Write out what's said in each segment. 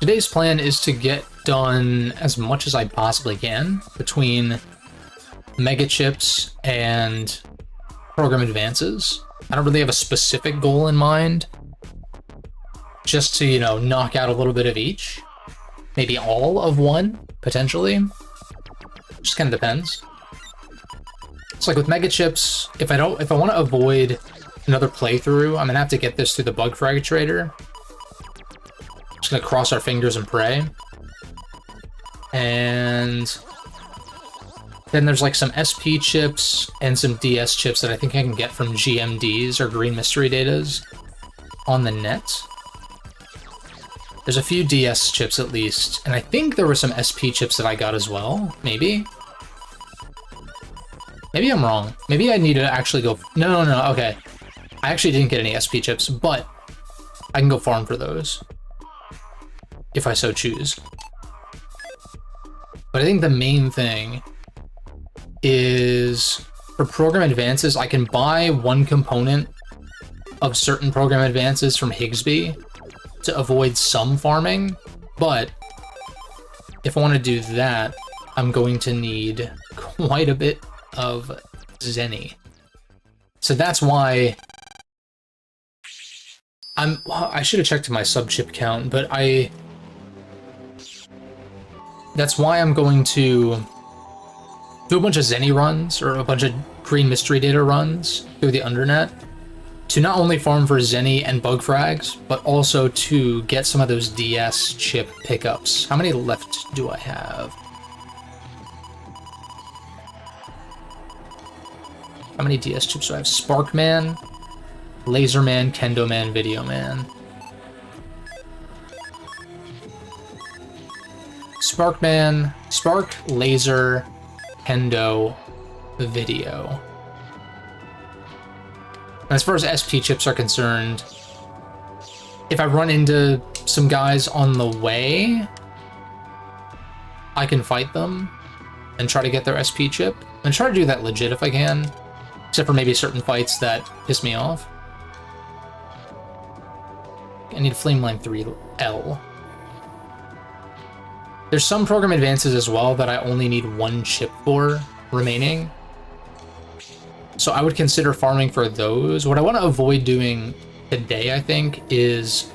Today's plan is to get done as much as I possibly can between Mega Chips and Program Advances. I don't really have a specific goal in mind. Just to, knock out a little bit of each. Maybe all of one, potentially. Just kind of depends. It's like with Mega Chips, if I want to avoid another playthrough, I'm gonna have to get this through the Bug Frag Trader. Just gonna cross our fingers and pray. And then there's like some SP chips and some DS chips that I think I can get from GMDs or Green Mystery Datas on the net. There's a few DS chips at least, and I think there were some SP chips that I got as well, maybe? Maybe I'm wrong. Maybe I need to actually go... No, okay. I actually didn't get any SP chips, but I can go farm for those. If I so choose. But I think the main thing is for Program Advances, I can buy one component of certain Program Advances from Higsby to avoid some farming, but if I want to do that, I'm going to need quite a bit of Zenny. So that's why I should have checked my sub-chip count, but that's why I'm going to do a bunch of Zenny runs, or a bunch of Green Mystery Data runs through the Undernet, to not only farm for Zenny and Bug Frags, but also to get some of those DS chip pickups. How many left do I have? How many DS chips do I have? Sparkman, Laserman, Kendoman, Videoman. Sparkman, Spark, Laser, Kendo, Video. And as far as SP chips are concerned, if I run into some guys on the way, I can fight them and try to get their SP chip. And try to do that legit if I can. Except for maybe certain fights that piss me off. I need Flameline 3L. There's some Program Advances as well that I only need one chip for remaining. So I would consider farming for those. What I want to avoid doing today, I think, is...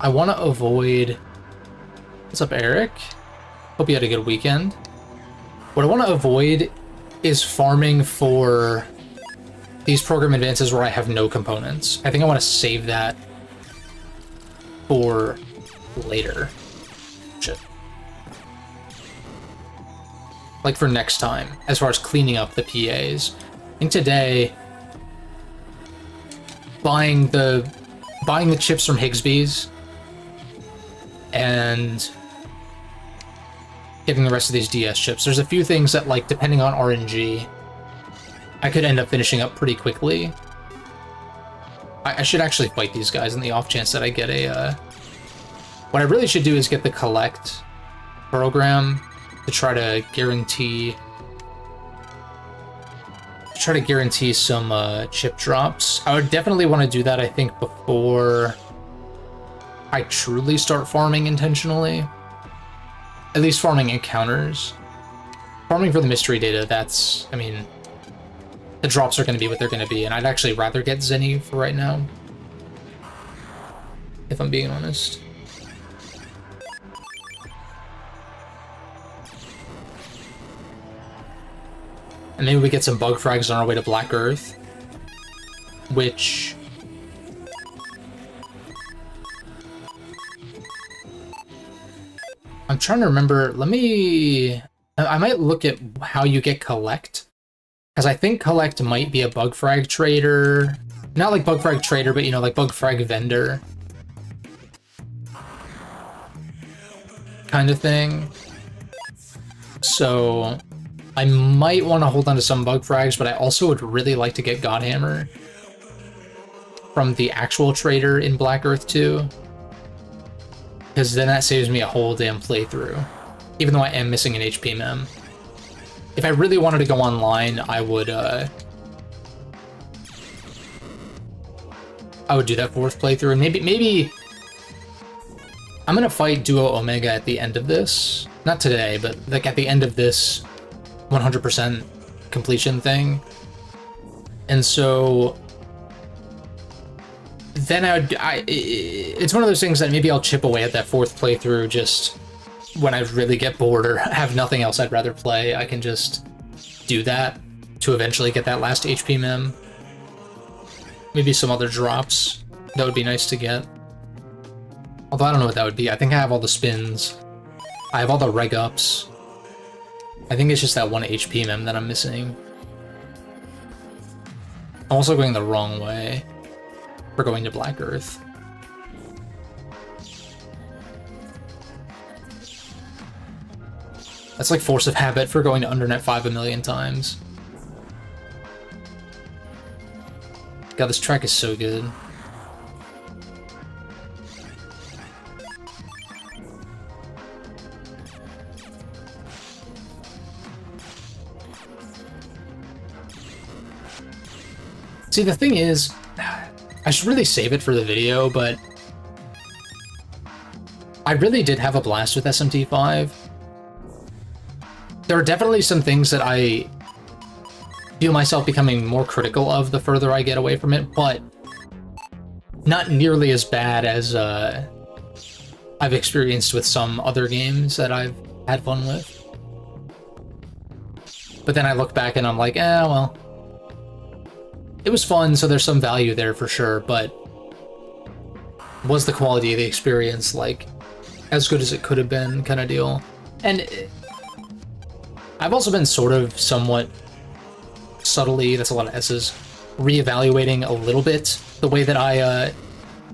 I want to avoid... What's up, Eric? Hope you had a good weekend. What I want to avoid is farming for these Program Advances where I have no components. I think I want to save that for later. Shit. Like for next time, as far as cleaning up the PAs. I think today, buying the chips from Higsby's and getting the rest of these DS chips. There's a few things that, like, depending on RNG, I could end up finishing up pretty quickly. I should actually fight these guys in the off chance that I get a... What I really should do is get the collect program to try to guarantee some chip drops. I would definitely want to do that, I think, before I truly start farming intentionally. At least farming encounters. Farming for the mystery data, that's, I mean, the drops are going to be what they're going to be, and I'd actually rather get Zenny for right now, if I'm being honest. And maybe we get some Bug Frags on our way to Black Earth, which... I'm trying to remember, I might look at how you get Collect, because I think Collect might be a Bug Frag Trader, not like Bug Frag Trader, but like Bug Frag Vendor kind of thing. So I might want to hold on to some Bug Frags, but I also would really like to get Godhammer from the actual trader in Black Earth 2. Because then that saves me a whole damn playthrough. Even though I am missing an HP mem. If I really wanted to go online, I would do that fourth playthrough. And maybe I'm gonna fight Duo Omega at the end of this. Not today, but like at the end of this 100% completion thing. And so then it's one of those things that maybe I'll chip away at that 4th playthrough just when I really get bored or have nothing else I'd rather play. I can just do that to eventually get that last HP mem. Maybe some other drops. That would be nice to get. Although I don't know what that would be. I think I have all the spins. I have all the reg ups. I think it's just that 1 HP mem that I'm missing. I'm also going the wrong way for going to Black Earth. That's like force of habit for going to Undernet 5 a million times. God, this track is so good. See, the thing is, I should really save it for the video, but I really did have a blast with SMT5. There are definitely some things that I feel myself becoming more critical of the further I get away from it, but not nearly as bad as I've experienced with some other games that I've had fun with. But then I look back and I'm like, well, it was fun, so there's some value there for sure, but was the quality of the experience, like, as good as it could have been, kind of deal? And I've also been sort of somewhat subtly, that's a lot of S's, reevaluating a little bit the way that I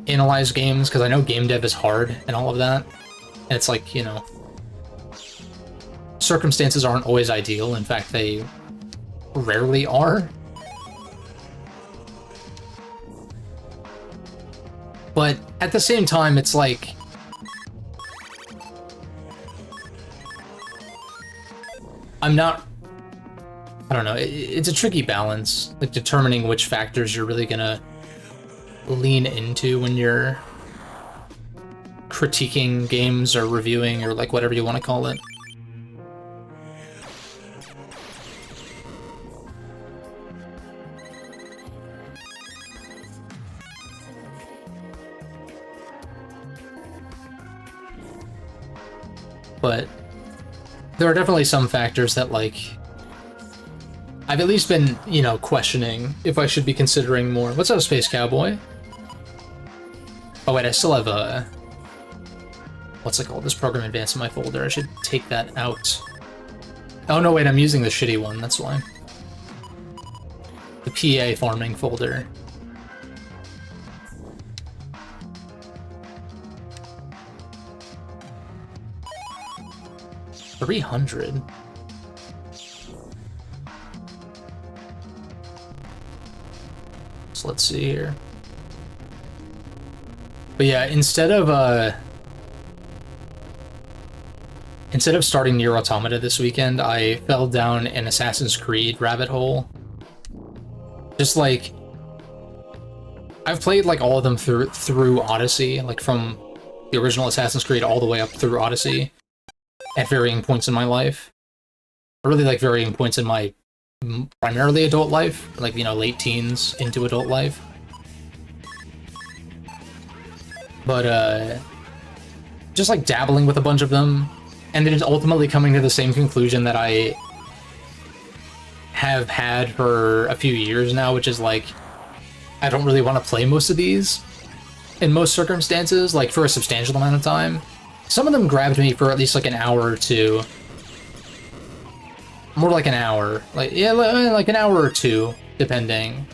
analyze games, because I know game dev is hard and all of that. And it's like, you know, circumstances aren't always ideal. In fact, they rarely are. But at the same time, it's like, I don't know, it's a tricky balance, like determining which factors you're really gonna lean into when you're critiquing games or reviewing or like whatever you want to call it. But there are definitely some factors that, like, I've at least been, you know, questioning if I should be considering more. What's up, Space Cowboy? Oh wait, I still have a... what's it called? This Program Advanced in my folder. I should take that out. Oh no, wait, I'm using the shitty one, that's why. The PA farming folder. $300. So let's see here. But yeah, instead of starting Nier Automata this weekend, I fell down an Assassin's Creed rabbit hole. Just like, I've played like all of them through Odyssey, like from the original Assassin's Creed all the way up through Odyssey. At varying points in my life. I really like varying points in my primarily adult life, like, you know, late teens into adult life. But, just like dabbling with a bunch of them, and then ultimately coming to the same conclusion that I have had for a few years now, which is like, I don't really want to play most of these in most circumstances, like for a substantial amount of time. Some of them grabbed me for at least like an hour or two. More like an hour. Like, yeah, like an hour or two, depending.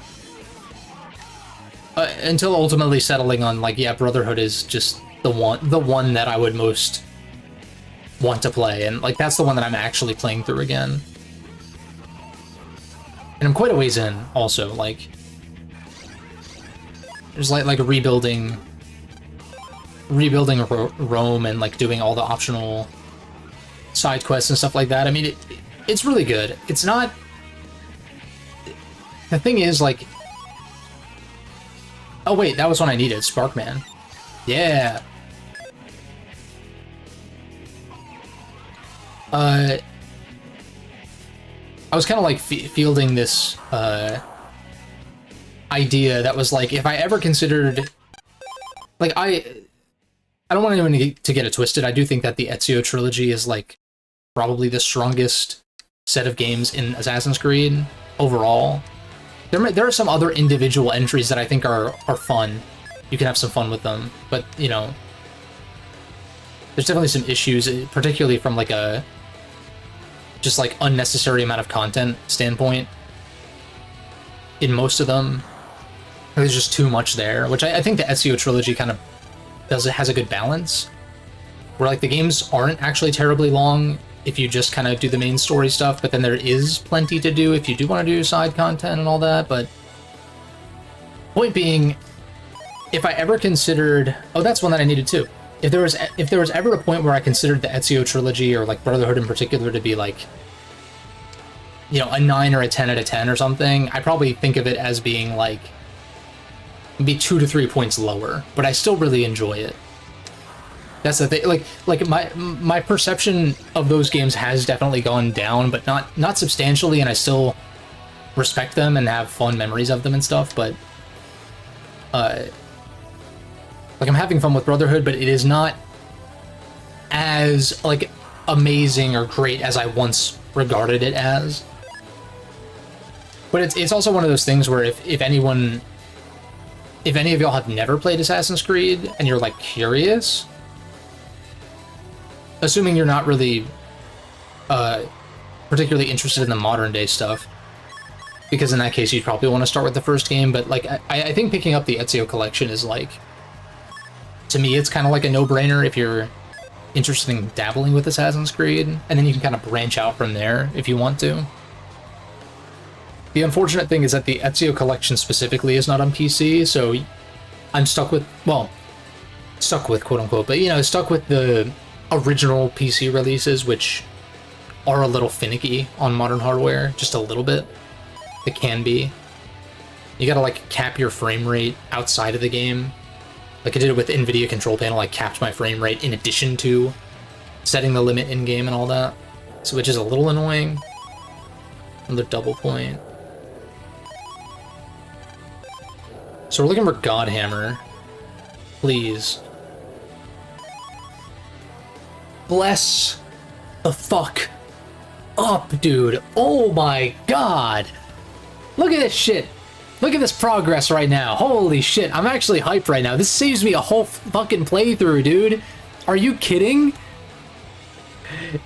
Until ultimately settling on, like, yeah, Brotherhood is just the one that I would most want to play. And, like, that's the one that I'm actually playing through again. And I'm quite a ways in, also. Like, there's, like a rebuilding Rome and like doing all the optional side quests and stuff like that. I mean, it's really good. It's not... The thing is, like... Oh wait, that was one I needed, Sparkman. Yeah! I was kind of like fielding this idea that was like, if I ever considered, like, I don't want anyone to get it twisted. I do think that the Ezio trilogy is like probably the strongest set of games in Assassin's Creed overall. There are some other individual entries that I think are fun. You can have some fun with them, but you know, there's definitely some issues, particularly from like a just like unnecessary amount of content standpoint. In most of them, there's just too much there, which I think the Ezio trilogy kind of has a good balance, where like the games aren't actually terribly long if you just kind of do the main story stuff, but then there is plenty to do if you do want to do side content and all that. But point being, if I ever considered, oh, that's one that I needed too. If there was ever a point where I considered the Ezio trilogy or like Brotherhood in particular to be like, you know, a 9 or a 10 out of 10 or something, I probably think of it as being like maybe 2 to 3 points lower, but I still really enjoy it. That's the thing. Like my perception of those games has definitely gone down, but not substantially, and I still respect them and have fond memories of them and stuff. But like I'm having fun with Brotherhood, but it is not as like amazing or great as I once regarded it as. But it's also one of those things where if any of y'all have never played Assassin's Creed and you're like curious, assuming you're not really particularly interested in the modern day stuff, because in that case you'd probably want to start with the first game, but like I think picking up the Ezio collection is like, to me it's kind of like a no-brainer if you're interested in dabbling with Assassin's Creed, and then you can kind of branch out from there if you want to. The unfortunate thing is that the Ezio collection specifically is not on PC, so I'm stuck with quote unquote, but you know, stuck with the original PC releases, which are a little finicky on modern hardware, just a little bit. It can be. You gotta like cap your frame rate outside of the game. Like I did it with NVIDIA Control Panel, I capped my frame rate in addition to setting the limit in-game and all that. So which is a little annoying. Another double point. So we're looking for Godhammer. Please. Bless the fuck up, dude. Oh my god. Look at this shit. Look at this progress right now. Holy shit. I'm actually hyped right now. This saves me a whole fucking playthrough, dude. Are you kidding?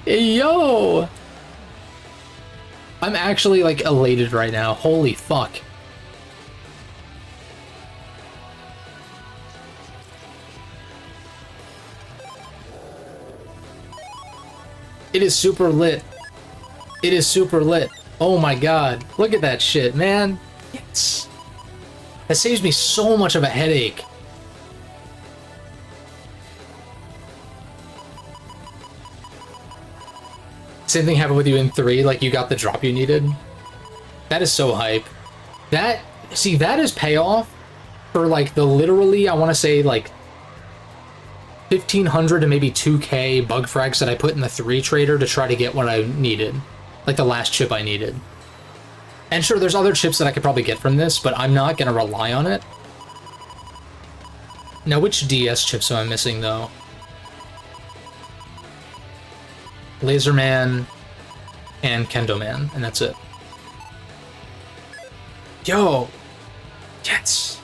Yo. I'm actually like elated right now. Holy fuck. It is super lit. It is super lit. Oh my god. Look at that shit, man. Yes. That saves me so much of a headache. Same thing happened with you in 3, like you got the drop you needed. That is so hype. That is payoff for like the literally, I want to say like 1,500 to maybe 2K bug frags that I put in the 3 trader to try to get what I needed. Like the last chip I needed. And sure, there's other chips that I could probably get from this, but I'm not going to rely on it. Now, which DS chips am I missing, though? Laserman and Kendoman, and that's it. Yo! Yes!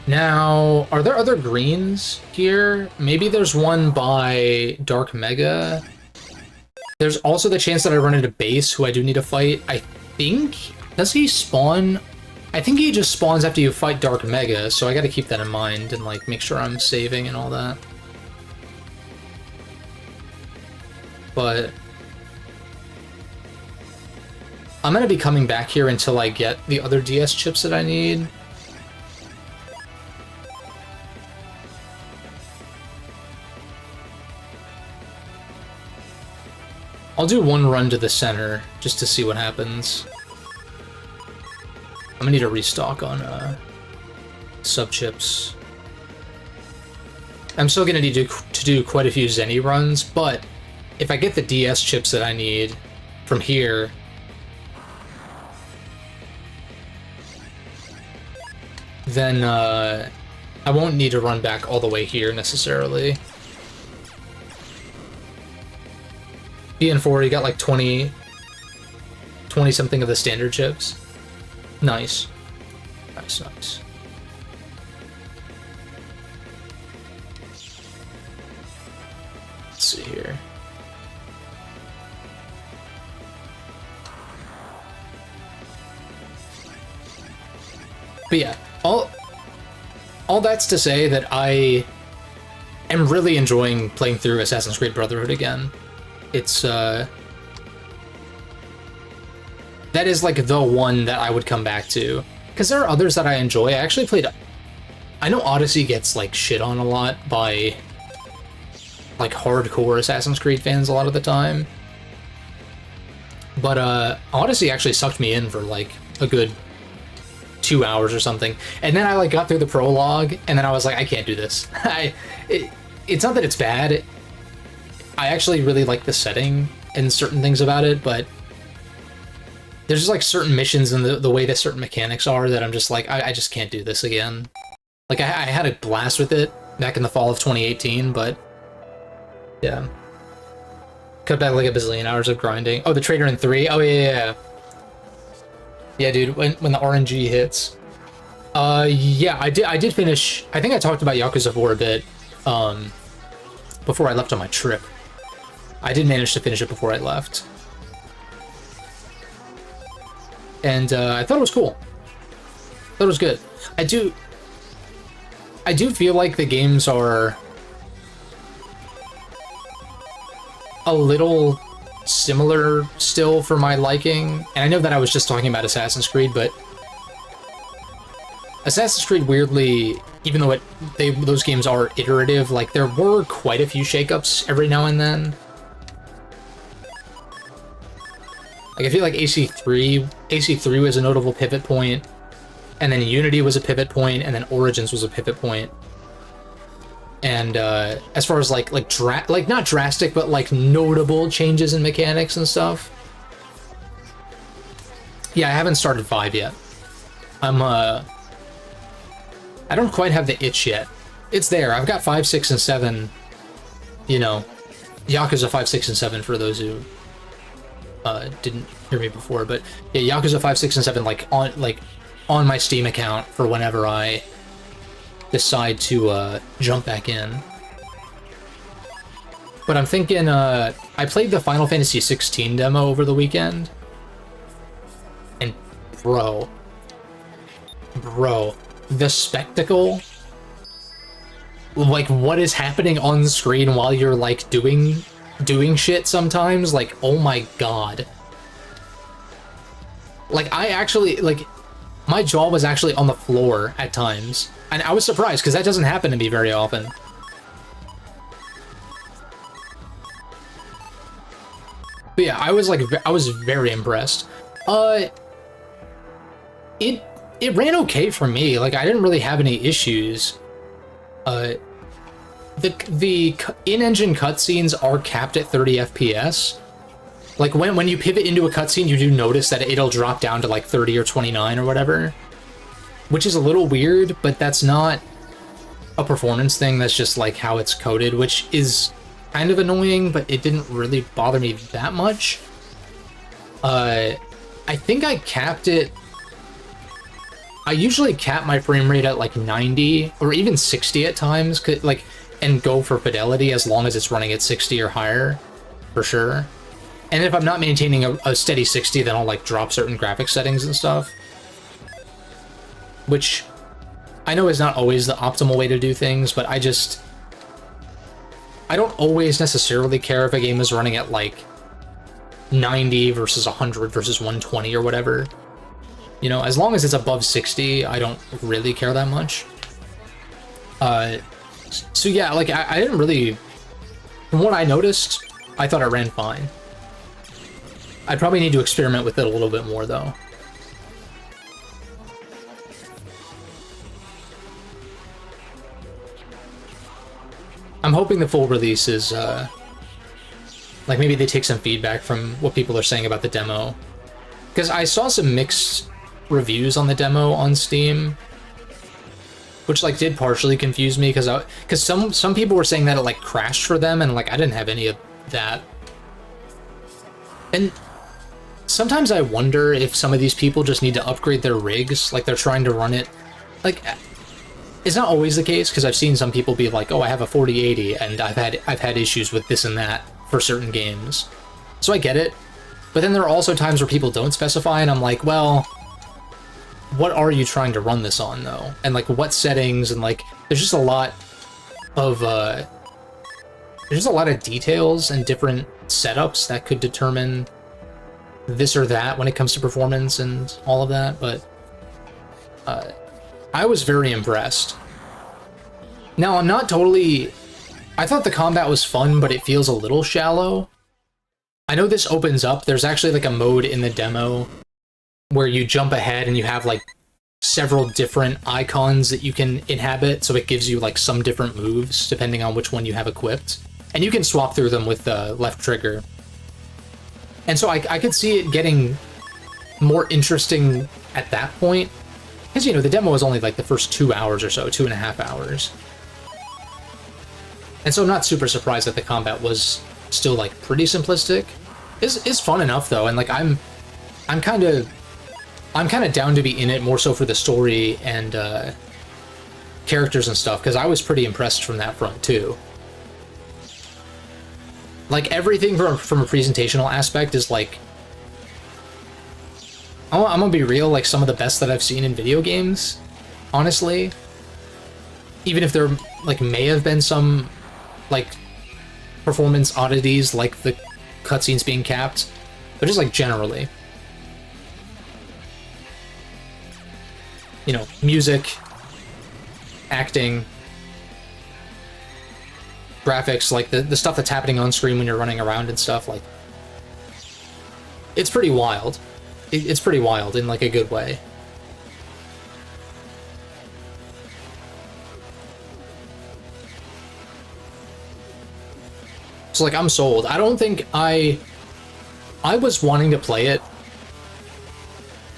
Now, are there other greens here? Maybe there's one by Dark Mega. There's also the chance that I run into Base, who I do need to fight. I think... Does he spawn? I think he just spawns after you fight Dark Mega, so I gotta keep that in mind and, like, make sure I'm saving and all that. But... I'm gonna be coming back here until I get the other DS chips that I need. I'll do one run to the center, just to see what happens. I'm gonna need a restock on sub-chips. I'm still gonna need to do quite a few Zenny runs, but if I get the DS chips that I need from here, then I won't need to run back all the way here necessarily. BN4, you got like 20 something of the standard chips. Nice. Nice, nice. Let's see here. But yeah, all that's to say that I am really enjoying playing through Assassin's Creed Brotherhood again. It's that is like the one that I would come back to, because there are others that I enjoy. I actually played, I know Odyssey gets like shit on a lot by like hardcore Assassin's Creed fans a lot of the time, but Odyssey actually sucked me in for like a good 2 hours or something, and then I like got through the prologue, and then I was like, I can't do this. It's not that it's bad. I actually really like the setting and certain things about it, but there's just like certain missions and the way that certain mechanics are that I'm just like, I just can't do this again. Like I had a blast with it back in the fall of 2018, but yeah. Cut back like a bazillion hours of grinding. Oh, the Trader in 3? Oh yeah. Yeah, dude, when the RNG hits. Yeah, I did finish, I think I talked about Yakuza 4 a bit, before I left on my trip. I did manage to finish it before I left. And I thought it was cool. I thought it was good. I do feel like the games are a little similar still for my liking. And I know that I was just talking about Assassin's Creed, but Assassin's Creed weirdly, even though those games are iterative, like there were quite a few shakeups every now and then. Like I feel like AC3 was a notable pivot point, and then Unity was a pivot point, and then Origins was a pivot point. And as far as like not drastic, but like notable changes in mechanics and stuff. Yeah, I haven't started 5 yet. I don't quite have the itch yet. It's there. I've got 5, 6, and 7. You know, Yakuza 5, 6, and 7 for those who didn't hear me before, but yeah, Yakuza 5, 6, and 7 like on my Steam account for whenever I decide to jump back in. But I'm thinking, I played the Final Fantasy 16 demo over the weekend, and bro, the spectacle, like what is happening on screen while you're like doing shit sometimes, like, oh my god. Like, I actually, like, my jaw was actually on the floor at times, and I was surprised because that doesn't happen to me very often. But yeah, I was very impressed. It ran okay for me. Like, I didn't really have any issues. The in-engine cutscenes are capped at 30 FPS. Like, when you pivot into a cutscene, you do notice that it'll drop down to like 30 or 29 or whatever. Which is a little weird, but that's not a performance thing, that's just like how it's coded, which is kind of annoying, but it didn't really bother me that much. I think I capped it... I usually cap my frame rate at like 90 or even 60 at times, and go for fidelity as long as it's running at 60 or higher, for sure. And if I'm not maintaining a steady 60, then I'll like drop certain graphic settings and stuff. Which I know is not always the optimal way to do things, but I don't always necessarily care if a game is running at like 90 versus 100 versus 120 or whatever. You know, as long as it's above 60, I don't really care that much. So yeah, like, I didn't really... From what I noticed, I thought it ran fine. I'd probably need to experiment with it a little bit more, though. I'm hoping the full release is, like, maybe they take some feedback from what people are saying about the demo. Because I saw some mixed reviews on the demo on Steam, which, like, did partially confuse me, because some people were saying that it, like, crashed for them, and, like, I didn't have any of that. And sometimes I wonder if some of these people just need to upgrade their rigs, like, they're trying to run it, like... It's not always the case, because I've seen some people be like, oh, I have a 4080, and I've had issues with this and that for certain games. So I get it. But then there are also times where people don't specify, and I'm like, well, what are you trying to run this on, though? And, like, what settings, and, like, there's just a lot of, there's just a lot of details and different setups that could determine this or that when it comes to performance and all of that, but, I was very impressed. Now, I'm not totally... I thought the combat was fun, but it feels a little shallow. I know this opens up. There's actually, like, a mode in the demo where you jump ahead and you have, like, several different icons that you can inhabit, so it gives you, like, some different moves, depending on which one you have equipped. And you can swap through them with the left trigger. And so I could see it getting more interesting at that point. Because, you know, the demo was only, like, the first 2 hours or so, 2.5 hours. And so I'm not super surprised that the combat was still, like, pretty simplistic. It's fun enough, though, and, like, I'm kind of down to be in it more so for the story and, characters and stuff, because I was pretty impressed from that front, too. Like, everything from a presentational aspect is, like... I'm gonna be real, like, some of the best that I've seen in video games, honestly. Even if there, like, may have been some, like, performance oddities, like the cutscenes being capped, but just, like, generally. You know, music, acting, graphics, like, the stuff that's happening on screen when you're running around and stuff, like... It's pretty wild. It's pretty wild in, like, a good way. So, like, I'm sold. I don't think I was wanting to play it.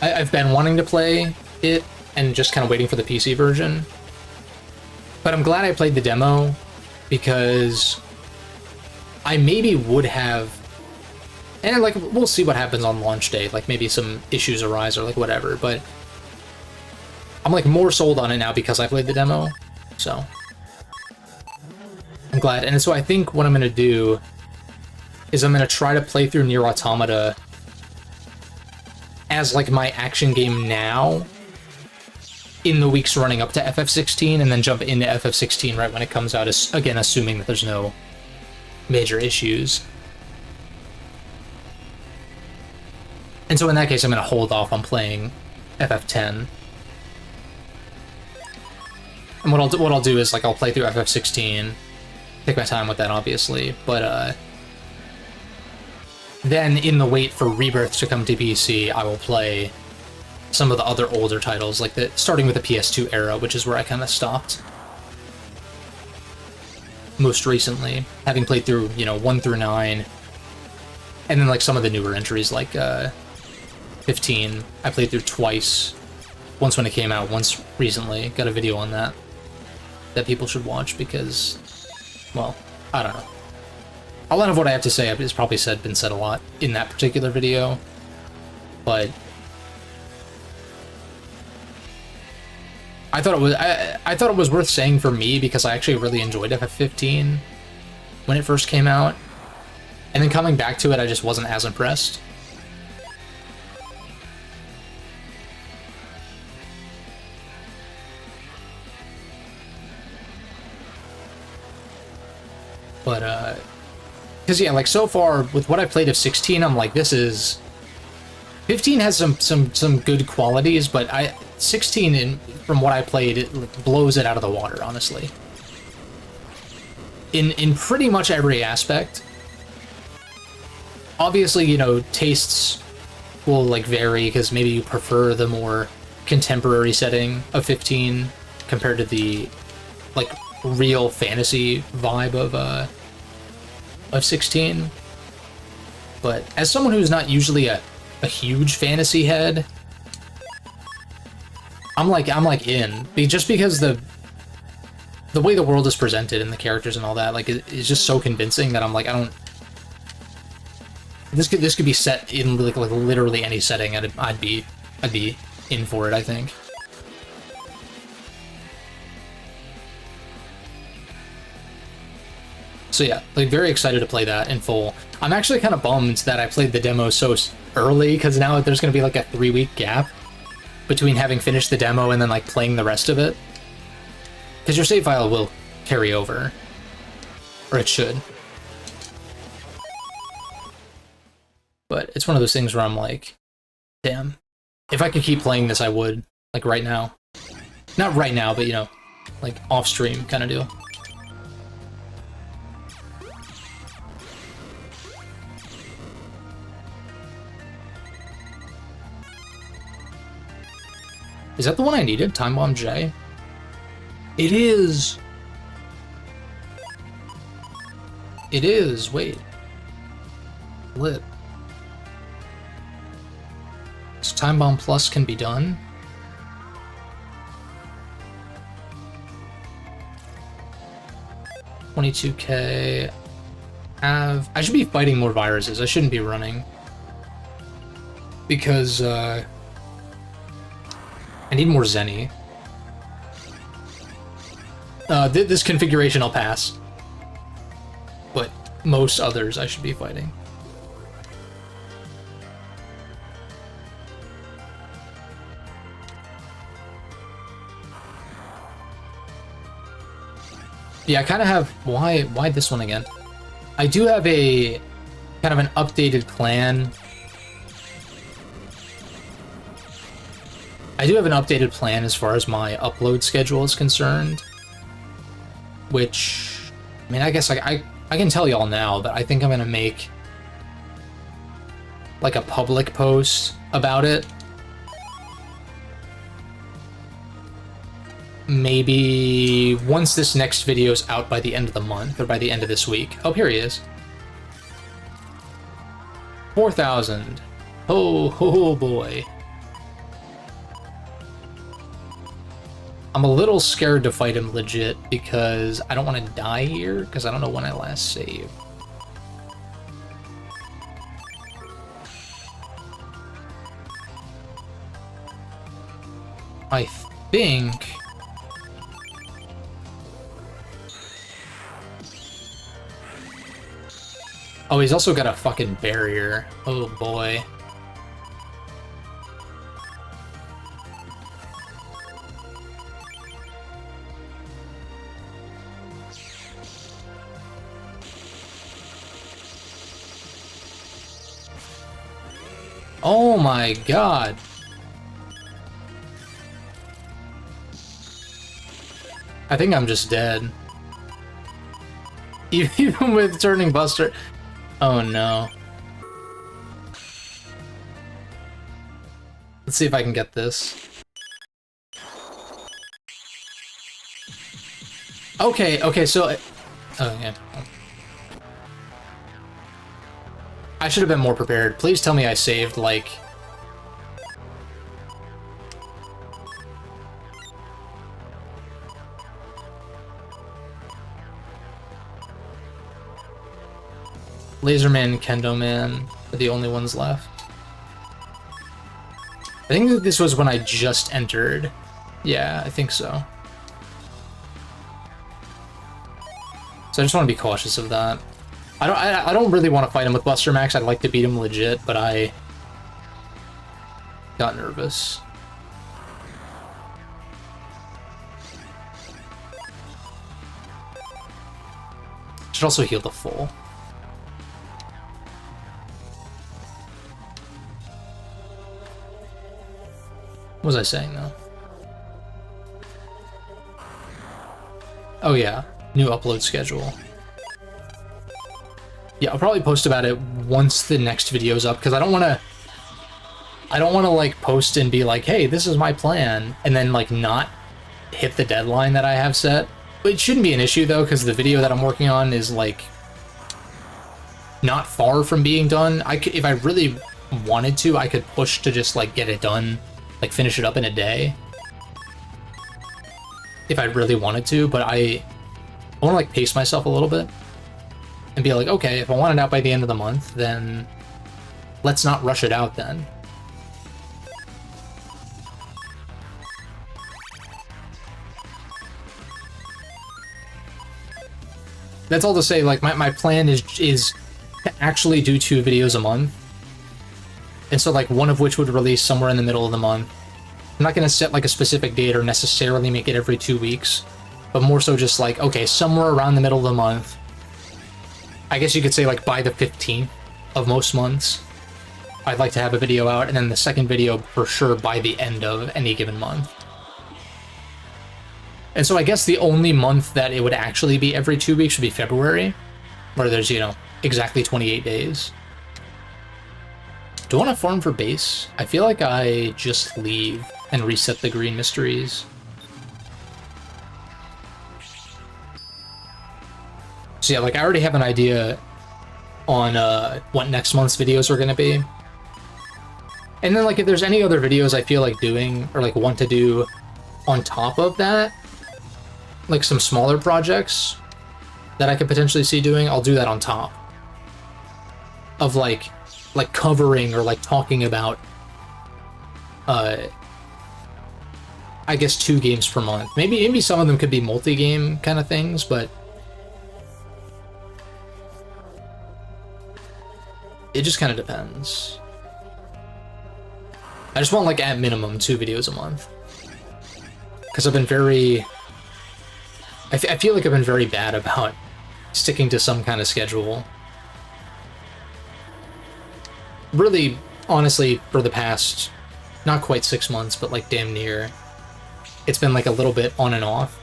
I've been wanting to play it and just kind of waiting for the PC version. But I'm glad I played the demo, because I maybe would have... And, like, we'll see what happens on launch day. Like, maybe some issues arise or, like, whatever. But I'm, like, more sold on it now because I played the demo. So I'm glad. And so I think what I'm going to do is I'm going to try to play through Nier Automata as, like, my action game now in the weeks running up to FF16, and then jump into FF16 right when it comes out, again, assuming that there's no major issues. And so in that case, I'm going to hold off on playing FF10. And what I'll do is, like, I'll play through FF16, take my time with that, obviously, but then in the wait for Rebirth to come to PC, I will play some of the other older titles, like starting with the PS2 era, which is where I kind of stopped most recently, having played through, you know, 1 through 9, and then, like, some of the newer entries, like 15, I played through twice. Once when it came out, once recently. Got a video on that people should watch because, well, I don't know. A lot of what I have to say is probably been said a lot in that particular video, but I thought it was worth saying for me because I actually really enjoyed FF15 when it first came out, and then coming back to it, I just wasn't as impressed. But, because, yeah, like, so far, with what I played of 16, I'm like, this is... 15 has some good qualities, but 16, from what I played, it blows it out of the water, honestly. In pretty much every aspect. Obviously, you know, tastes will, like, vary, because maybe you prefer the more contemporary setting of 15 compared to the, like, real fantasy vibe of 16. But as someone who's not usually a huge fantasy head, I'm like in. Just because the way the world is presented and the characters and all that, like, it's just so convincing that I'm like, I don't. This could be set in like literally any setting. I'd be in for it, I think. So yeah, like, very excited to play that in full. I'm actually kind of bummed that I played the demo so early, because now there's going to be like a 3-week gap between having finished the demo and then like playing the rest of it. Because your save file will carry over. Or it should. But it's one of those things where I'm like, damn, if I could keep playing this, I would. Like, right now. Not right now, but, you know, like, off-stream kind of deal. Is that the one I needed? Time Bomb J? It is! It is! Wait. Lit. So Time Bomb Plus can be done? $22K. I should be fighting more viruses. I shouldn't be running. Because, I need more Zenny. This configuration I'll pass. But most others I should be fighting. Yeah, I kind of have... Why this one again? I do have a... kind of an updated plan. I do have an updated plan as far as my upload schedule is concerned. Which... I mean, I guess I can tell y'all now, but I think I'm going to make... like a public post about it. Maybe once this next video's out by the end of the month, or by the end of this week. Oh, here he is. 4,000. Oh boy. I'm a little scared to fight him legit, because I don't want to die here, because I don't know when I last saved. I think... Oh, he's also got a fucking barrier. Oh boy. Oh my god. I think I'm just dead. Even with turning Buster. Oh no. Let's see if I can get this. Okay, so... Oh, yeah. I should have been more prepared. Please tell me I saved, like... Laserman, Kendo Man are the only ones left. I think that this was when I just entered. Yeah, I think so. So I just want to be cautious of that. I don't really want to fight him with Buster Max. I'd like to beat him legit, but I got nervous. Should also heal the full. What was I saying, though? Oh, yeah. New upload schedule. Yeah, I'll probably post about it once the next video's up, because I don't want to, like, post and be like, hey, this is my plan, and then, like, not hit the deadline that I have set. it shouldn't be an issue though, because the video that I'm working on is like not far from being done. If I really wanted to, I could push to just like get it done, like finish it up in a day. If I really wanted to, but I want to like pace myself a little bit and be like, okay, if I want it out by the end of the month, then let's not rush it out then. That's all to say, like, my plan is to actually do 2 videos a month. And so, like, one of which would release somewhere in the middle of the month. I'm not going to set, like, a specific date or necessarily make it every 2 weeks. But more so just, like, okay, somewhere around the middle of the month. I guess you could say, like, by the 15th of most months, I'd like to have a video out. And then the second video, for sure, by the end of any given month. And so I guess the only month that it would actually be every 2 weeks would be February, where there's, you know, exactly 28 days. Do I want to farm for base? I feel like I just leave and reset the green mysteries. So yeah, like I already have an idea on what next month's videos are going to be. And then like if there's any other videos I feel like doing or like want to do on top of that, like some smaller projects that I could potentially see doing, I'll do that on top of like covering or like talking about I guess 2 games per month. Maybe some of them could be multi-game kind of things, but it just kind of depends. I just want like at minimum 2 videos a month, because I've been very I feel like I've been very bad about sticking to some kind of schedule. Really, honestly, for the past, not quite 6 months, but like damn near, it's been like a little bit on and off.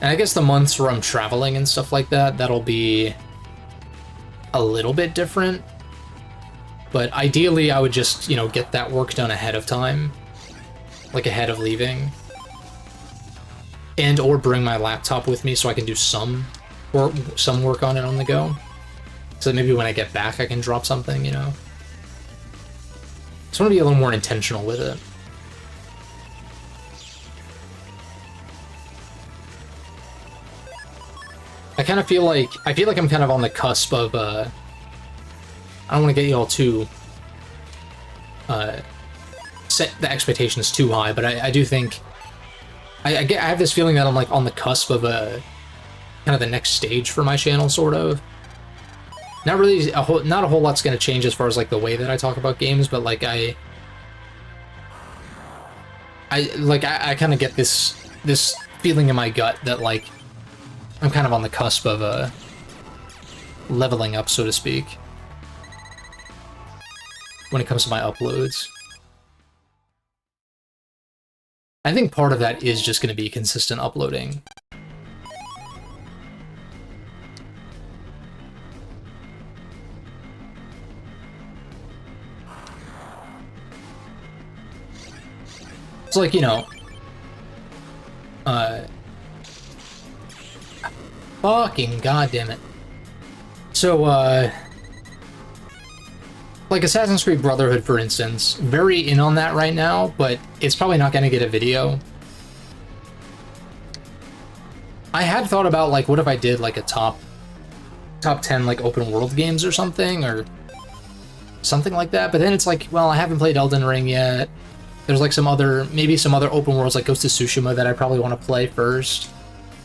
And I guess the months where I'm traveling and stuff like that, that'll be a little bit different. But ideally, I would just, you know, get that work done ahead of time. Like ahead of leaving, and or bring my laptop with me so I can do some work on it on the go, so that maybe when I get back I can drop something, you know. Just want to be a little more intentional with it. I kind of feel like I'm kind of on the cusp of I don't want to get you all too set the expectations too high, but I do think I have this feeling that I'm like on the cusp of a kind of the next stage for my channel, sort of. Not really not a whole lot's going to change as far as like the way that I talk about games, but like I kind of get this feeling in my gut that like I'm kind of on the cusp of a leveling up, so to speak, when it comes to my uploads. I think part of that is just going to be consistent uploading. It's like, you know, fucking goddamn it. So, like Assassin's Creed Brotherhood, for instance, very in on that right now, but it's probably not going to get a video. I had thought about, like, what if I did, like, a top 10, like, open world games or something like that, but then it's like, well, I haven't played Elden Ring yet. There's, like, maybe some other open worlds, like Ghost of Tsushima, that I probably want to play first.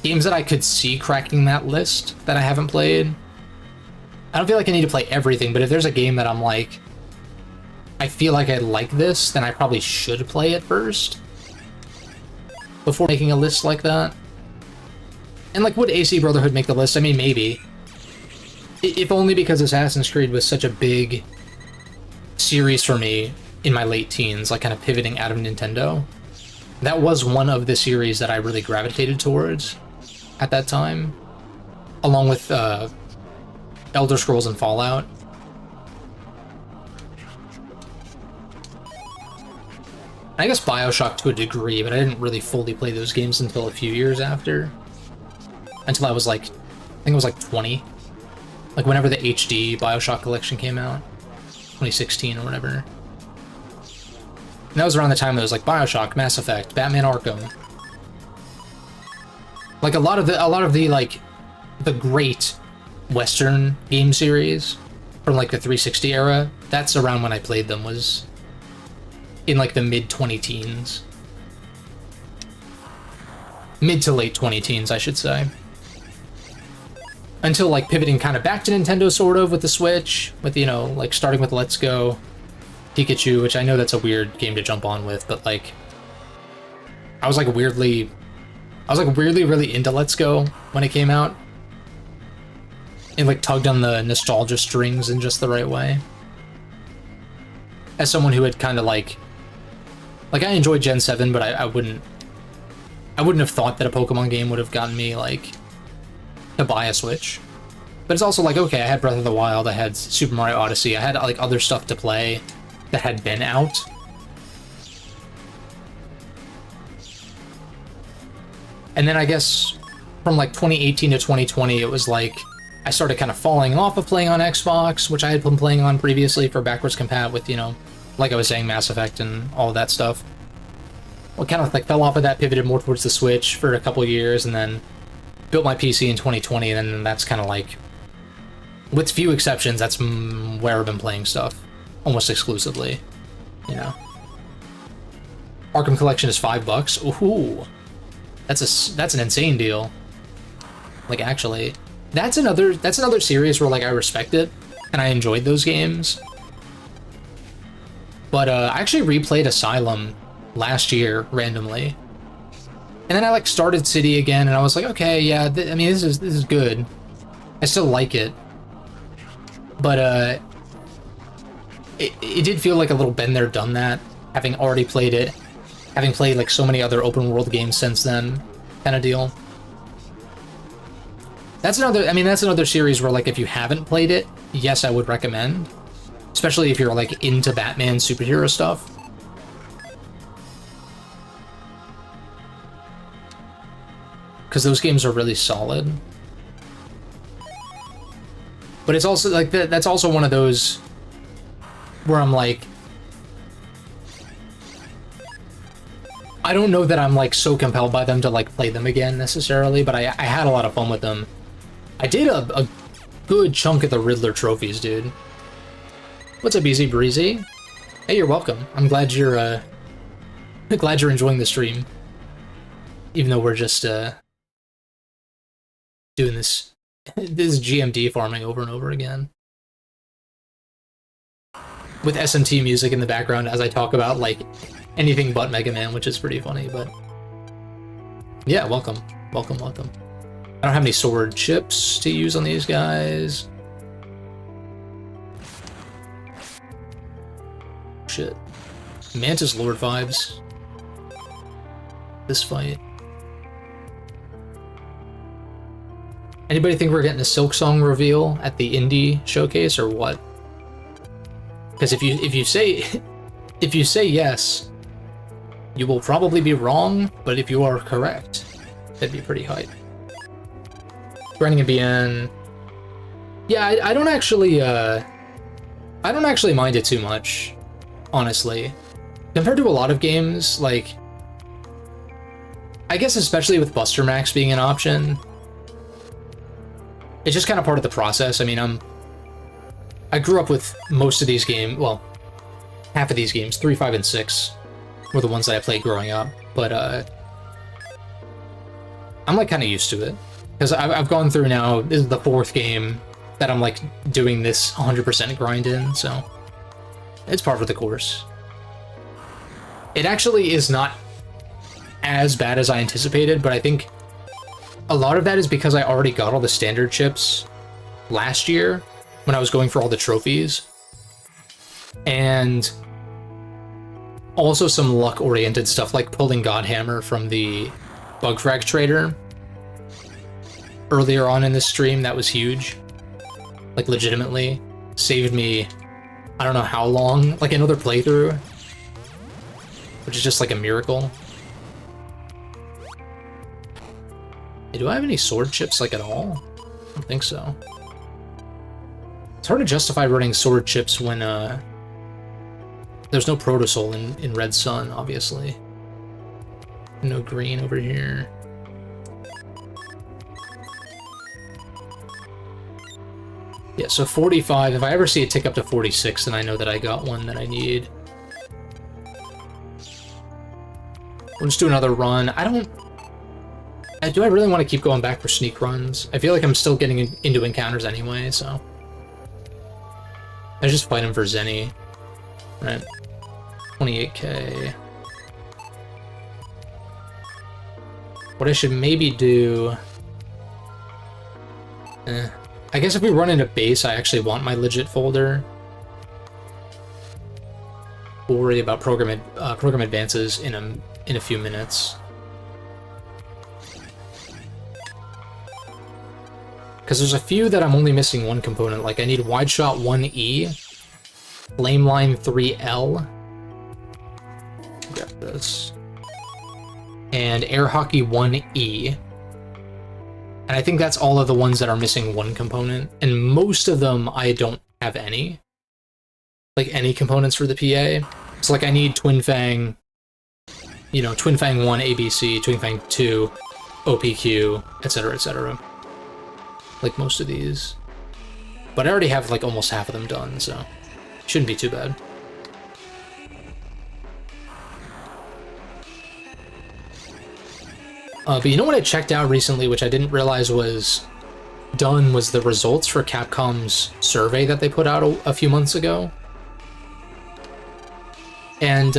Games that I could see cracking that list that I haven't played. I don't feel like I need to play everything, but if there's a game that I'm like, I feel like I like this, then I probably should play it first before making a list like that. And like, would AC Brotherhood make the list? I mean, maybe. If only because Assassin's Creed was such a big series for me in my late teens, like kind of pivoting out of Nintendo. That was one of the series that I really gravitated towards at that time, along with Elder Scrolls and I guess BioShock to a degree, but I didn't really fully play those games until a few years after. Until I was like, I think it was like 20. Like whenever the HD BioShock collection came out. 2016 or whatever. And that was around the time it was like BioShock, Mass Effect, Batman Arkham. Like a lot of the like the great Western game series from like the 360 era, that's around when I played them, was in like the mid 20 teens. Mid to late 20 teens, I should say. Until like pivoting kind of back to Nintendo sort of with the Switch, with, you know, like starting with Let's Go Pikachu, which I know that's a weird game to jump on with, but like I was like weirdly really into Let's Go when it came out. It like tugged on the nostalgia strings in just the right way. As someone who had kind of like I enjoyed Gen 7, but I wouldn't have thought that a Pokemon game would have gotten me like to buy a Switch. But it's also like, okay, I had Breath of the Wild, I had Super Mario Odyssey, I had like other stuff to play that had been out. And then I guess from like 2018 to 2020, it was like I started kind of falling off of playing on Xbox, which I had been playing on previously for backwards compat with, you know, like I was saying, Mass Effect and all of that stuff. Well, kind of like fell off of that, pivoted more towards the Switch for a couple years, and then built my PC in 2020, and then that's kind of like, with few exceptions, that's where I've been playing stuff almost exclusively, you know. Arkham Collection is $5. Ooh, that's an insane deal. Like, actually, that's another series where like I respect it and I enjoyed those games. But I actually replayed Asylum last year randomly, and then I like started City again, and I was like, okay, yeah, I mean, this is good. I still like it, but it did feel like a little been there, done that, having already played it, having played like so many other open world games since then, kind of deal. That's another series where like if you haven't played it, yes, I would recommend, especially if you're like into Batman superhero stuff. Because those games are really solid. But it's also like that's also one of those where I'm like, I don't know that I'm like so compelled by them to like play them again necessarily, but I had a lot of fun with them. I did a good chunk of the Riddler trophies, dude. What's up, Easy Breezy? Hey, you're welcome. I'm glad you're enjoying the stream, even though we're just doing this GMD farming over and over again with SMT music in the background as I talk about like anything but Mega Man, which is pretty funny. But yeah, welcome. I don't have any sword chips to use on these guys. Shit. Mantis Lord vibes. This fight. Anybody think we're getting a Silksong reveal at the indie showcase or what? Because if you say yes, you will probably be wrong, but if you are correct, that'd be pretty hype. Grinding a BN. Yeah, I don't actually mind it too much, honestly. Compared to a lot of games, like, I guess especially with Buster Max being an option, it's just kind of part of the process. I mean, I grew up with most of these games, well, half of these games, 3, 5, and 6 were the ones that I played growing up, but I'm like kind of used to it. Because I've gone through now, this is the 4th game that I'm like doing this 100% grind in, so it's par for the course. It actually is not as bad as I anticipated, but I think a lot of that is because I already got all the standard chips last year when I was going for all the trophies. And also some luck-oriented stuff like pulling Godhammer from the Bugfrag trader earlier on in this stream. That was huge. Like, legitimately saved me, I don't know how long, like another playthrough. which is just like a miracle. Hey, do I have any sword chips, like, at all? I don't think so. It's hard to justify running sword chips when, there's no Protosol in Red Sun, obviously. No green over here. Yeah, so 45. If I ever see it tick up to 46, then I know that I got one that I need. We'll just do another run. Do I really want to keep going back for sneak runs? I feel like I'm still getting into encounters anyway, so... I just fight him for Zenny. Right. 28k. What I should maybe do... I guess if we run into base, I actually want my legit folder. We'll worry about program advances in a few minutes. Because there's a few that I'm only missing one component. Like I need Wide Shot 1E, Flame Line 3L. Grab this. And Air Hockey 1E. And I think that's all of the ones that are missing one component. And most of them, I don't have any. Like, any components for the PA. So, like, I need Twin Fang, you know, Twin Fang 1 ABC, Twin Fang 2 OPQ, etc., etc. Like, most of these. But I already have, like, almost half of them done, so shouldn't be too bad. But you know what I checked out recently, which I didn't realize was done, was the results for Capcom's survey that they put out a few months ago. And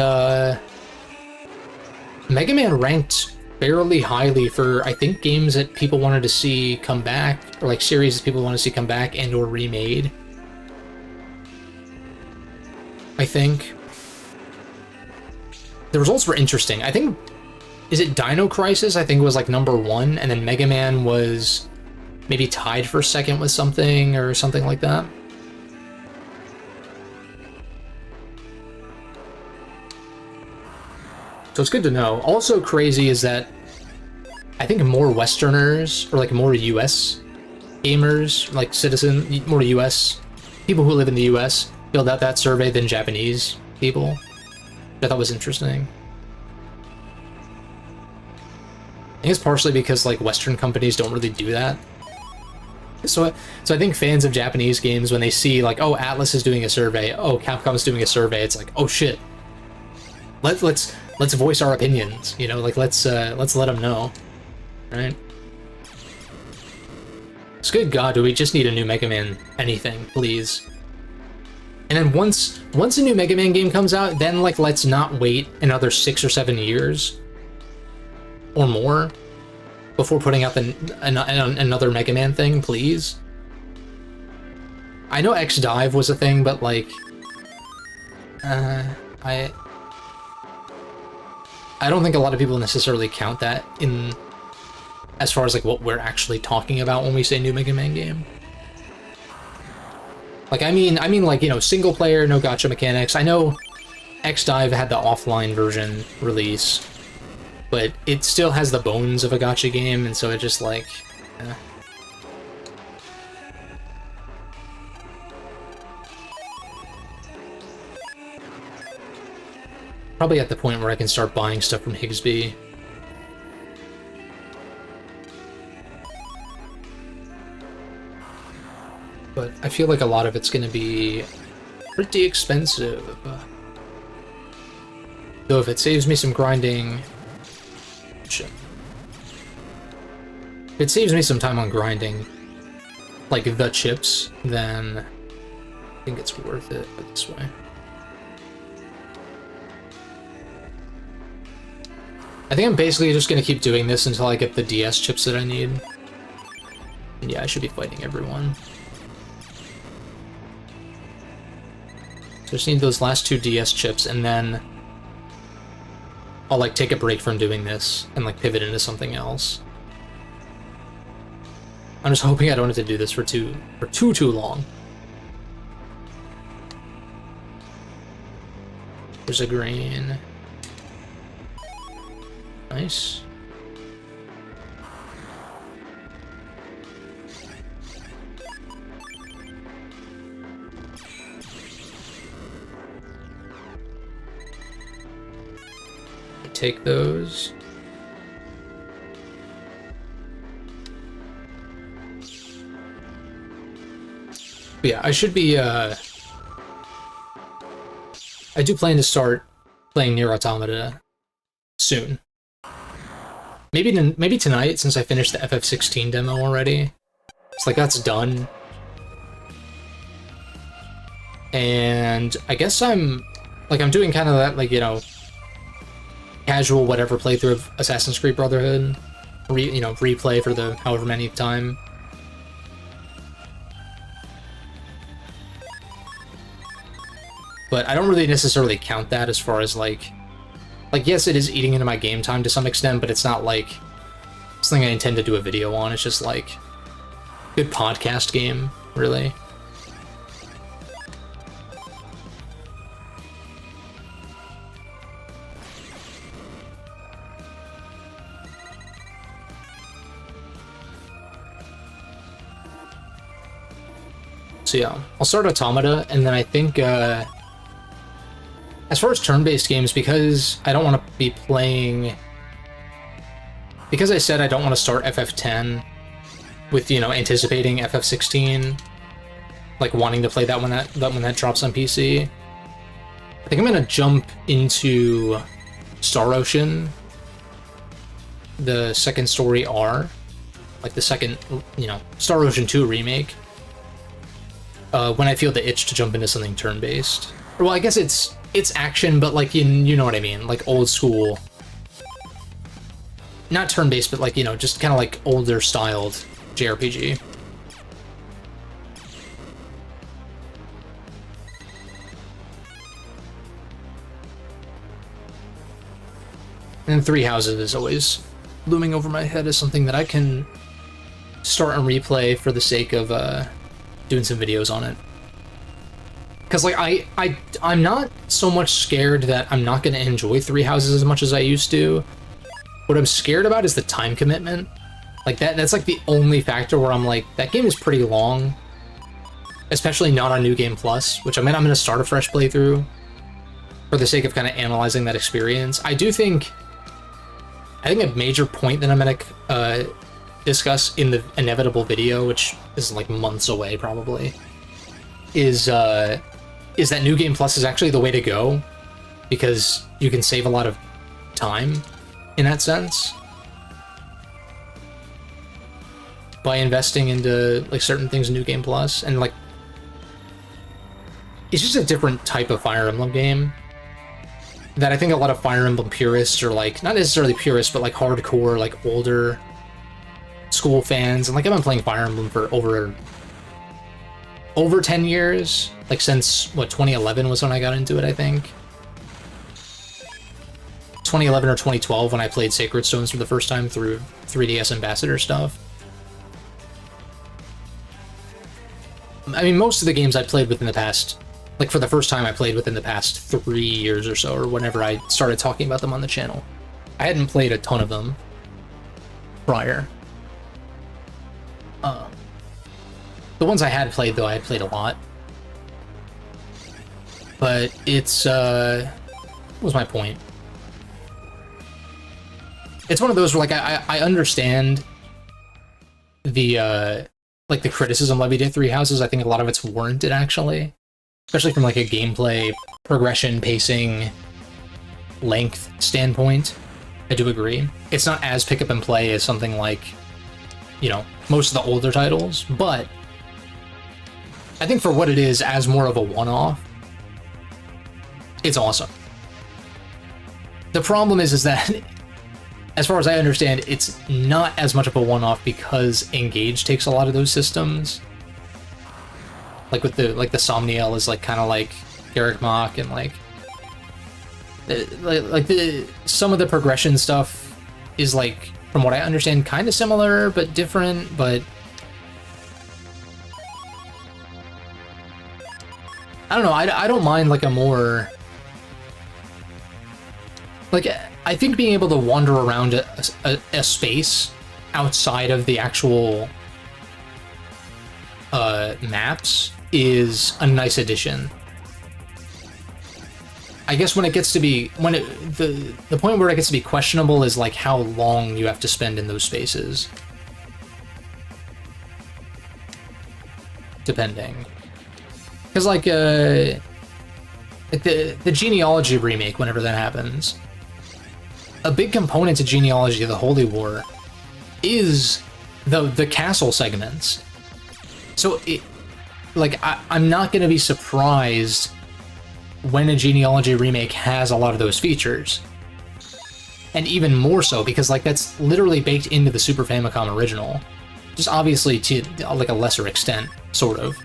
Mega Man ranked fairly highly for, I think, games that people wanted to see come back, or like series that people want to see come back and or remade. I think. The results were interesting. I think... Is it Dino Crisis? I think it was like #1, and then Mega Man was maybe tied for second with something, or something like that. So it's good to know. Also crazy is that I think more Westerners, or like more US gamers, like more US people who live in the US, filled out that survey than Japanese people, which I thought was interesting. I think it's partially because, like, Western companies don't really do that. So I think fans of Japanese games, when they see, like, oh, Atlas is doing a survey, oh, Capcom is doing a survey, it's like, oh shit, let's voice our opinions, you know, like, let's let them know, right? It's good God, do we just need a new Mega Man anything, please? And then once a new Mega Man game comes out, then, like, let's not wait another 6 or 7 years or more before putting out another Mega Man thing, please. I know X-Dive was a thing, but, like, I don't think a lot of people necessarily count that in as far as, like, what we're actually talking about when we say new Mega Man game. Like, I mean, like, you know, single player, no gacha mechanics. I know X-Dive had the offline version release, but it still has the bones of a gacha game, and so it just, like, Probably at the point where I can start buying stuff from Higsby. But I feel like a lot of it's going to be pretty expensive. Though if it saves me some grinding... Shit. If it saves me some time on grinding, like, the chips, then I think it's worth it this way. I think I'm basically just going to keep doing this until I get the DS chips that I need. And yeah, I should be fighting everyone. So I just need those last 2 DS chips, and then I'll, like, take a break from doing this and, like, pivot into something else. I'm just hoping I don't have to do this for too long. There's a green. Nice. Take those. But yeah, I should be, I do plan to start playing Nier Automata soon. Maybe tonight, since I finished the FF16 demo already. It's like, that's done. And I guess I'm doing kind of that, like, you know, casual whatever playthrough of Assassin's Creed Brotherhood. Replay for the however many time. But I don't really necessarily count that as far as, like, yes, it is eating into my game time to some extent, but it's not, like, something I intend to do a video on. It's just, like, good podcast game, really. So yeah, I'll start Automata, and then I think, as far as turn-based games, because I don't want to be playing... Because I said I don't want to start FF10 with, you know, anticipating FF16, like wanting to play that when that drops on PC, I think I'm going to jump into Star Ocean, the second story R, like the second, you know, Star Ocean 2 remake, when I feel the itch to jump into something turn-based. Well, I guess it's action, but like, you know what I mean, like old school, not turn-based, but like, you know, just kind of like older styled JRPG. And Three Houses is always looming over my head as something that I can start and replay for the sake of doing some videos on it. Because, like, I'm not so much scared that I'm not going to enjoy Three Houses as much as I used to. What I'm scared about is the time commitment. Like, that's, like, the only factor where I'm like, that game is pretty long. Especially not on New Game Plus, which I mean, I'm going to start a fresh playthrough for the sake of kind of analyzing that experience. I think a major point that I'm going to discuss in the inevitable video, which is, like, months away, probably, is that New Game Plus is actually the way to go, because you can save a lot of time in that sense by investing into, like, certain things in New Game Plus. And, like, it's just a different type of Fire Emblem game that I think a lot of Fire Emblem purists, or, like, not necessarily purists, but like hardcore, like older school fans, and like I've been playing Fire Emblem for over 10 years, like since, what, 2011 was when I got into it, I think. 2011 or 2012 when I played Sacred Stones for the first time through 3DS Ambassador stuff. I mean, most of the games I played within the past, like for the first time I played within the past 3 years or so, or whenever I started talking about them on the channel. I hadn't played a ton of them prior. The ones I had played, though, I had played a lot. But it's, what was my point? It's one of those where, like, I understand the, like, the criticism levied at Three Houses. I think a lot of it's warranted, actually. Especially from, like, a gameplay, progression, pacing, length standpoint. I do agree. It's not as pick up and play as something like, you know, most of the older titles, but I think for what it is, as more of a one-off, it's awesome. The problem is that, as far as I understand, it's not as much of a one-off because Engage takes a lot of those systems. Like with the Somniel is like kind of like Garrick Mach, and like some of the progression stuff is, like, from what I understand, kind of similar but different. But I don't know. I don't mind, like, a more, like, I think being able to wander around a space outside of the actual maps is a nice addition. I guess when it gets to be the point where it gets to be questionable is like how long you have to spend in those spaces, depending. Because like the Genealogy remake, whenever that happens, a big component to Genealogy of the Holy War is the castle segments. So I'm not going to be surprised when a Genealogy remake has a lot of those features. And even more so, because like that's literally baked into the Super Famicom original. Just obviously to like a lesser extent, sort of.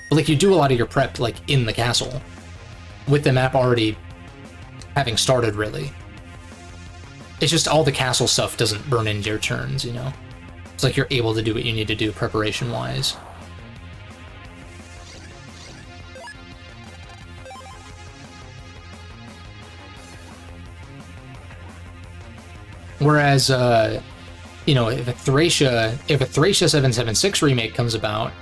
But like you do a lot of your prep like in the castle, with the map already having started, really. It's just all the castle stuff doesn't burn into your turns, you know? It's like you're able to do what you need to do preparation-wise. Whereas, you know, if a Thracia 776 remake comes about,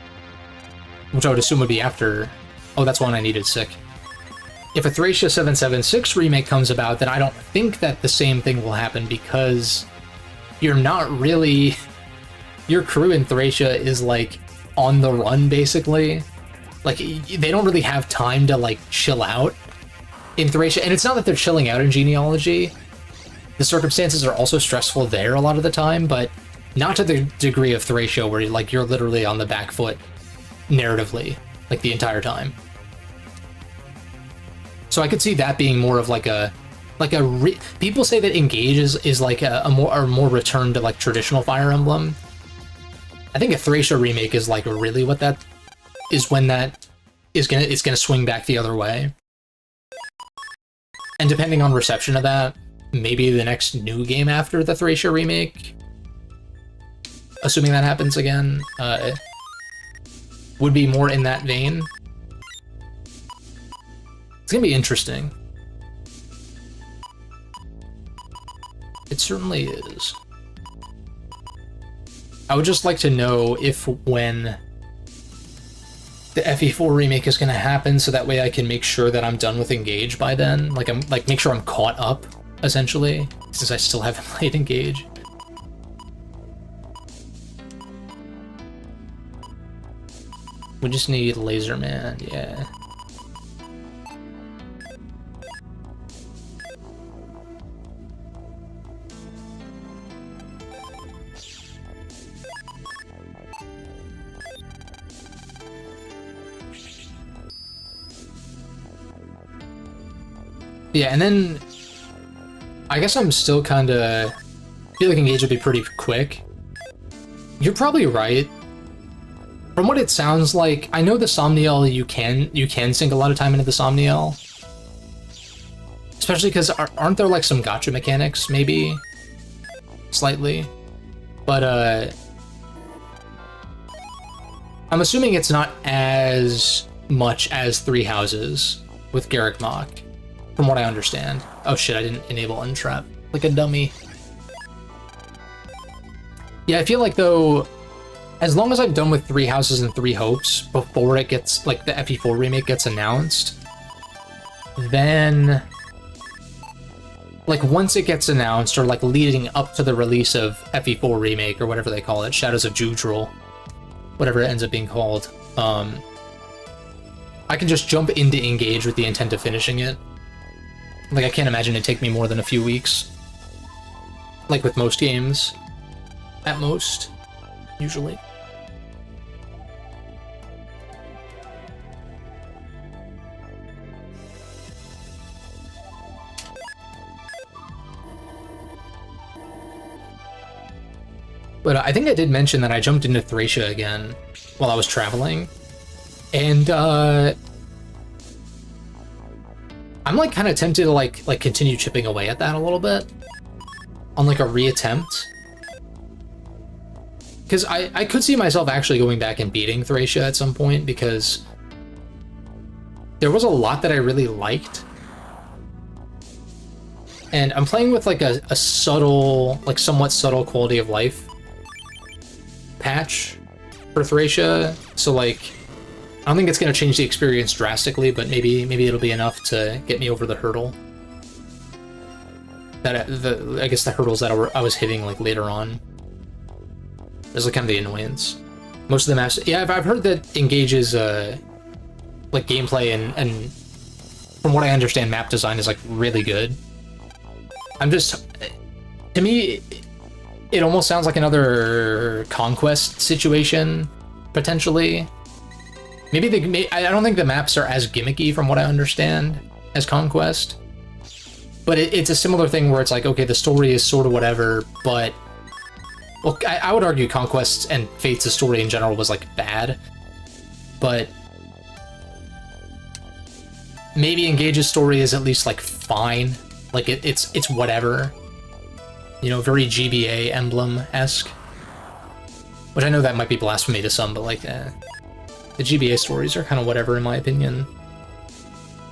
which I would assume would be after... Oh, that's one I needed sick. If a Thracia 776 remake comes about, then I don't think that the same thing will happen, because you're not really... Your crew in Thracia is, like, on the run, basically. Like, they don't really have time to, like, chill out in Thracia. And it's not that they're chilling out in Genealogy. The circumstances are also stressful there a lot of the time, but not to the degree of Thracia, where like you're literally on the back foot narratively, like the entire time. So I could see that being more of like people say that Engage is like a more return to like traditional Fire Emblem. I think a Thracia remake is like really what that is, when that is gonna swing back the other way. And depending on reception of that, maybe the next new game after the Thracia remake, assuming that happens again, would be more in that vein. It's gonna be interesting. It certainly is. I would just like to know if when the FE4 remake is gonna happen, so that way I can make sure that I'm done with Engage by then. Like make sure I'm caught up, essentially, since I still haven't played Engage. We just need Laserman, yeah. Yeah, and then I guess I'm still kinda feel like Engage will be pretty quick. You're probably right. From what it sounds like, I know the Somniel you can sink a lot of time into the Somniel. Especially because aren't there like some gacha mechanics, maybe? Slightly. But I'm assuming it's not as much as Three Houses with Garrick Mach, from what I understand. Oh shit, I didn't enable Untrap. Like a dummy. Yeah, I feel like though, as long as I'm done with Three Houses and Three Hopes before it gets, like, the FE4 remake gets announced, then, like, once it gets announced, or, like, leading up to the release of FE4 remake, or whatever they call it, Shadows of Jujril, whatever it ends up being called, I can just jump into Engage with the intent of finishing it. Like, I can't imagine it'd take me more than a few weeks. Like with most games. At most. Usually. But I think I did mention that I jumped into Thracia again while I was traveling. And, I'm, like, kind of tempted to, like continue chipping away at that a little bit. On, like, a reattempt. Because I could see myself actually going back and beating Thracia at some point, because there was a lot that I really liked. And I'm playing with like a subtle, like somewhat subtle quality of life patch for Thracia. So like, I don't think it's going to change the experience drastically, but maybe it'll be enough to get me over the hurdle. I guess the hurdles that I was hitting like later on. There's like kind of the annoyance. Most of the maps, yeah, I've heard that engages like gameplay and from what I understand, map design is like really good. To me, it almost sounds like another Conquest situation, potentially. I don't think the maps are as gimmicky from what I understand as Conquest. But it's a similar thing where it's like, okay, the story is sort of whatever, but... Well, I would argue Conquest and Fates' story in general was like bad, but... Maybe Engage's story is at least like fine. Like it's whatever. You know, very GBA emblem-esque. Which I know that might be blasphemy to some, but like, the GBA stories are kind of whatever in my opinion.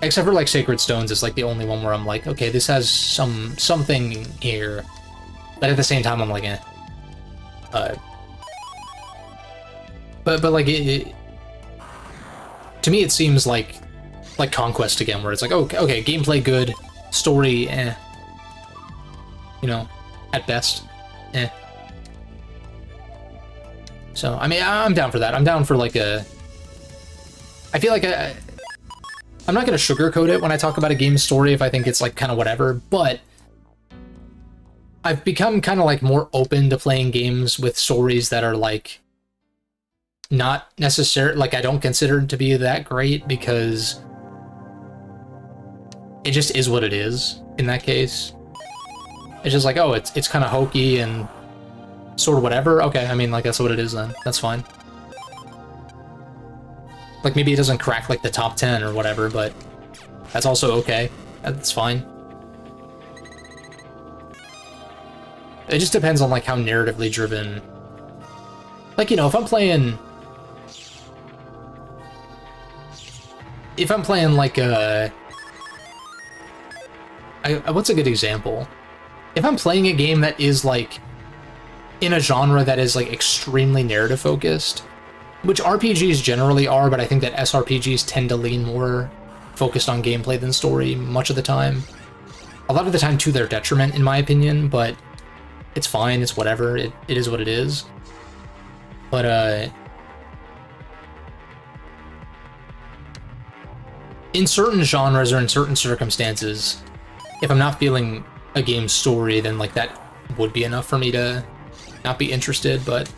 Except for like Sacred Stones is like the only one where I'm like, okay, this has something here. But at the same time, I'm like, eh. But like, to me it seems like Conquest again, where it's like, okay, gameplay good, story, eh. You know, at best, eh. So, I mean, I'm down for that. I'm down for like a... I feel like I'm not going to sugarcoat it when I talk about a game's story if I think it's like kind of whatever, but I've become kind of like more open to playing games with stories that are like not necessarily, like I don't consider it to be that great because it just is what it is in that case. It's just like, oh, it's kind of hokey and sort of whatever. Okay, I mean, like, that's what it is then. That's fine. Like, maybe it doesn't crack, like, the top 10 or whatever, but that's also okay. That's fine. It just depends on, like, how narratively driven... Like, you know, if I'm playing, like, what's a good example? If I'm playing a game that is, like, in a genre that is, like, extremely narrative-focused, which RPGs generally are, but I think that SRPGs tend to lean more focused on gameplay than story much of the time. A lot of the time to their detriment, in my opinion, but it's fine, it's whatever, it is what it is. But, in certain genres or in certain circumstances, if I'm not feeling a game's story, then, like, that would be enough for me to not be interested, but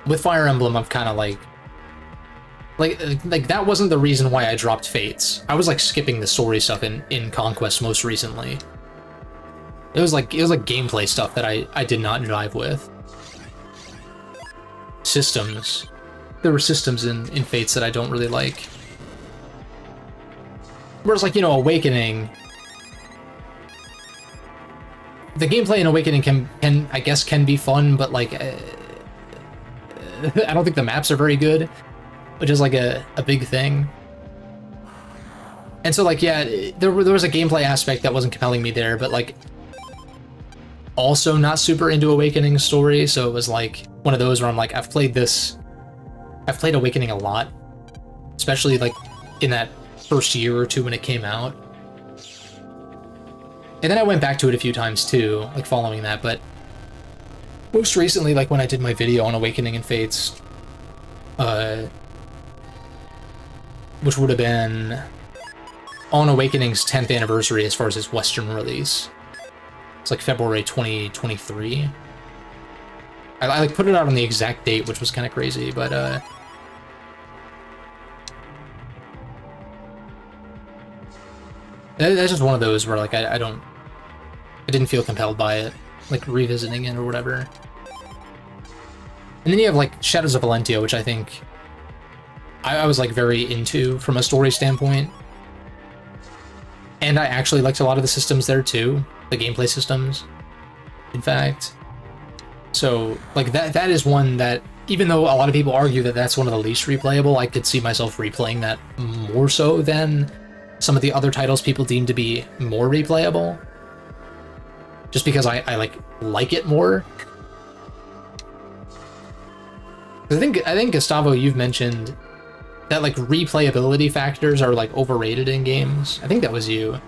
with Fire Emblem, I'm kind of like that wasn't the reason why I dropped Fates. I was like skipping the story stuff in Conquest most recently. It was like gameplay stuff that I did not drive with. Systems. There were systems in Fates that I don't really like. Whereas, like, you know, Awakening, the gameplay in Awakening can I guess can be fun, but like I don't think the maps are very good, which is like a big thing. And so, like, yeah, there was a gameplay aspect that wasn't compelling me there, but like also not super into Awakening's story, so it was like one of those where I'm like, I've played Awakening a lot, especially like in that first year or two when it came out. And then I went back to it a few times too, like following that, but most recently, like when I did my video on Awakening and Fates, which would have been on Awakening's 10th anniversary as far as its Western release. It's like February 2023. I like put it out on the exact date, which was kind of crazy, but that's just one of those where like I didn't feel compelled by it, like revisiting it or whatever. And then you have like Shadows of Valentia, which I think I was like very into from a story standpoint. And I actually liked a lot of the systems there too, the gameplay systems, in fact. So like that is one that, even though a lot of people argue that that's one of the least replayable, I could see myself replaying that more so than some of the other titles people deem to be more replayable. Just because I like it more. I think Gustavo, you've mentioned that like replayability factors are like overrated in games. I think that was you.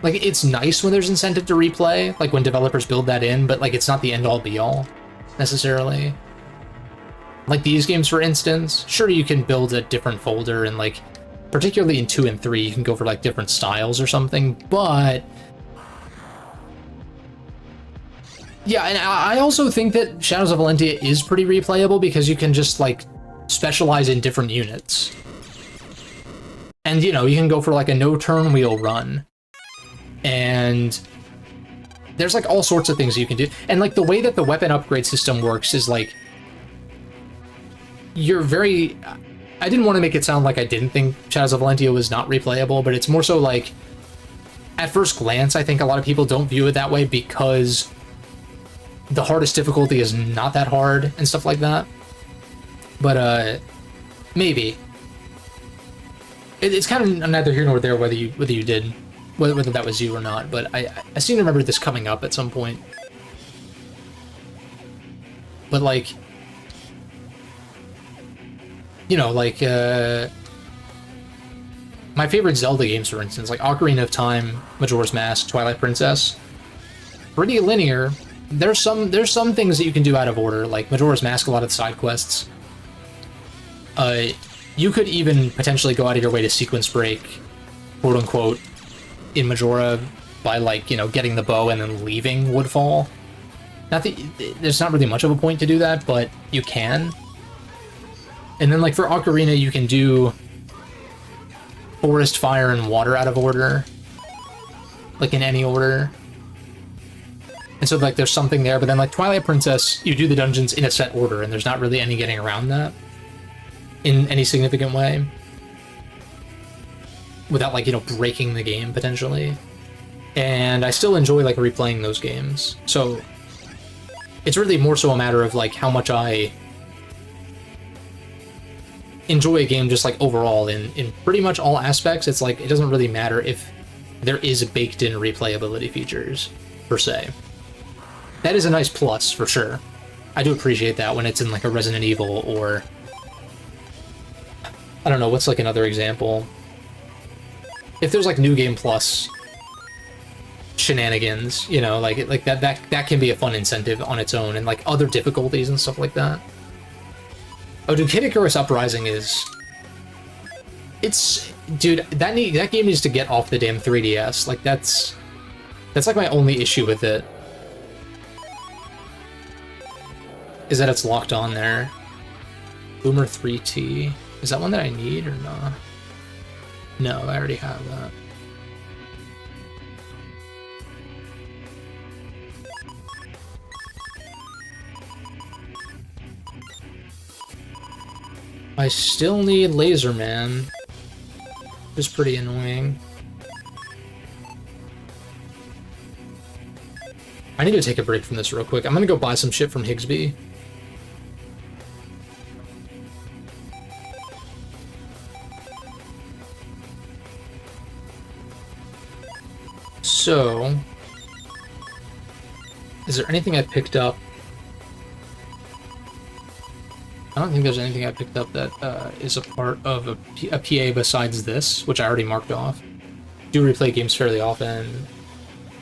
Like, it's nice when there's incentive to replay, like when developers build that in, but like it's not the end-all be-all necessarily. Like these games, for instance, sure, you can build a different folder, and like particularly in 2 and 3 you can go for like different styles or something, but yeah. And I also think that Shadows of Valentia is pretty replayable because you can just like specialize in different units, and you know, you can go for like a no turn wheel run, and there's like all sorts of things you can do. And like the way that the weapon upgrade system works is like you're very, I didn't want to make it sound like I didn't think Shadows of Valentia was not replayable, but it's more so like at first glance I think a lot of people don't view it that way because the hardest difficulty is not that hard and stuff like that. But maybe it's kind of neither here nor there whether you did, whether that was you or not. But I seem to remember this coming up at some point. But like, you know, like my favorite Zelda games, for instance, like Ocarina of Time, Majora's Mask, Twilight Princess, pretty linear. There's some things that you can do out of order, like Majora's Mask, a lot of the side quests. You could even potentially go out of your way to sequence break, quote unquote, in Majora by like, you know, getting the bow and then leaving Woodfall. Not that there's not really much of a point to do that, but you can. And then like for Ocarina, you can do Forest, Fire, and Water out of order, like in any order. And so like there's something there, but then like Twilight Princess, you do the dungeons in a set order, and there's not really any getting around that in any significant way without like, you know, breaking the game potentially. And I still enjoy like replaying those games. So it's really more so a matter of like how much I enjoy a game just like overall in pretty much all aspects. It's like it doesn't really matter if there is baked in replayability features per se. That is a nice plus for sure. I do appreciate that when it's in like a Resident Evil, or I don't know, what's like another example? If there's like New Game Plus shenanigans, you know, like that can be a fun incentive on its own, and like other difficulties and stuff like that. Oh, dude, Kid Icarus Uprising is... Dude, that game needs to get off the damn 3DS. Like, that's like my only issue with it. Is that it's locked on there. Boomer 3T. Is that one that I need or not? No, I already have that. I still need Laser Man, which is pretty annoying. I need to take a break from this real quick. I'm gonna go buy some shit from Higsby. So, is there anything I picked up? I don't think there's anything I picked up that is a part of a PA besides this, which I already marked off. Do replay games fairly often.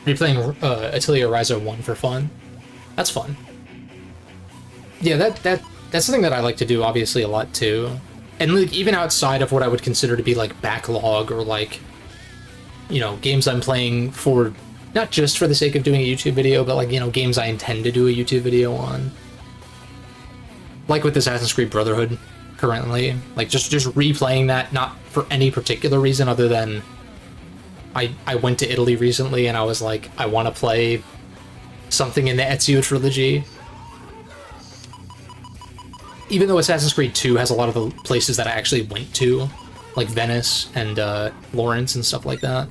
Replaying Atelier Ryza 1 for fun. That's fun. Yeah, that's something that I like to do, obviously, a lot too. And like, even outside of what I would consider to be like backlog, or like, you know, games I'm playing for, not just for the sake of doing a YouTube video, but like, you know, games I intend to do a YouTube video on. Like with Assassin's Creed Brotherhood currently, like just replaying that, not for any particular reason other than I went to Italy recently and I was like, I want to play something in the Ezio trilogy. Even though Assassin's Creed 2 has a lot of the places that I actually went to, like Venice and Florence and stuff like that.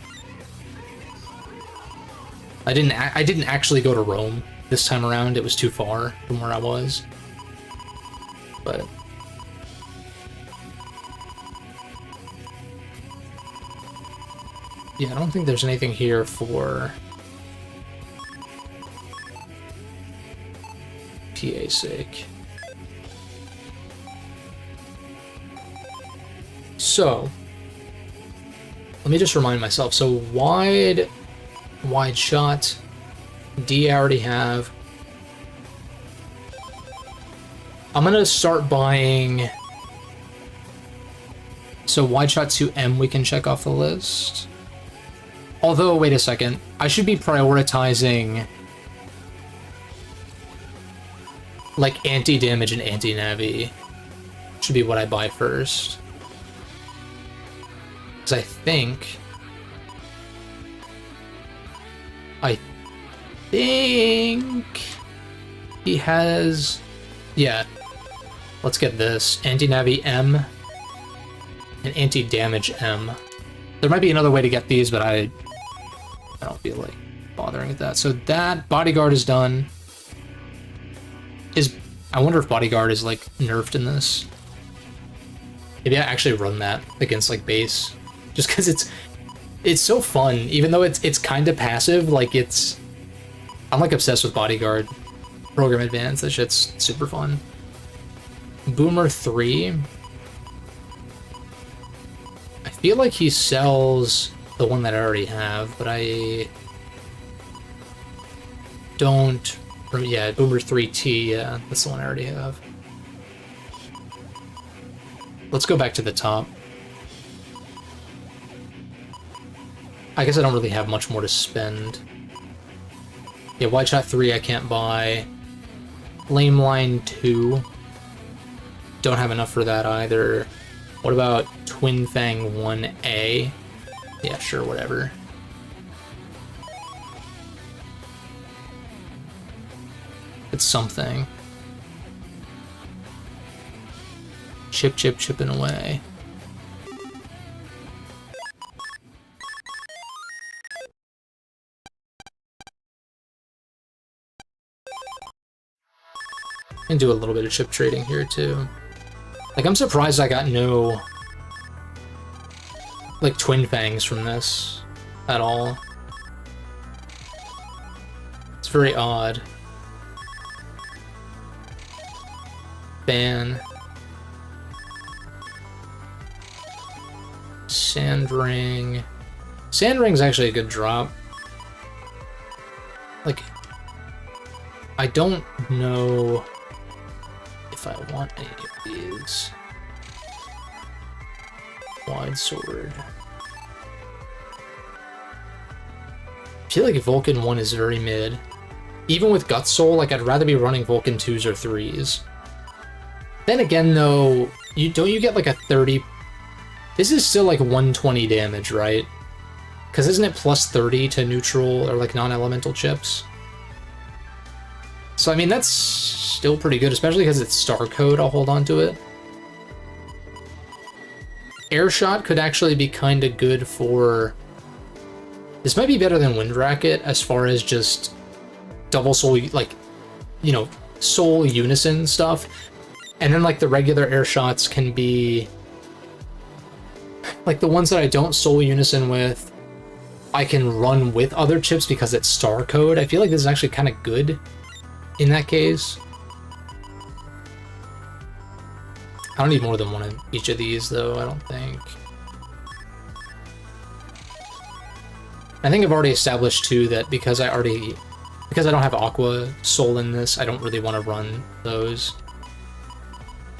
I didn't actually go to Rome this time around. It was too far from where I was. But Yeah, I don't think there's anything here for PA sake. So, let me just remind myself. So wide shot, D I already have. I'm gonna start buying. So wide shot 2M we can check off the list. Although, wait a second, I should be prioritizing like anti-damage and anti-navi. Should be what I buy first. Because I think he has, yeah. Let's get this anti-navi M and anti-damage M. There might be another way to get these, but I don't feel like bothering with that. So that bodyguard is done. I wonder if bodyguard is like nerfed in this. Maybe I actually run that against like base, just because it's so fun. Even though it's kind of passive, like I'm like obsessed with bodyguard. Program advance, that shit's super fun. Boomer 3. I feel like he sells the one that I already have, but I don't. Yeah, Boomer 3T, yeah, that's the one I already have. Let's go back to the top. I guess I don't really have much more to spend. Yeah, Wide Shot 3 I can't buy. Flame Line 2. Don't have enough for that either. What about Twin Fang 1A? Yeah, sure, whatever. It's something. Chipping away. And do a little bit of chip trading here too. Like, I'm surprised I got no like Twin Fangs from this at all. It's very odd. Ban. Sandring. Sandring's actually a good drop. Like, I don't know if I want any of these. Wide sword. I feel like Vulcan 1 is very mid. Even with Gut Soul, like, I'd rather be running Vulcan 2s or 3s. Then again, though, don't you get like a 30... This is still like 120 damage, right? Because isn't it plus 30 to neutral or like non-elemental chips? So I mean, that's still pretty good, especially because it's star code. I'll hold on to it. Air Shot could actually be kind of good for... This might be better than Wind Racket as far as just double soul, like, you know, soul unison stuff. And then like the regular air shots can be like the ones that I don't soul unison with, I can run with other chips because it's star code. I feel like this is actually kind of good in that case. I don't need more than one of each of these though, I don't think. I think I've already established too that because I don't have Aqua Soul in this, I don't really want to run those.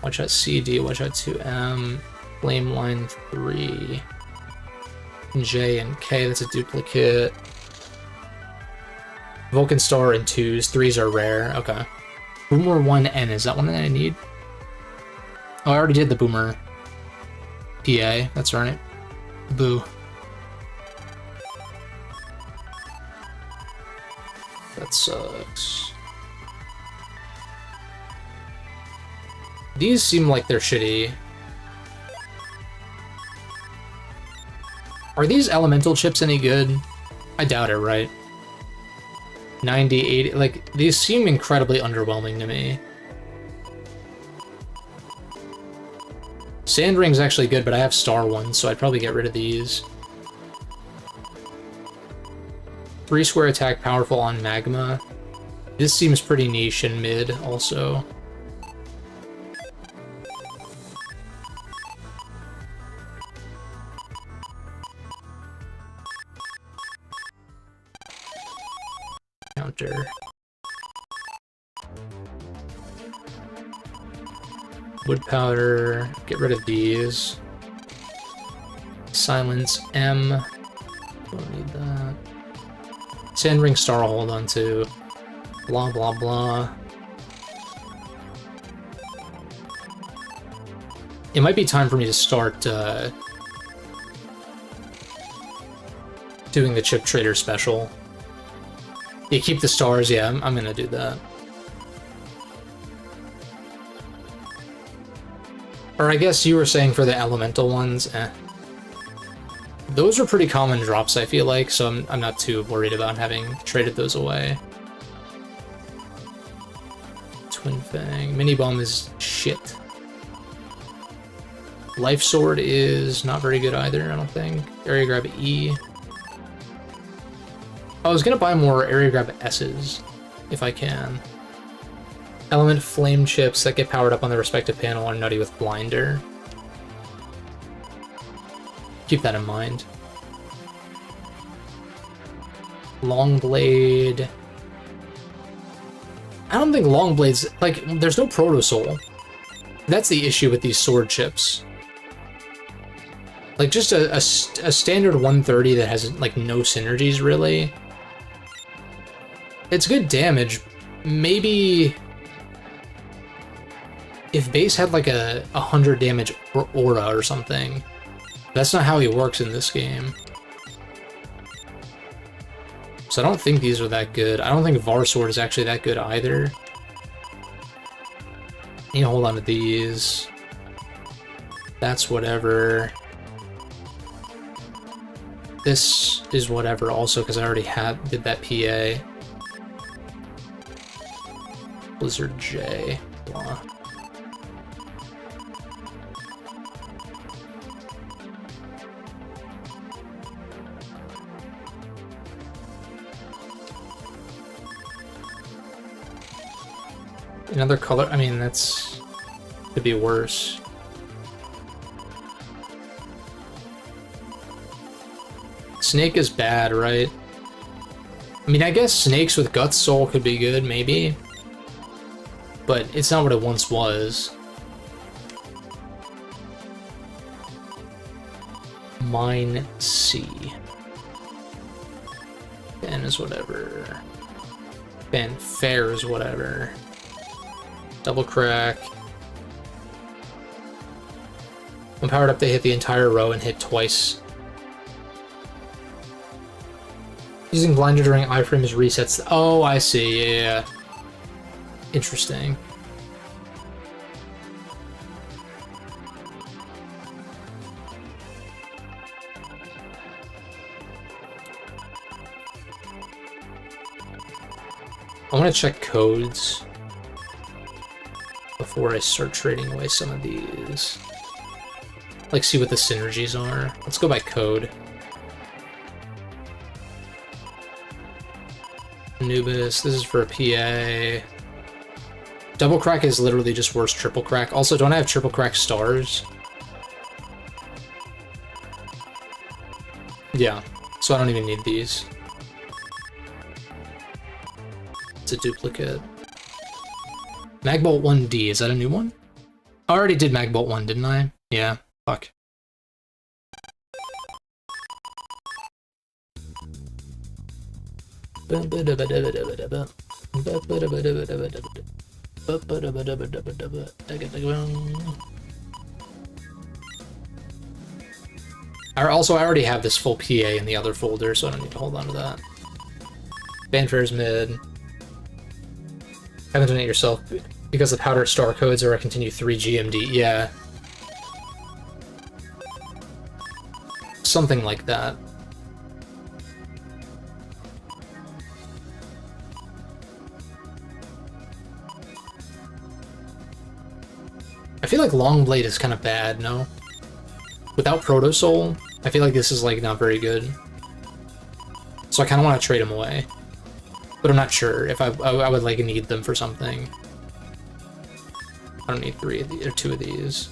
Watch out CD, watch out 2M, Flame Line 3, J and K, that's a duplicate. Vulcan Star and 2s, 3s are rare, okay. Boomer 1N, is that one that I need? Oh, I already did the Boomer PA, that's right. Boo. That sucks. These seem like they're shitty. Are these elemental chips any good? I doubt it, right? 90, 80, like, these seem incredibly underwhelming to me. Sandring's actually good, but I have Star ones, so I'd probably get rid of these. 3 square attack, powerful on magma. This seems pretty niche and mid, also. Counter. Wood powder, get rid of these. Silence M. Don't need that. Sand ring star, hold on to. Blah blah blah. It might be time for me to start doing the chip trader special. You keep the stars, yeah, I'm gonna do that. Or I guess you were saying for the elemental ones, Those are pretty common drops, I feel like, so I'm not too worried about having traded those away. Twin Fang. Mini Bomb is shit. Life Sword is not very good either, I don't think. Area Grab E. I was gonna buy more Area Grab S's, if I can. Element Flame Chips that get powered up on the respective panel are nutty with Blinder. Keep that in mind. Long Blade. I don't think Long Blades, like, there's no Proto Soul. That's the issue with these sword chips. Like, just a standard 130 that has, like, no synergies, really. It's good damage. Maybe if base had, like, a 100 damage aura or something. That's not how he works in this game. So I don't think these are that good. I don't think Varsword is actually that good either. You know, hold on to these. That's whatever. This is whatever also, because I already did that PA. Blizzard J. Blah. Another color, I mean, that's could be worse. Snake is bad, right? I mean, I guess snakes with Guts Soul could be good, maybe. But it's not what it once was. Mine C. Ben is whatever. Fanfare is whatever. Double crack. When powered up, they hit the entire row and hit twice. Using Blinder during iframes resets. Oh, I see. Yeah. Interesting. I want to check codes before I start trading away some of these. Like, see what the synergies are. Let's go by code. Anubis, this is for a PA. Double crack is literally just worse triple crack. Also, don't I have triple crack stars? Yeah, so I don't even need these. It's a duplicate. Magbolt 1D, is that a new one? I already did Magbolt 1, didn't I? Yeah, fuck. I already have this full PA in the other folder, so I don't need to hold on to that. Fanfare's mid. Haven't done it yourself because the powder star codes are a continue 3 GMD. Yeah. Something like that. I feel like Longblade is kind of bad, no? Without Proto Soul, I feel like this is like not very good. So I kind of want to trade them away. But I'm not sure if I would like need them for something. I don't need 3 of these, or 2 of these.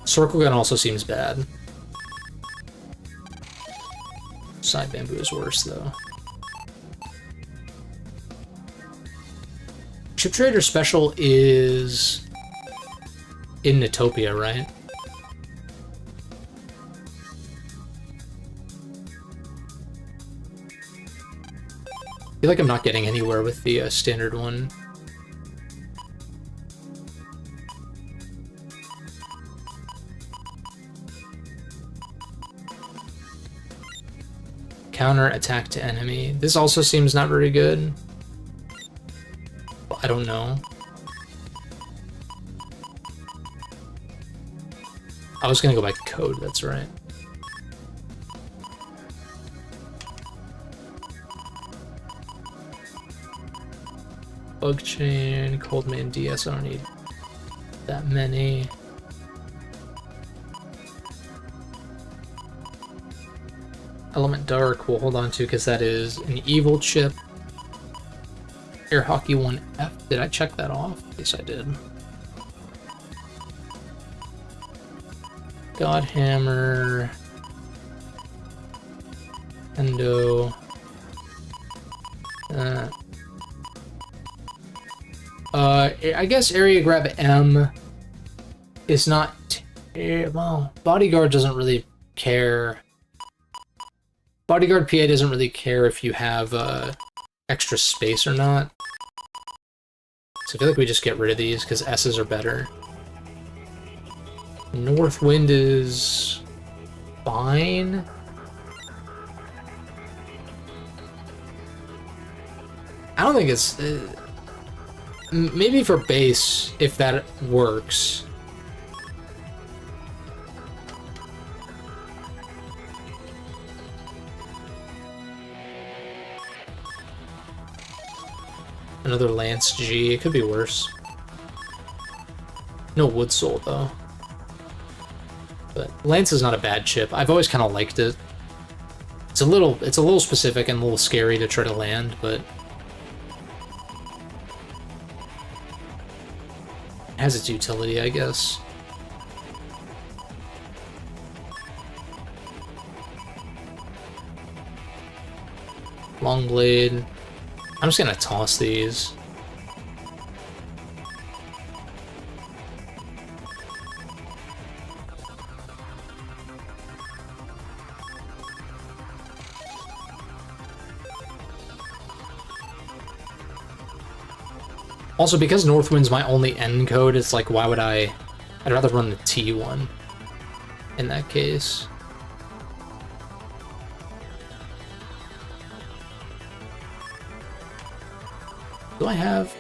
Circle gun also seems bad. Side bamboo is worse though. Chip Trader Special is in Netopia, right? I feel like I'm not getting anywhere with the standard one. Counter attack to enemy. This also seems not very good. I don't know. I was gonna go by code, that's right. Bug chain, Cold Man DS, I don't need that many. Element Dark we'll hold on to because that is an evil chip. Air Hockey 1F, did I check that off? Yes, I did. Godhammer. Endo. I guess Area Grab M is not... well, Bodyguard doesn't really care. Bodyguard PA doesn't really care if you have extra space or not. So I feel like we just get rid of these because S's are better. Northwind is fine. I don't think it's... maybe for base, if that works. Another Lance G. It could be worse. No Wood Soul though. But Lance is not a bad chip. I've always kind of liked it. It's a little specific and a little scary to try to land, but it has its utility, I guess. Long Blade. I'm just gonna toss these. Also, because Northwind's my only N code, it's like, why would I'd rather run the T one in that case. Do I have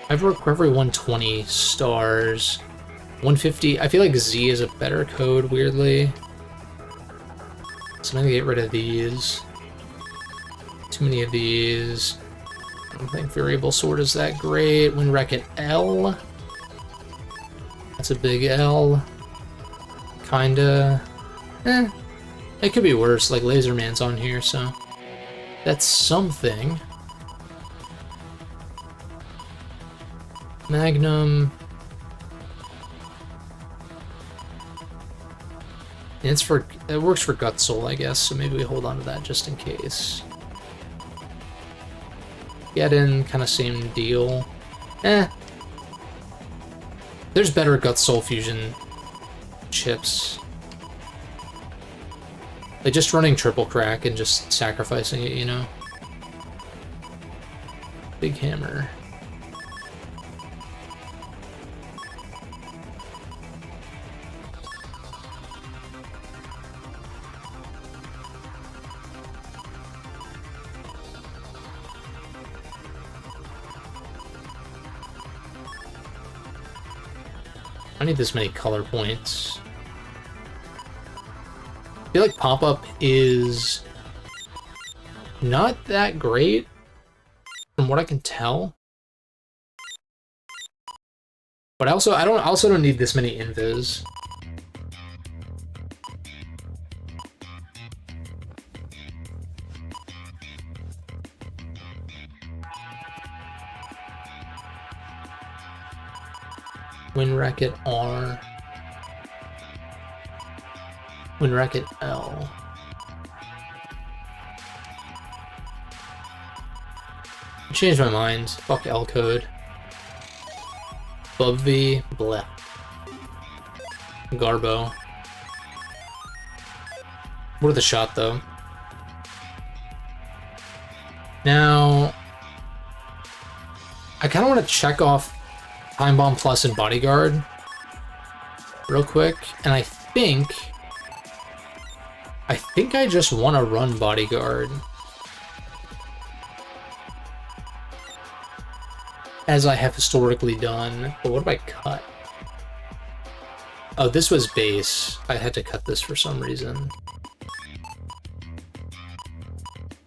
Recovery 120 stars, 150? I feel like Z is a better code, weirdly. So I'm gonna get rid of these. Too many of these. I don't think Variable Sword is that great. Wind Racket L. That's a big L. Kinda. It could be worse, like Laserman's on here, so that's something. Magnum. And it works for Gut Soul, I guess, so maybe we hold on to that just in case. Get in, kind of same deal. There's better Gut Soul Fusion chips. Like just running Triple Crack and just sacrificing it, you know? Big Hammer. I need this many color points. I feel like pop-up is not that great from what I can tell. But I also don't need this many invis. Wind Racket R. Wind Racket L. I changed my mind. Fuck L code. Bub V. Bleh. Garbo. Worth a shot, though. Now, I kind of want to check off Time Bomb Plus and Bodyguard real quick, and I think I just want to run Bodyguard, as I have historically done. But what do I cut? Oh, this was base. I had to cut this for some reason.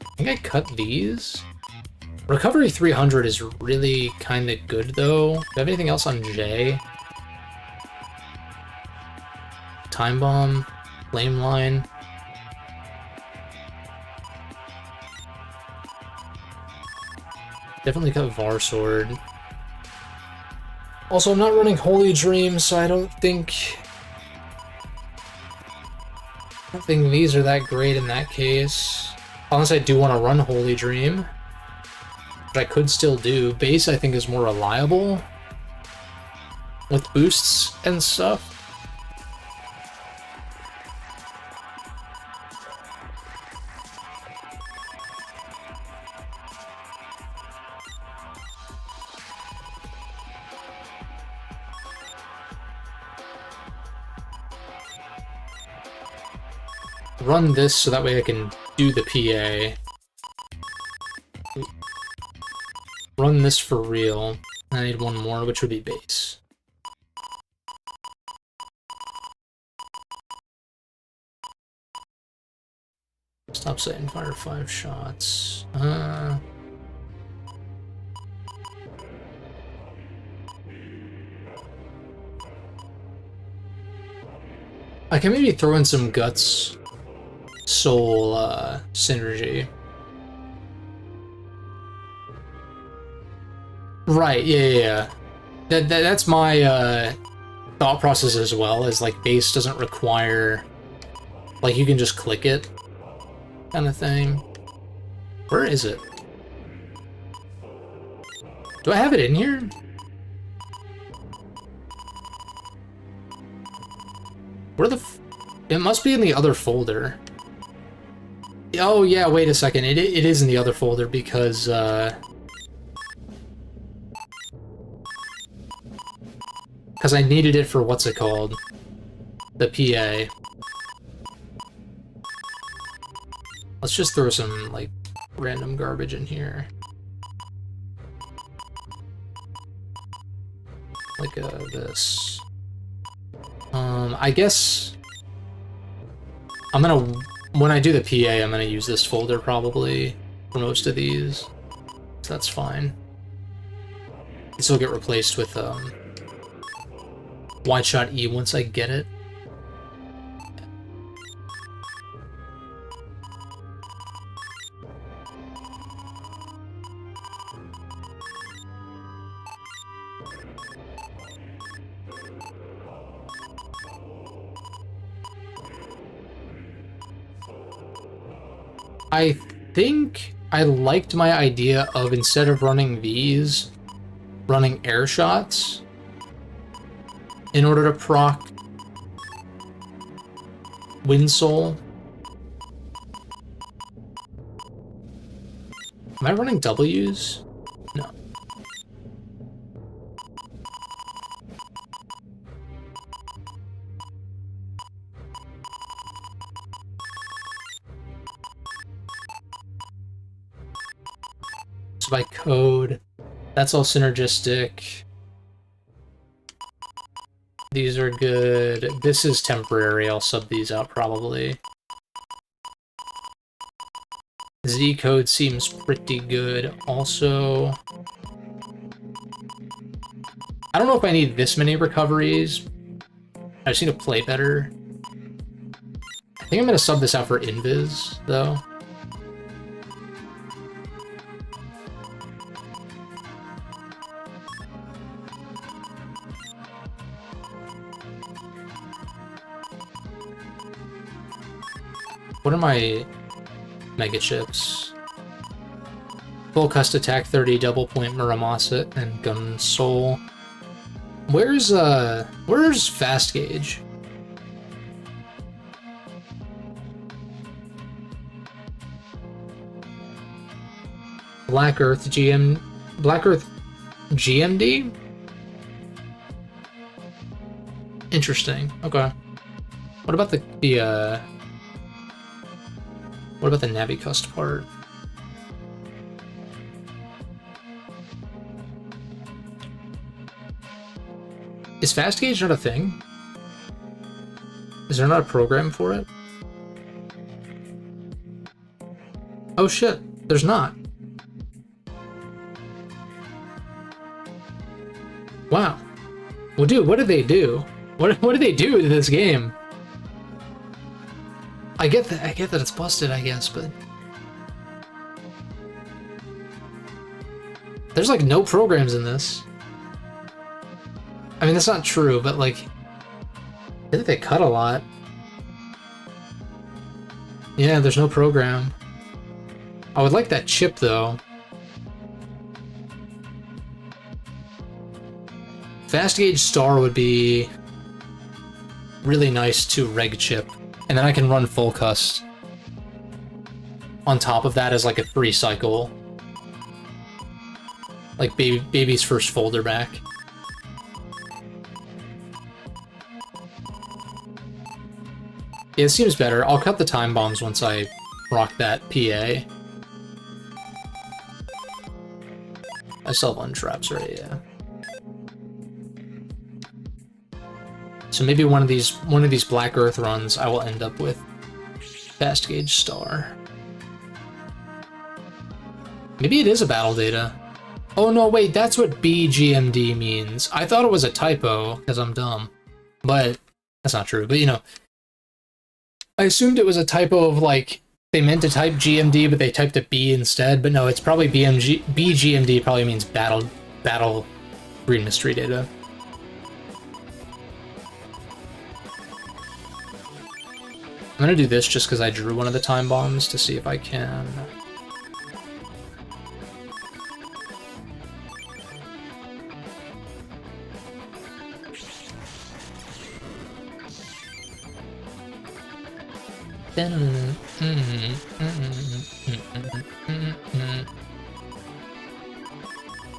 I think I cut these. Recovery 300 is really kind of good, though. Do I have anything else on J? Time Bomb, Flame Line. Definitely cut Var Sword. Also, I'm not running Holy Dream, so I don't think these are that great in that case. Unless I do want to run Holy Dream, which I could still do. Base, I think, is more reliable with boosts and stuff. Run this so that way I can do the PA. Run this for real. I need one more, which would be base. Stop setting fire 5 shots. I can maybe throw in some Guts Soul synergy. Right, yeah. That's my thought process as well, is like base doesn't require, like, you can just click it kind of thing. Where is it? Do I have it in here? Where the it must be in the other folder. Oh yeah, wait a second. It is in the other folder because I needed it for what's it called? The PA. Let's just throw some like random garbage in here. Like this. I guess I'm gonna, when I do the PA, I'm gonna use this folder probably for most of these. So that's fine. This will get replaced with Wide Shot E once I get it. I think I liked my idea of, instead of running these, running air shots in order to proc Wind Soul. Am I running W's? No. By code, that's all synergistic. These are good. This is temporary. I'll sub these out probably. Z code seems pretty good also. I don't know if I need this many recoveries. I just need to play better. I think I'm gonna sub this out for Invis though. What are my mega chips? Full Cust Attack 30, Double Point Muramasa, and Gun Soul. Where's Fast Gauge? Black Earth GMD? Interesting. Okay. What about the what about the Navicust part? Is Fast Gauge not a thing? Is there not a program for it? Oh shit, there's not. Wow. Well, dude, what did they do? What did they do to this game? I get that it's busted, I guess, but there's like no programs in this. I mean, that's not true, but like, I think they cut a lot. Yeah, there's no program. I would like that chip though. Fast Gauge Star would be really nice to reg chip, and then I can run Full Cust on top of that as like a free cycle, like baby's first folder back. Yeah, it seems better. I'll cut the time bombs once I rock that PA. I still have untraps, right? Yeah. So maybe one of these Black Earth runs, I will end up with Fast Gauge Star. Maybe it is a battle data. Oh no, wait, that's what BGMD means. I thought it was a typo because I'm dumb, but that's not true. But you know, I assumed it was a typo of like they meant to type GMD, but they typed a B instead. But no, it's probably BGMD probably means battle green mystery data. I'm gonna do this just because I drew one of the time bombs to see if I can.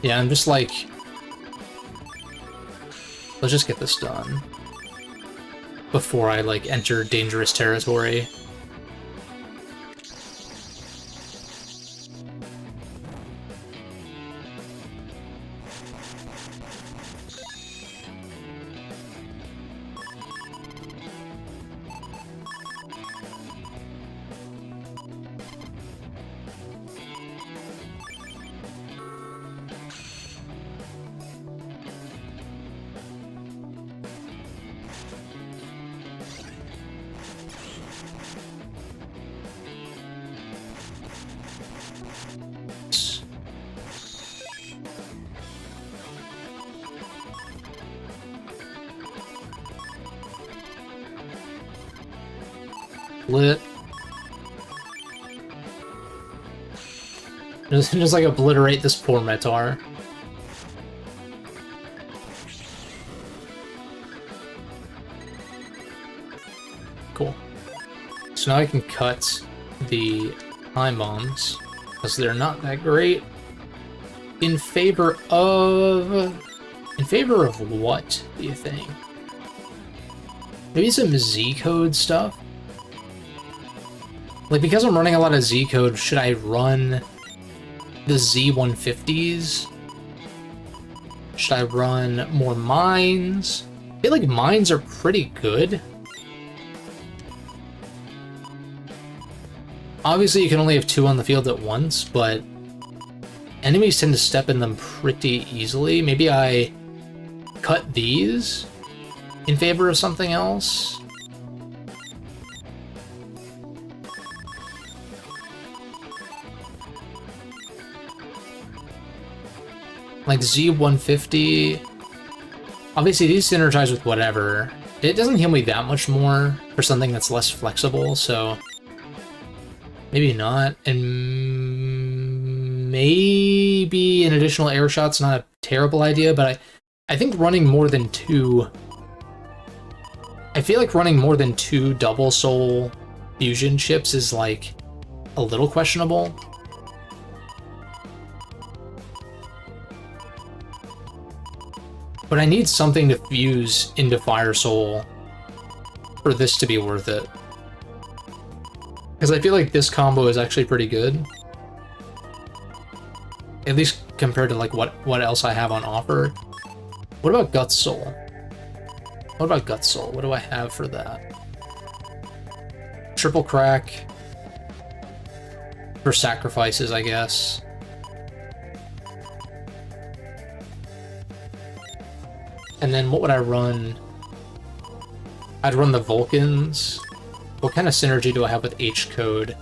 Yeah, I'm just like, let's just get this done before I like enter dangerous territory. Lit. Just like obliterate this poor Metar. Cool. So now I can cut the time bombs because they're not that great. In favor of what, do you think? Maybe some Z code stuff? Like, because I'm running a lot of Z code, should I run the Z150s? Should I run more mines? I feel like mines are pretty good. Obviously, you can only have 2 on the field at once, but enemies tend to step in them pretty easily. Maybe I cut these in favor of something else. Like Z150, obviously these synergize with whatever. It doesn't heal me that much more for something that's less flexible, so Maybe not. And maybe an additional air shot's not a terrible idea, but I think running more than two... I feel like running more than two double soul fusion chips is, like, a little questionable. But I need something to fuse into Fire Soul for this to be worth it. Because I feel like this combo is actually pretty good. At least compared to like what else I have on offer. What about Gut Soul? What about Gut Soul? What do I have for that? Triple Crack. For sacrifices, I guess. And then what would I run? I'd run the Vulcans. What kind of synergy do I have with H-Code?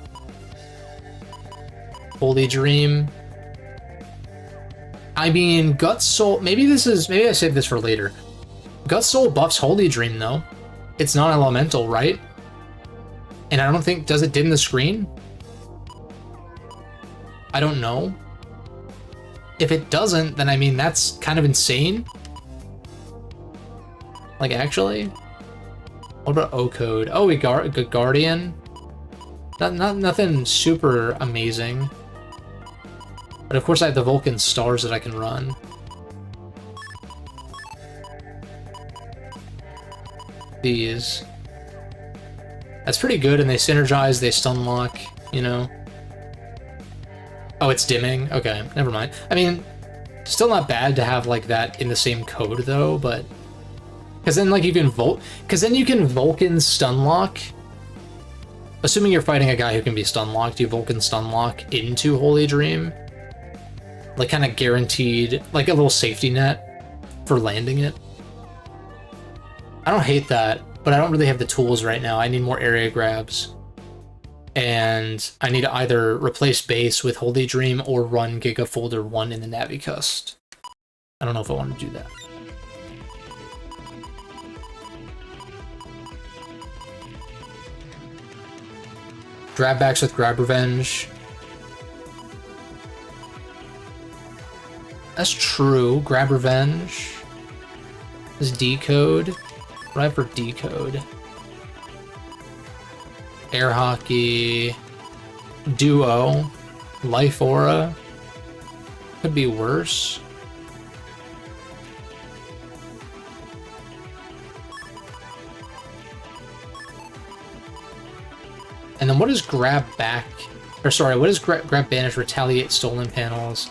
Holy Dream. I mean, Gut Soul... Maybe I saved this for later. Gut Soul buffs Holy Dream, though. It's non-elemental, right? And I don't think... Does it dim the screen? I don't know. If it doesn't, then I mean, that's kind of insane. Like, actually? What about O-Code? Oh, we Guardian? Nothing super amazing. But of course I have the Vulcan stars that I can run. These. That's pretty good, and they synergize, they stun lock, you know? Oh, it's dimming? Okay, never mind. I mean, still not bad to have, like, that in the same code, though, but... Because then, like, you can Vulcan stun lock. Assuming you're fighting a guy who can be stun locked, you Vulcan stun lock into Holy Dream. Like, kind of guaranteed, like a little safety net for landing it. I don't hate that, but I don't really have the tools right now. I need more area grabs. And I need to either replace base with Holy Dream or run Giga Folder 1 in the Navicust. I don't know if I want to do that. Grabbacks with Grab Revenge. That's true. Grab Revenge. This Decode. What do I have for Decode? Air Hockey. Duo. Life Aura. Could be worse. And then what is Grab Back? Or sorry, what is Grab Banish, Retaliate Stolen Panels?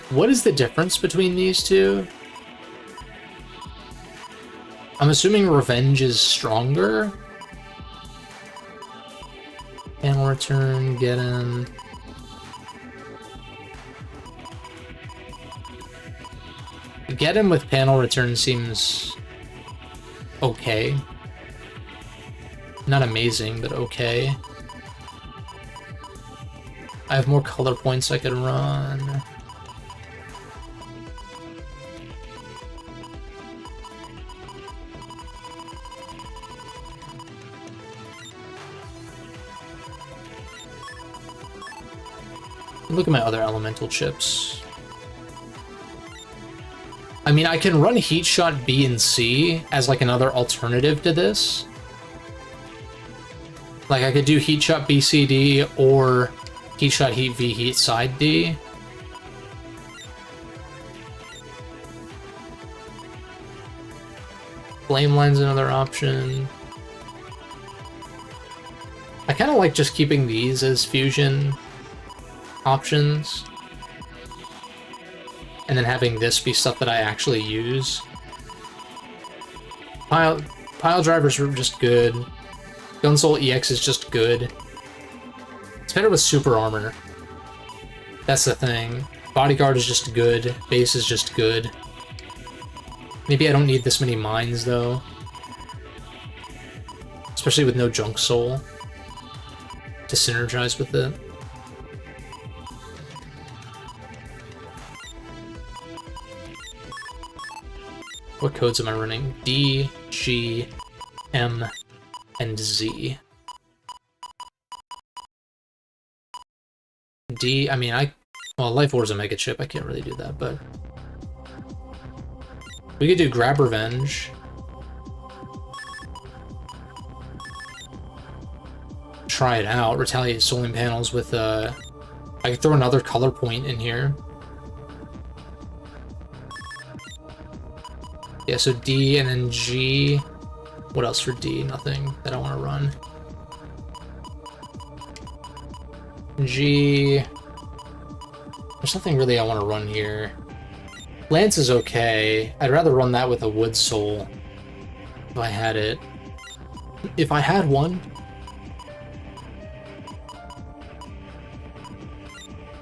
What is the difference between these two? I'm assuming Revenge is stronger. Panel Return, get in. Get him with Panel Return seems okay. Not amazing, but okay. I have more color points I could run. Look at my other elemental chips. I mean, I can run Heat Shot B and C as like another alternative to this. Like, I could do Heat Shot BCD or Heat Shot Heat V Heat Side D. Flame Line's another option. I kind of like just keeping these as fusion options. And then having this be stuff that I actually use. Pile drivers are just good. Gunsoul EX is just good. It's better with super armor. That's the thing. Bodyguard is just good. Base is just good. Maybe I don't need this many mines, though. Especially with no Junk Soul to synergize with it. What codes am I running? D, G, M, and Z. D, I mean, well, Life Orb is a mega chip, I can't really do that, but we could do Grab Revenge. Try it out. Retaliate Soling Panels with, I could throw another color point in here. Yeah, so D and then G. What else for D? Nothing that I want to run. G. There's nothing really I want to run here. Lance is okay. I'd rather run that with a Wood Soul if I had it. If I had one.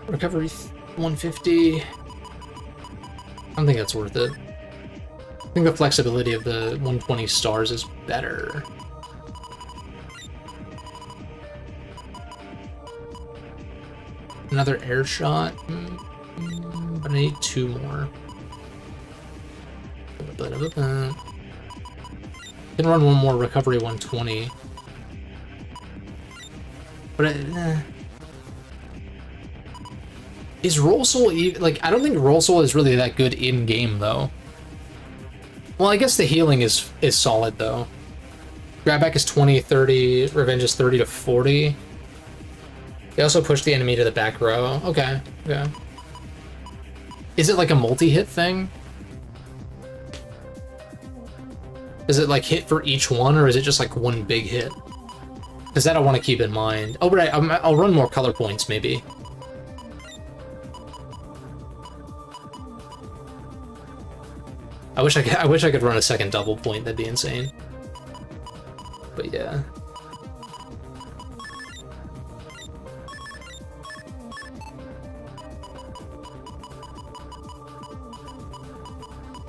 Recovery 150. I don't think that's worth it. I think the flexibility of the 120 stars is better. Another air shot, but I need 2 more. Can run one more recovery 120, but is Roll Soul like? I don't think Roll Soul is really that good in game though. Well, I guess the healing is solid though. Grab back is 20, 30. Revenge is 30 to 40. They also push the enemy to the back row. Okay, okay. Is it like a multi-hit thing? Is it like hit for each one, or is it just like one big hit? Because that I want to keep in mind. Oh, but I'll run more color points maybe. I wish I could run a second double point. That'd be insane. But yeah.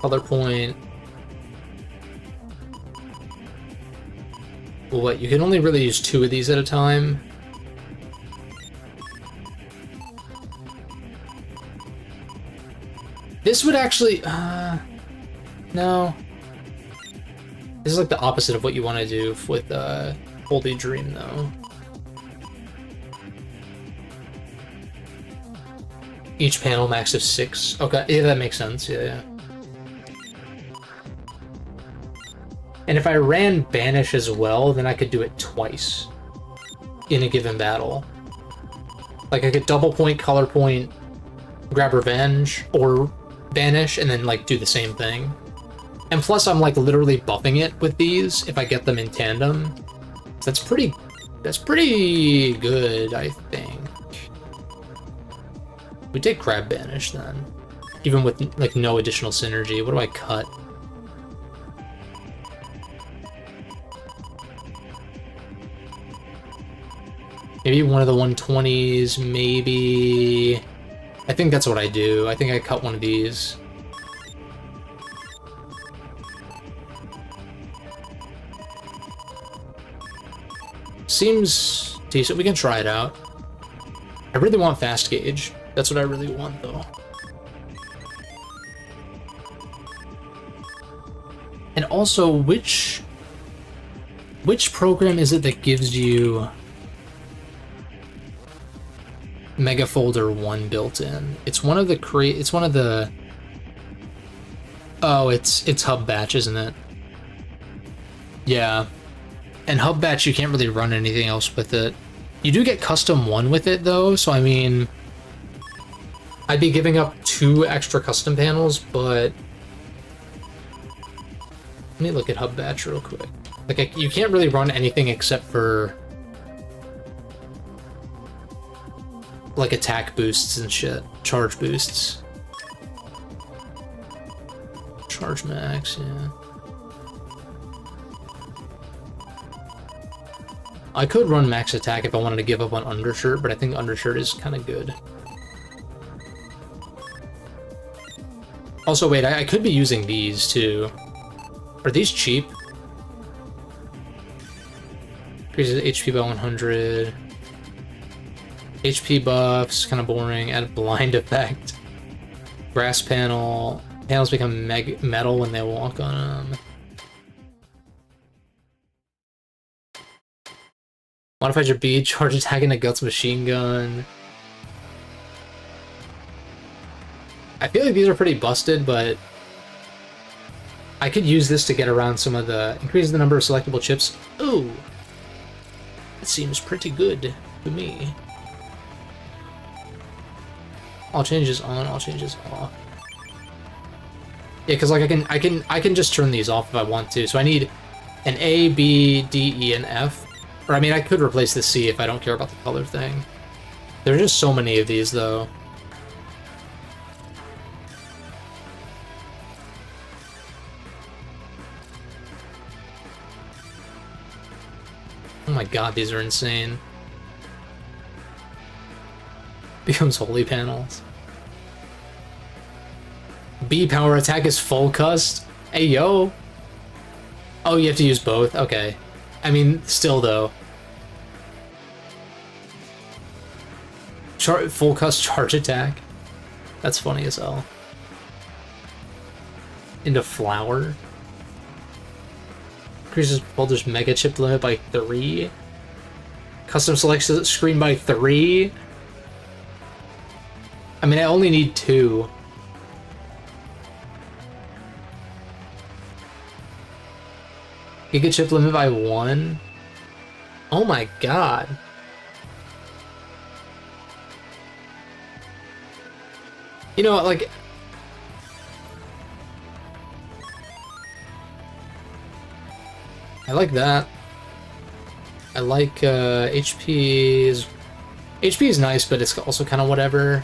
Color point. Well, what? You can only really use 2 of these at a time. This would actually, no. This is like the opposite of what you want to do with Holy Dream, though. Each panel max of 6. Okay, yeah, that makes sense. Yeah, yeah. And if I ran Banish as well, then I could do it twice in a given battle. Like I could double point, color point, grab Revenge, or Banish, and then like do the same thing. And plus I'm like literally buffing it with these if I get them in tandem. So that's pretty good, I think. We did grab Banish then. Even with like no additional synergy. What do I cut? Maybe one of the 120s, maybe... I think that's what I do. I think I cut one of these. Seems decent. We can try it out. I really want fast gauge. That's what I really want, though. And also, which program is it that gives you Mega Folder 1 built in? It's one of the Oh, it's Hub Batch, isn't it? Yeah. And Hub Batch, you can't really run anything else with it. You do get Custom 1 with it, though, so I mean... I'd be giving up 2 extra custom panels, but... Let me look at Hub Batch real quick. Like, you can't really run anything except for... like attack boosts and shit. Charge boosts. Charge max, yeah. I could run max attack if I wanted to give up on Undershirt, but I think Undershirt is kind of good. Also, wait, I could be using these too. Are these cheap? Increases HP by 100. HP buffs, kind of boring. Add blind effect. Grass panel. Panels become metal when they walk on them. Modified your bead, charge attack into guts machine gun. I feel like these are pretty busted, but I could use this to get around some of the... Increase the number of selectable chips. Ooh! That seems pretty good to me. All changes on, all changes off. Yeah, because like I can just turn these off if I want to. So I need an A, B, D, E, and F. Or I mean, I could replace the C if I don't care about the color thing. There are just so many of these, though. Oh my god, these are insane. Becomes holy panels. B power attack is full cust. Hey yo. Oh, you have to use both? Okay. I mean, still though. Full cust charge attack. That's funny as hell. Into flower. Increases Boulder's mega chip limit by 3. Custom selection screen by 3. I mean, I only need 2. Giga chip limit by 1. Oh my god. You know, like... I like that. I like HP is nice, but it's also kind of whatever.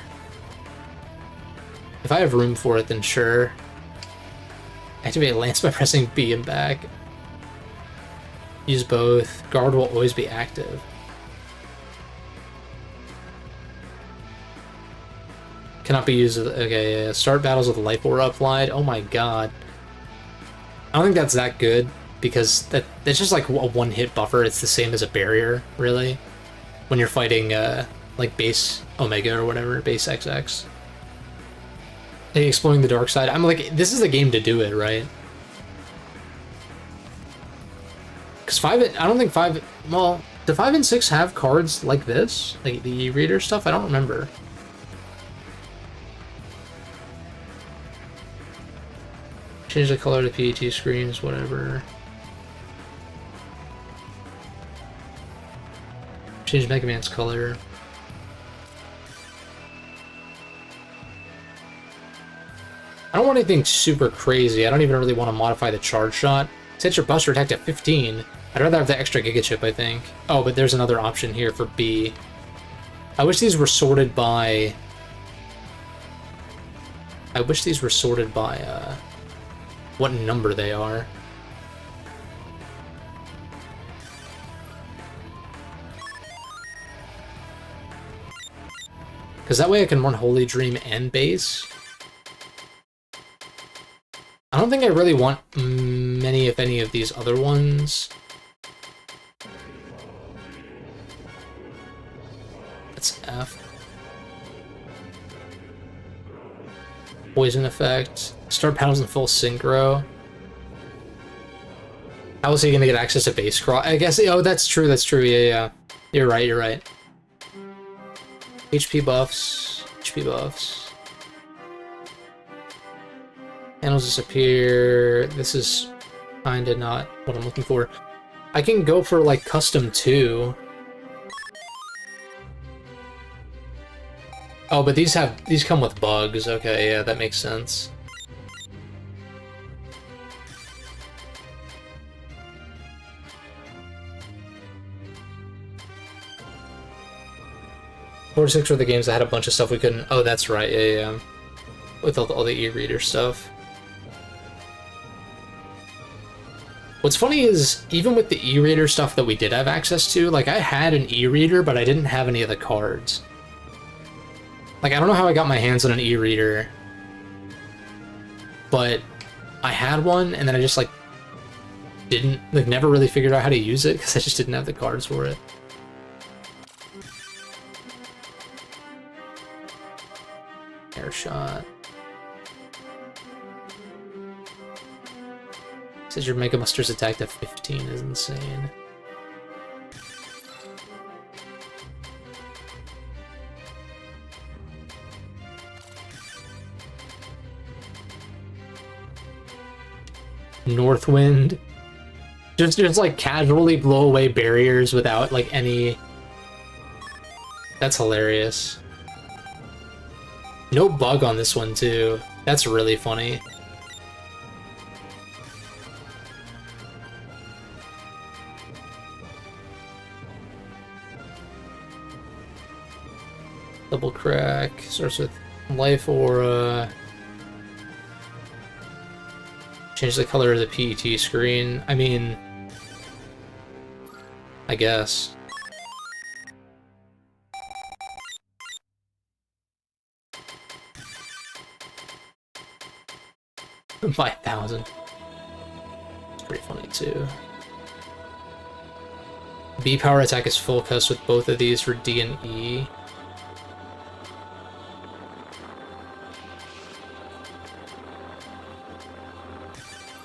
If I have room for it, then sure. Activate Lance by pressing B and back. Use both. Guard will always be active. Cannot be used. Okay, yeah. Start battles with Life Aura applied. Oh my god. I don't think that's that good. Because that's just like a one-hit buffer. It's the same as a barrier, really. When you're fighting, like, base Omega or whatever, base XX. Hey, exploring the dark side. I'm like, this is the game to do it, right? Because I don't think 5... Well, do 5 and 6 have cards like this? Like the e-reader stuff? I don't remember. Change the color to PET screens, whatever. Change Mega Man's color. I don't want anything super crazy. I don't even really want to modify the charge shot. Set your buster attack to 15. I'd rather have the extra Giga Chip, I think. Oh, but there's another option here for B. I wish these were sorted by... what number they are. Because that way I can run Holy Dream and base. I don't think I really want many, if any, of these other ones. That's F. Poison effect. Start battles in full synchro. How is he gonna get access to base cross? I guess, oh, that's true, yeah. You're right. HP buffs. Panels disappear. This is kinda not what I'm looking for. I can go for, like, custom 2. Oh, but these come with bugs. Okay, yeah, that makes sense. Four to 6 were the games that had a bunch of stuff we couldn't... Oh, that's right, yeah. With all the e-reader stuff. What's funny is, even with the e-reader stuff that we did have access to, like, I had an e-reader, but I didn't have any of the cards. Like, I don't know how I got my hands on an e-reader, but I had one, and then I just, like, didn't... Like, never really figured out how to use it, because I just didn't have the cards for it. Air shot. Says your Mega Buster's attack to 15 is insane. Northwind. Just like casually blow away barriers without like any... That's hilarious. No bug on this one too. That's really funny. Double crack. Starts with life aura. Change the color of the PET screen. I mean, I guess. By 1,000. It's pretty funny too. B power attack is full cust with both of these for D and E.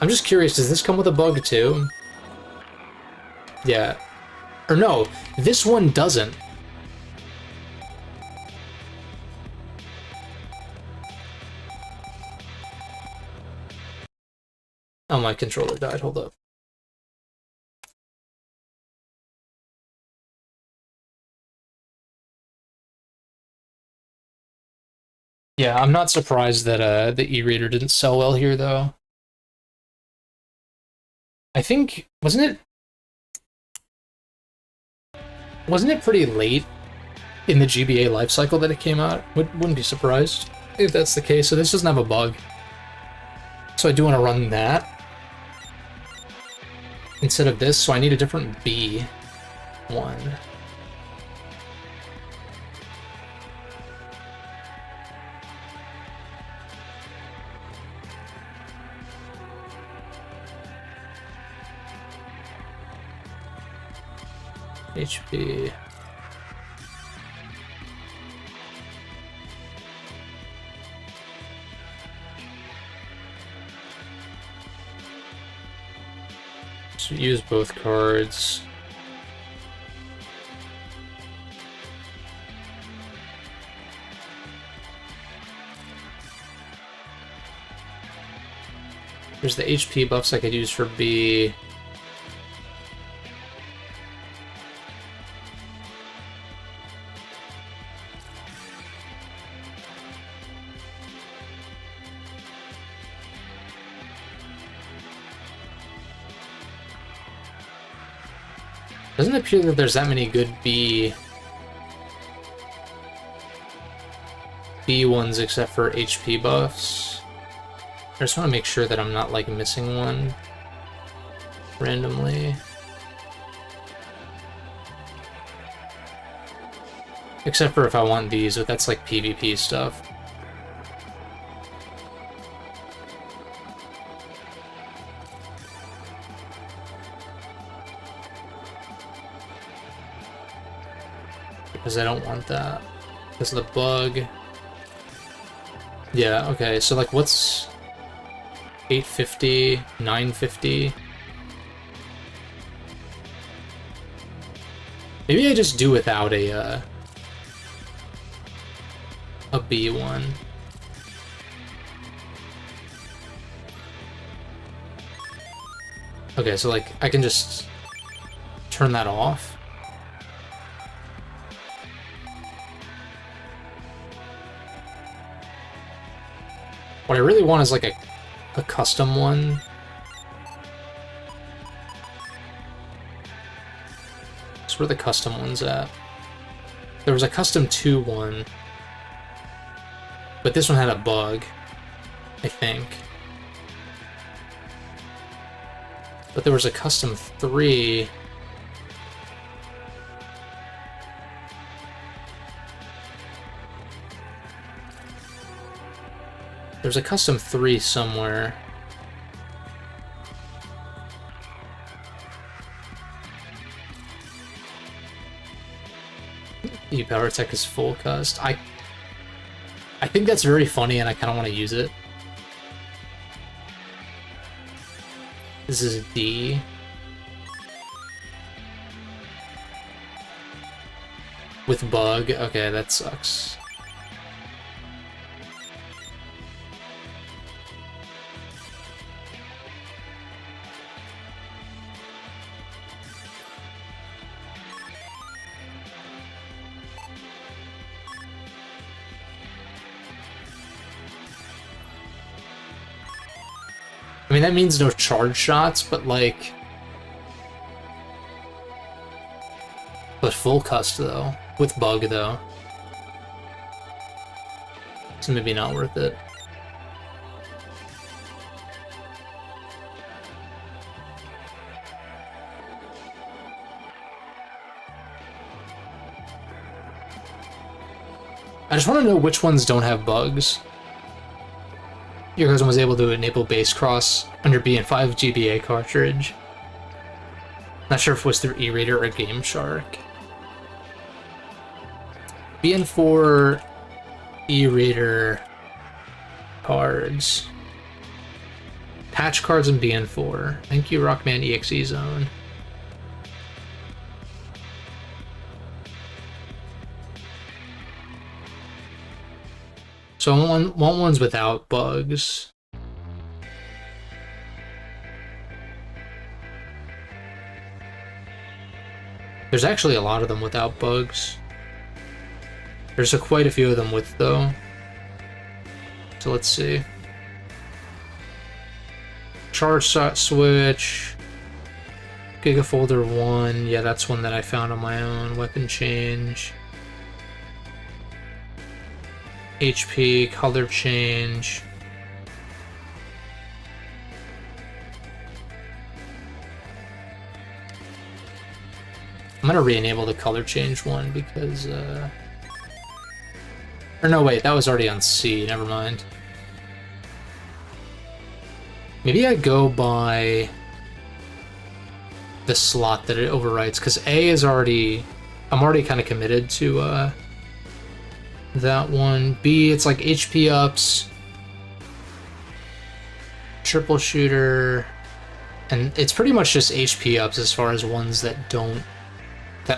I'm just curious, does this come with a bug too? Yeah. Or no, this one doesn't. Oh, my controller died, hold up. Yeah, I'm not surprised that the e-reader didn't sell well here though. I think, wasn't it pretty late in the GBA lifecycle that it came out? Wouldn't be surprised if that's the case. So this doesn't have a bug. So I do want to run that instead of this, so I need a different B1. HP. So use both cards. There's the HP buffs I could use for B. Doesn't appear that there's that many good B ones except for HP buffs. I just want to make sure that I'm not like missing one randomly. Except for if I want these, but that's like PvP stuff. Because I don't want that. Because of the bug. Yeah, okay, so like what's 850, 950? Maybe I just do without a B1. Okay, so like I can just turn that off. What I really want is like a custom one. That's where the custom one's at. There was a custom 2 one, but this one had a bug, I think. But there was a custom 3. There's a custom 3 somewhere. The power tech is full cust. I think that's very funny and I kind of want to use it. This is D. With bug. Okay, that sucks. I mean, that means no charge shots, but like... But full cust, though. With bug, though. So maybe not worth it. I just want to know which ones don't have bugs. Your cousin was able to enable base cross on your BN5 GBA cartridge. Not sure if it was through e-reader or Game Shark. BN4 e-reader cards. Patch cards in BN4. Thank you, Rockman EXE Zone. So I want ones without bugs. There's actually a lot of them without bugs. There's quite a few of them with, though. So let's see. Charge shot switch. Gigafolder 1. Yeah, that's one that I found on my own. Weapon change. HP, color change. I'm gonna re-enable the color change one because, or no, wait, that was already on C, never mind. Maybe I go by the slot that it overwrites, because A is already, I'm already kind of committed to, that one. B, it's like HP ups, triple shooter, and it's pretty much just HP ups as far as ones that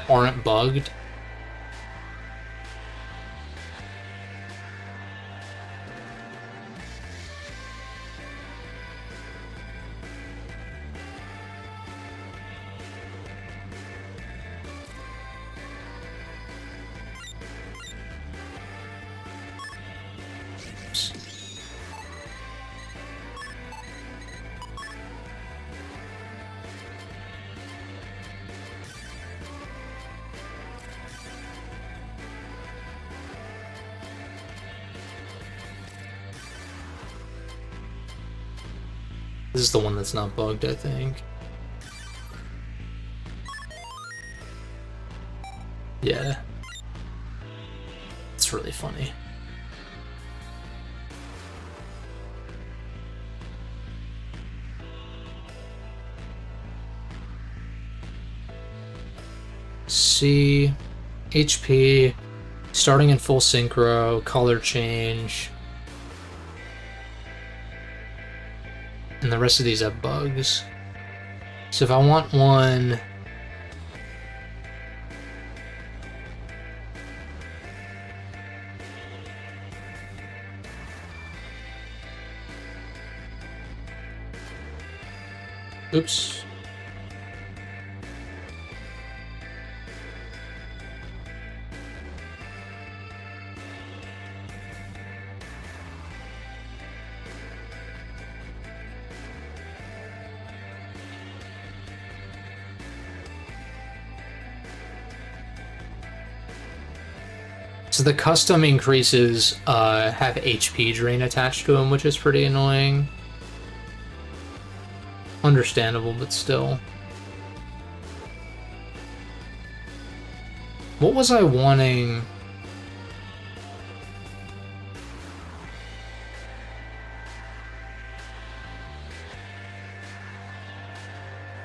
aren't bugged. This is the one that's not bugged, I think. Yeah. It's really funny. C, HP, starting in full synchro, color change. And the rest of these have bugs. So if I want one... Oops. So the custom increases have HP drain attached to them, which is pretty annoying. Understandable, but still. What was I wanting?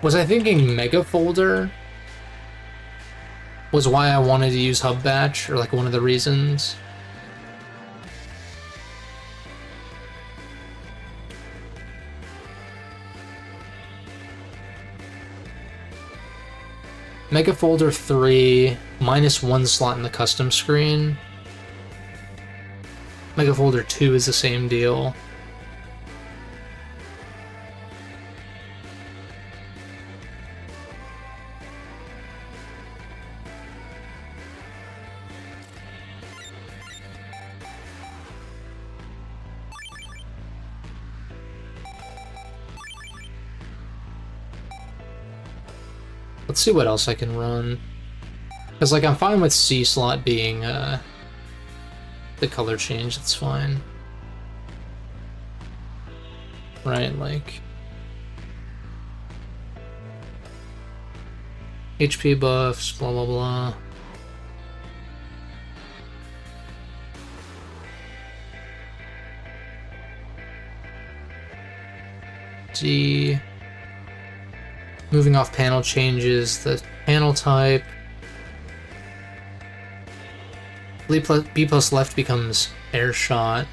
Was I thinking Mega Folder? Was why I wanted to use Hub Batch, or like one of the reasons. Mega Folder 3, -1 slot in the custom screen. Mega Folder 2 is the same deal. Let's see what else I can run. Because, like, I'm fine with C slot being, the color change, that's fine. Right, like... HP buffs, blah blah blah. D. Moving off panel changes the panel type. B plus left becomes air shot.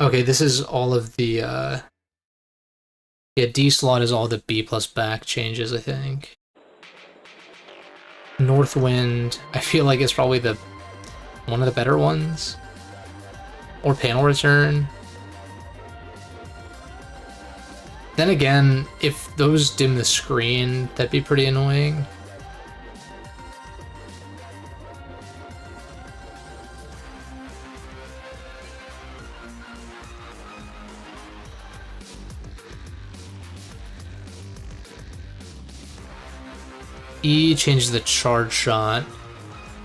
Okay, this is all of the, yeah, D slot is all the B plus back changes, I think. Northwind, I feel like it's probably one of the better ones. Or panel return. Then again, if those dim the screen, that'd be pretty annoying. E changes the charge shot.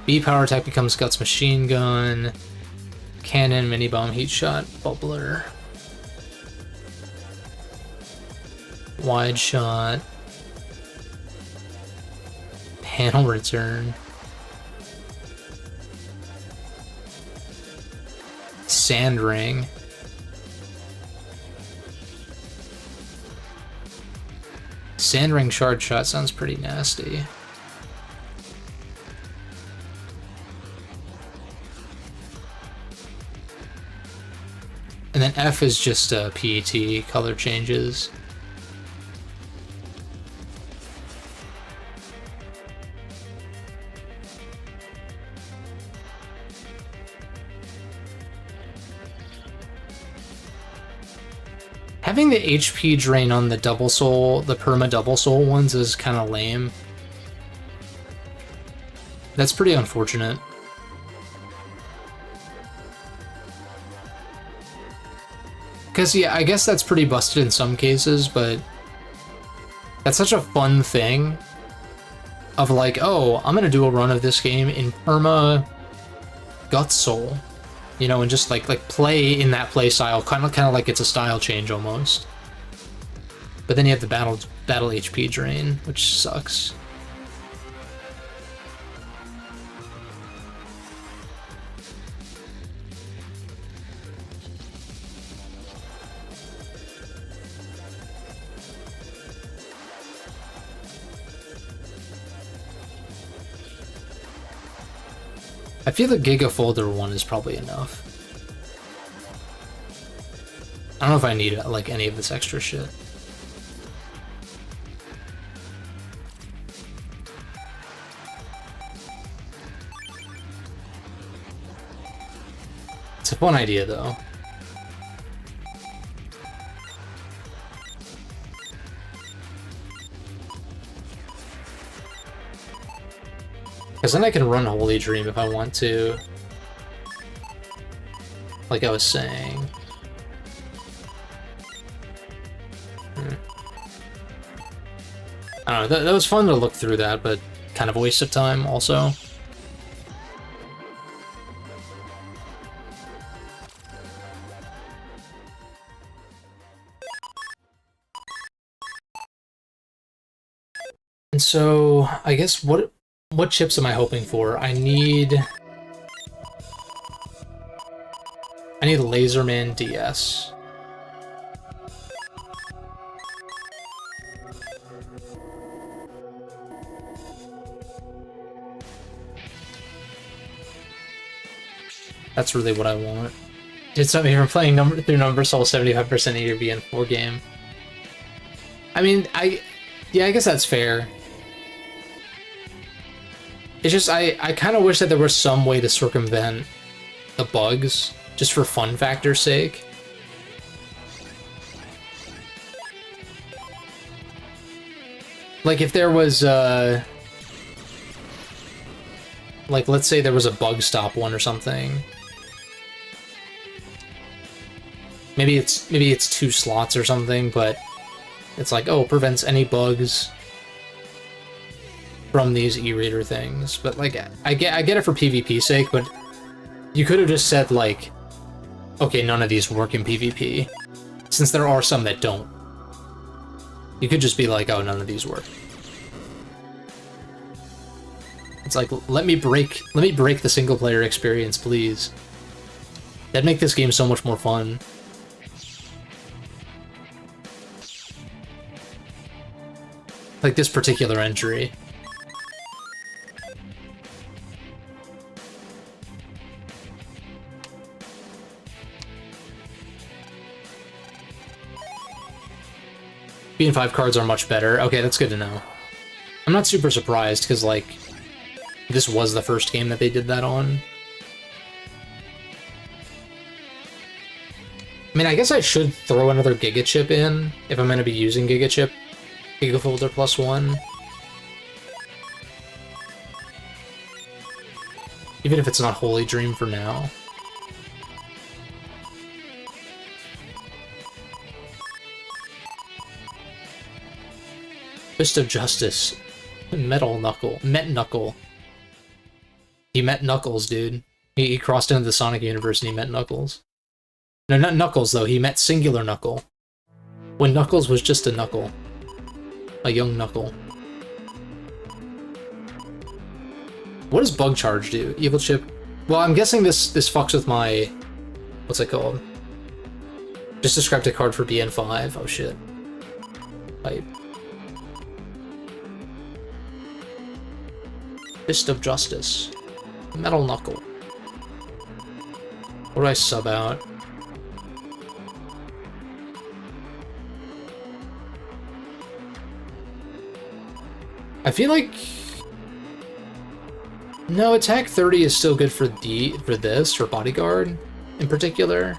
B power attack becomes Guts machine gun. Cannon, mini bomb, heat shot, bubbler. Wide shot. Panel return. Sand ring. Sand ring shard shot sounds pretty nasty. And then F is just PET color changes. Having the HP drain on the double soul, the perma double soul ones is kind of lame. That's pretty unfortunate. Because, yeah, I guess that's pretty busted in some cases, but that's such a fun thing of like, oh, I'm gonna do a run of this game in perma Guts Soul, you know, and just like play in that play style, kind of like it's a style change almost. But then you have the battle HP drain, which sucks. I feel the Giga Folder one is probably enough. I don't know if I need like any of this extra shit. It's a fun idea though. Because then I can run Holy Dream if I want to. Like I was saying. I don't know, that was fun to look through that, but kind of a waste of time also. And so, I guess what chips am I hoping for? I need Laserman DS. That's really what I want. Did something from playing through Number Soul 75% ERB in 4 game. I mean, yeah, I guess that's fair. It's just, I kind of wish that there was some way to circumvent the bugs, just for fun factor's sake. Like, if there was, like, let's say there was a bug stop one or something. Maybe it's 2 slots or something, but It's like, oh, prevents any bugs from these e-reader things. But like, I get it for PvP sake, but you could have just said like, okay, none of these work in PvP, since there are some that don't. You could just be like, oh, none of these work. It's like, let me break the single player experience, please. That'd make this game so much more fun. Like this particular entry. B&5 cards are much better. Okay, that's good to know. I'm not super surprised, because, like, this was the first game that they did that on. I mean, I guess I should throw another Giga Chip in, if I'm going to be using Giga Chip. Giga Folder +1. Even if it's not Holy Dream for now. Fist of Justice. Metal Knuckle. Met Knuckle. He met Knuckles, dude. He crossed into the Sonic universe and he met Knuckles. No, not Knuckles, though. He met Singular Knuckle. When Knuckles was just a Knuckle. A young Knuckle. What does Bug Charge do? Evil Chip? Well, I'm guessing this fucks with my... What's it called? Just described a card for BN5. Oh, shit. Hype. Fist of Justice. Metal Knuckle. What do I sub out? I feel like... No, attack 30 is still good for this, for Bodyguard, in particular.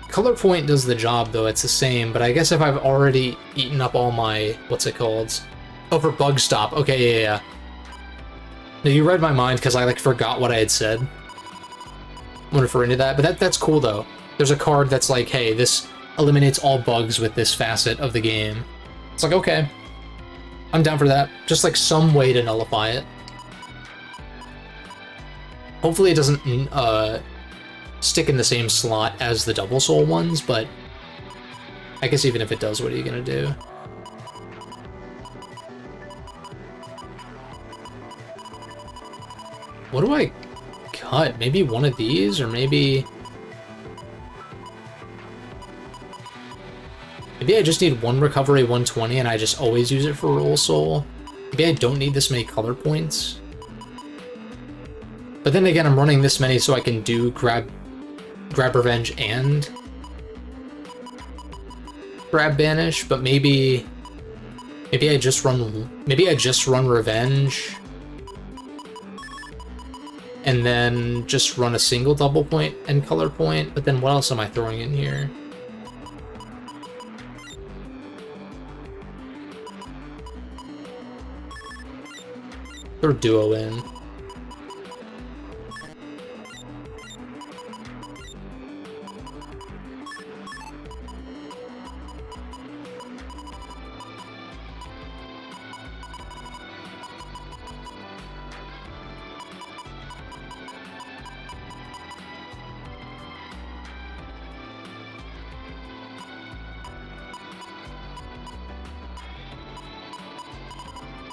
Color Point does the job, though, it's the same, but I guess if I've already eaten up all my... What's it called? Oh, for Bug Stop. Okay, yeah. No, you read my mind, because I, like, forgot what I had said when referring to that, but that's cool, though. There's a card that's like, hey, this eliminates all bugs with this facet of the game. It's like, okay. I'm down for that. Just, like, some way to nullify it. Hopefully it doesn't, stick in the same slot as the Double Soul ones, but I guess even if it does, what are you gonna do? What do I cut? Maybe one of these, or maybe... Maybe I just need one Recovery 120 and I just always use it for Roll Soul. Maybe I don't need this many color points. But then again, I'm running this many so I can do Grab Revenge and Grab Banish, but maybe I just run Revenge and then just run a single double point and color point, but then what else am I throwing in here? Throw Duo in.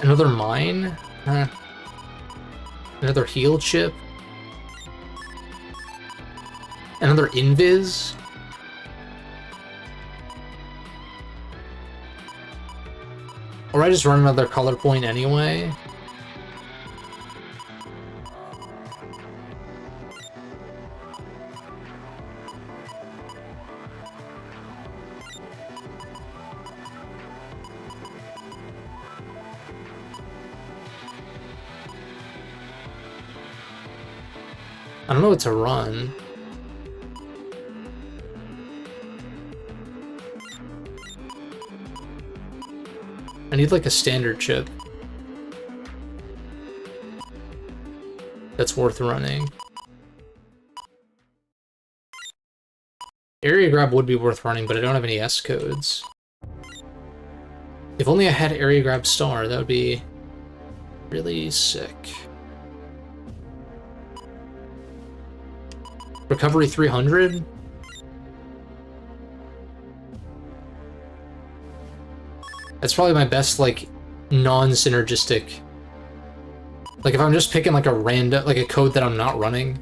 Another mine? Another heal chip? Another invis? Or I just run another color point anyway? I don't know what to run. I need like a standard chip that's worth running. Area grab would be worth running, but I don't have any S codes. If only I had area grab star, that would be really sick. Recovery 300? That's probably my best, like, non-synergistic. Like, if I'm just picking, like, a random, like, a code that I'm not running,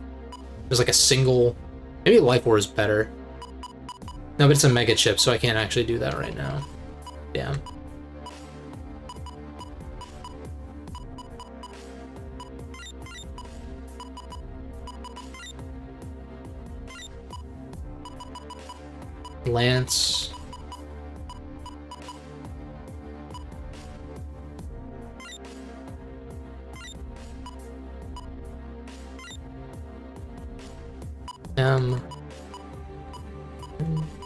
there's, like, a single... Maybe Life War is better. No, but it's a mega chip, so I can't actually do that right now. Damn. Lance. M.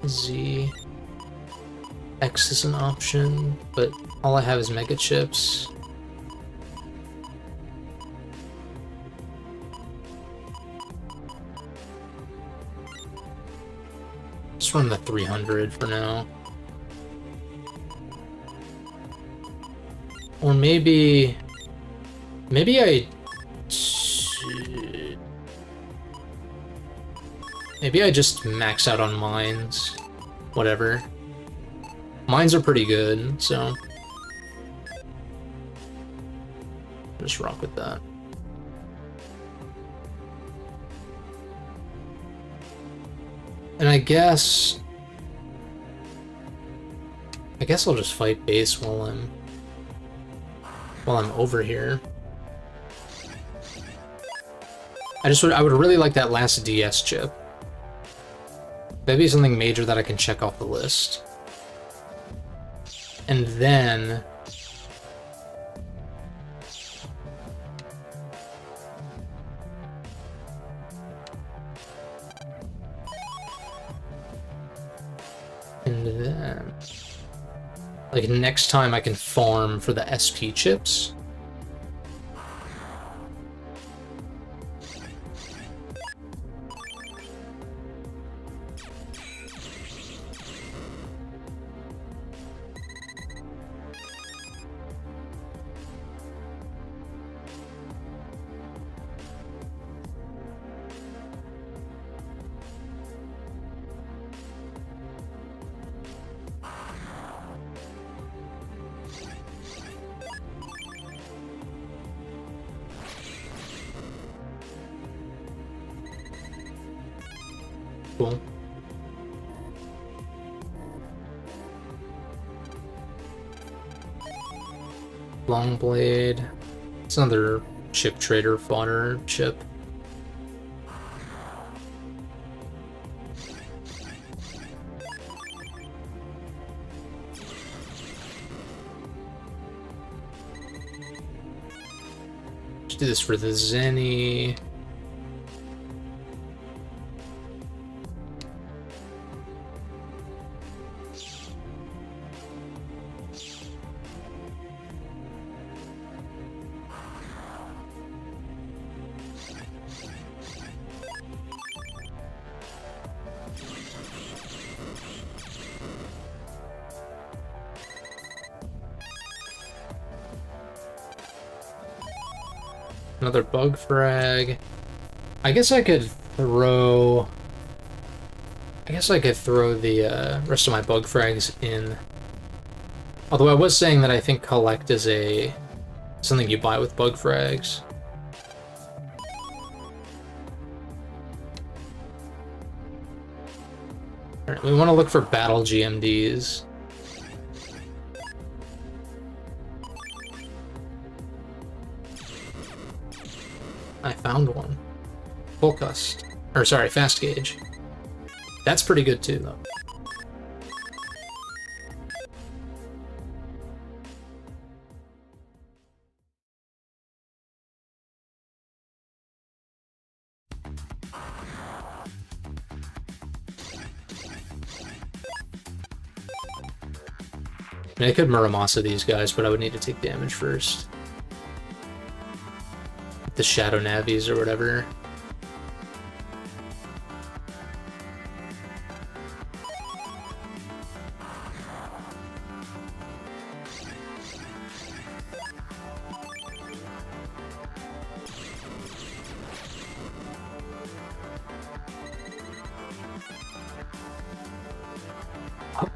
Z. X is an option, but all I have is mega chips. Just run the 300 for now. Or maybe I just max out on mines. Whatever. Mines are pretty good, so just rock with that. And I guess I'll just fight base while I'm over here. I would really like that last DS chip. That'd be something major that I can check off the list. And then like next time I can farm for the SP chips. Cool. Long blade. It's another chip trader fodder chip. Let's do this for the Zenny. Another bug frag. I guess I could throw the rest of my bug frags in. Although I was saying that I think collect is something you buy with bug frags. All right, we want to look for battle GMDs. I found one. Full cust. Or sorry, fast gauge. That's pretty good too, though. I mean, I could Muramasa these guys, but I would need to take damage first. The Shadow Navis or whatever.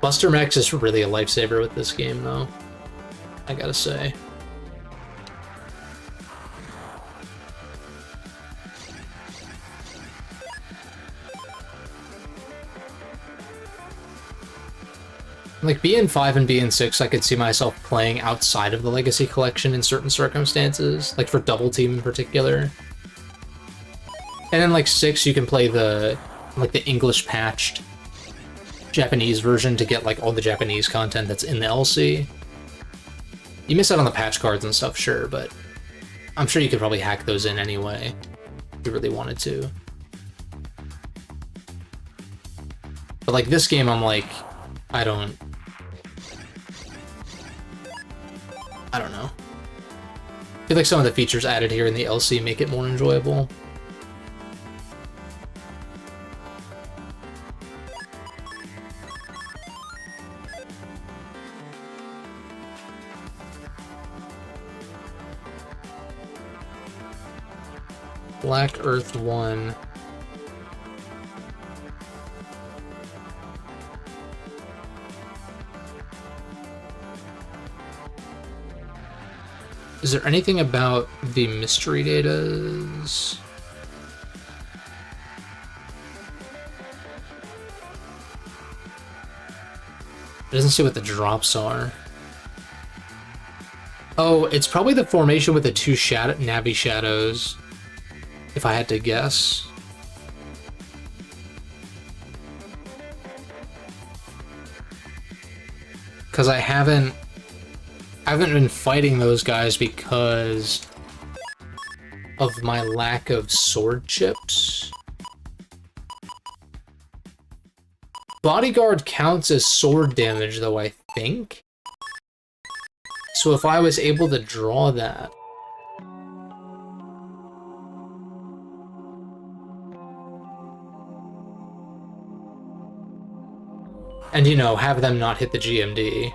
Buster Max is really a lifesaver with this game, though. I gotta say. Like, BN5 and BN6, I could see myself playing outside of the Legacy Collection in certain circumstances, like for Double Team in particular. And then, like, 6, you can play the English patched Japanese version to get, like, all the Japanese content that's in the LC. You miss out on the patch cards and stuff, sure, but I'm sure you could probably hack those in anyway, if you really wanted to. But, like, this game, I'm like, I don't know. I feel like some of the features added here in the LC make it more enjoyable. Black Earth 1. Is there anything about the mystery datas? It doesn't say what the drops are. Oh, it's probably the formation with the two Navi shadows, if I had to guess. Because I haven't been fighting those guys because of my lack of sword chips. Bodyguard counts as sword damage, though, I think. So if I was able to draw that... and, you know, have them not hit the GMD.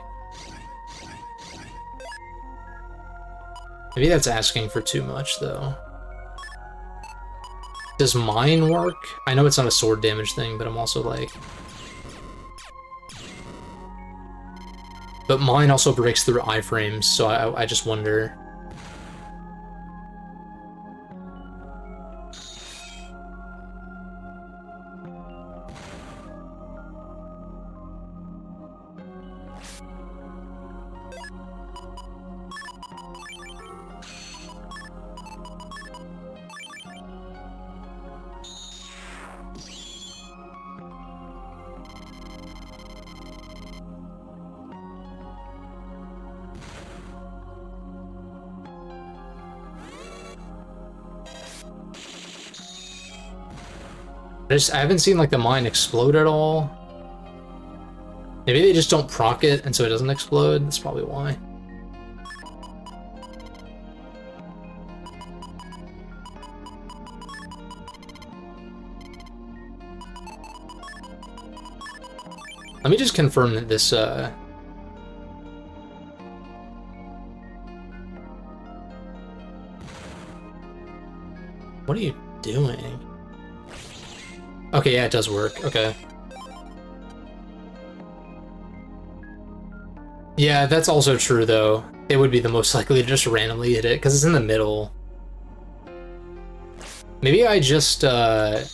Maybe that's asking for too much, though. Does mine work? I know it's not a sword damage thing, but I'm also like... But mine also breaks through iframes, so I just wonder... I haven't seen, like, the mine explode at all. Maybe they just don't proc it, and so it doesn't explode. That's probably why. Let me just confirm that this, What are you doing? Okay, yeah, it does work. Okay. Yeah, that's also true, though. It would be the most likely to just randomly hit it, because it's in the middle. Maybe I just, let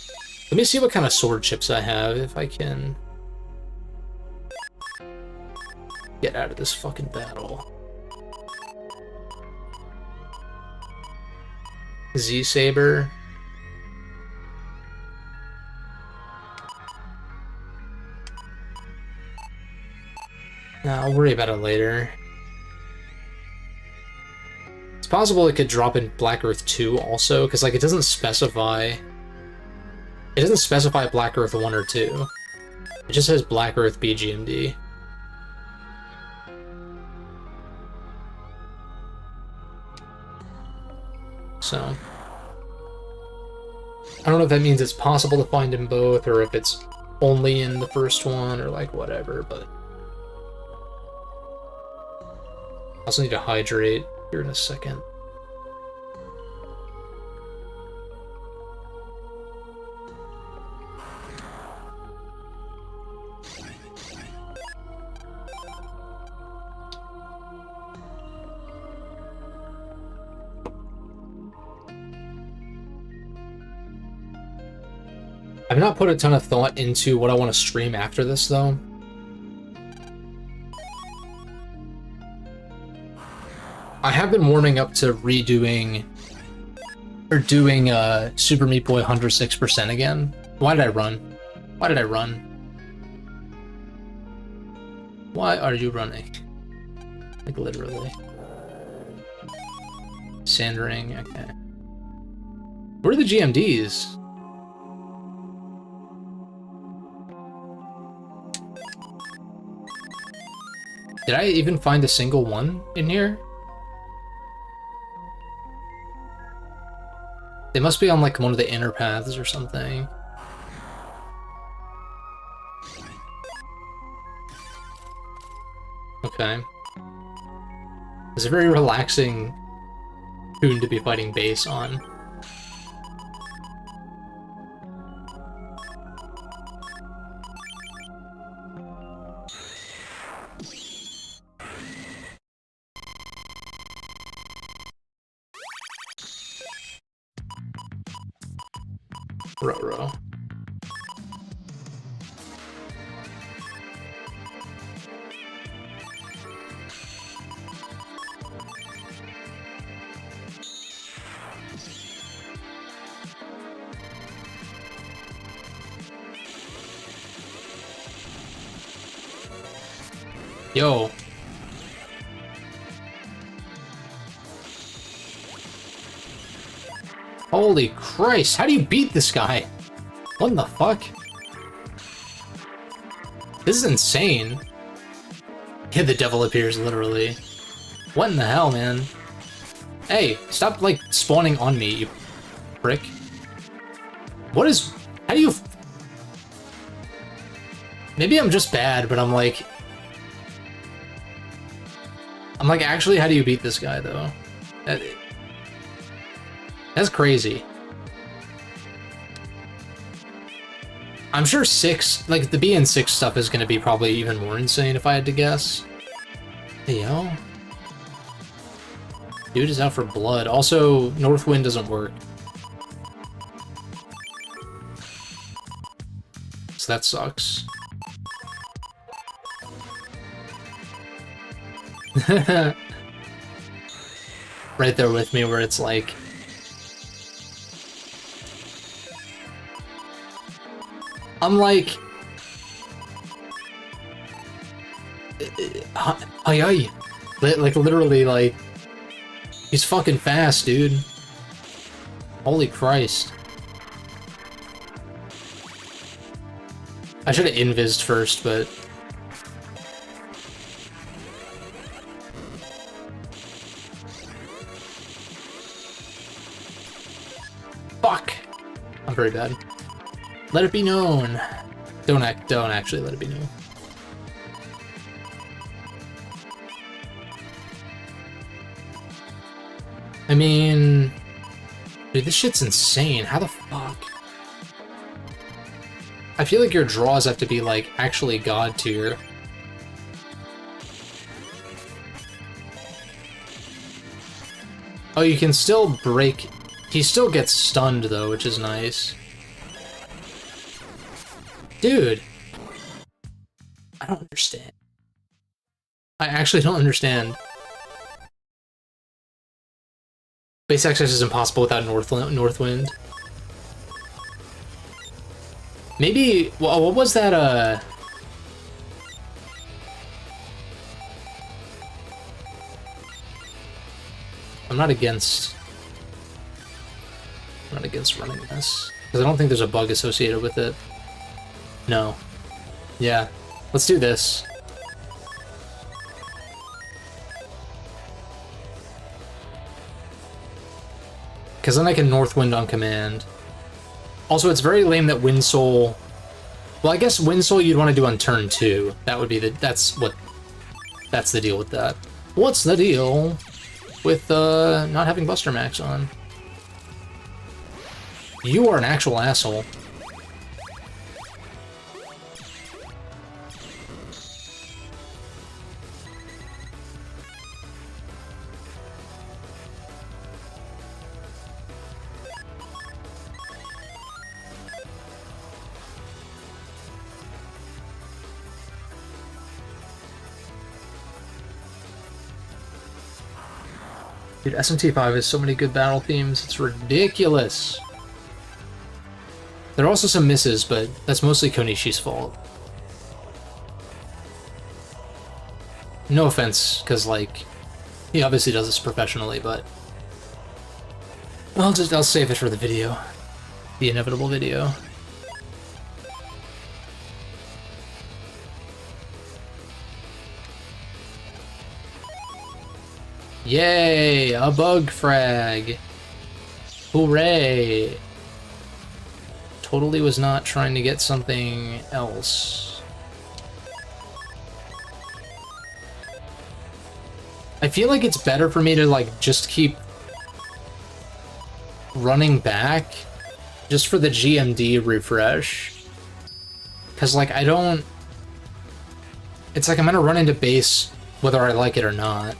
me see what kind of sword chips I have, if I can... get out of this fucking battle. Z-Saber. Nah, I'll worry about it later. It's possible it could drop in Black Earth 2 also, because like it doesn't specify... It doesn't specify Black Earth 1 or 2. It just says Black Earth BGMD. So... I don't know if that means it's possible to find in both, or if it's only in the first one, or like whatever, but... I also need to hydrate here in a second. I've not put a ton of thought into what I want to stream after this, though. I have been warming up to redoing or doing Super Meat Boy 106% again. Why did I run? Why did I run? Why are you running? Like literally. Sandering, okay. Where are the GMDs? Did I even find a single one in here? They must be on like one of the inner paths or something. Okay. It's a very relaxing tune to be fighting base on. Ruh-roh. Yo. Holy Christ, how do you beat this guy? What in the fuck? This is insane. Yeah, the devil appears, literally. What in the hell, man? Hey, stop, like, spawning on me, you prick. What is... How do you... Maybe I'm just bad, but I'm like... actually, how do you beat this guy, though? That's crazy. I'm sure 6, like, the BN6 stuff is gonna be probably even more insane if I had to guess. Hey, yo. Dude is out for blood. Also, Northwind doesn't work. So that sucks. Right there with me where it's like... I'm like... Ay. Like, literally, like... He's fucking fast, dude. Holy Christ. I should have invised first, but... Fuck! I'm very bad. Let it be known. Don't actually let it be known. I mean... Dude, this shit's insane. How the fuck? I feel like your draws have to be, like, actually god tier. Oh, you can still break... He still gets stunned, though, which is nice. Dude! I don't understand. I actually don't understand. Base access is impossible without Northwind. Maybe... Well, what was that, I'm not against running this. Because I don't think there's a bug associated with it. No. Yeah. Let's do this. Because then I can Northwind on command. Also, it's very lame that Wind Soul... Well, I guess Wind Soul you'd want to do on turn 2. That would be the... That's the deal with that. What's the deal with not having Buster Max on? You are an actual asshole. Dude, SMT5 has so many good battle themes, it's ridiculous. There are also some misses, but that's mostly Konishi's fault. No offense, because, like, he obviously does this professionally, but... I'll save it for the video. The inevitable video. Yay! A bug frag! Hooray! Totally was not trying to get something else. I feel like it's better for me to, like, just keep running back just for the GMD refresh. Because, like, I don't... It's like I'm gonna run into base whether I like it or not.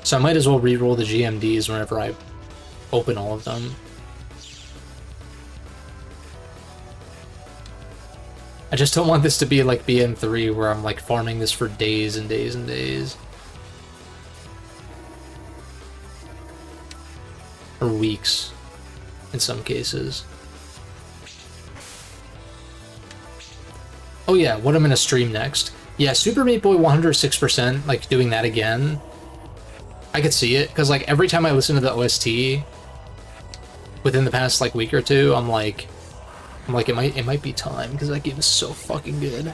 So I might as well re-roll the GMDs whenever I open all of them. I just don't want this to be like BN3 where I'm like farming this for days and days and days. Or weeks, in some cases. Oh yeah, what I'm gonna stream next. Yeah, Super Meat Boy 106%, like doing that again. I could see it, because like every time I listen to the OST within the past like week or two, I'm like it might be time, because that game is so fucking good.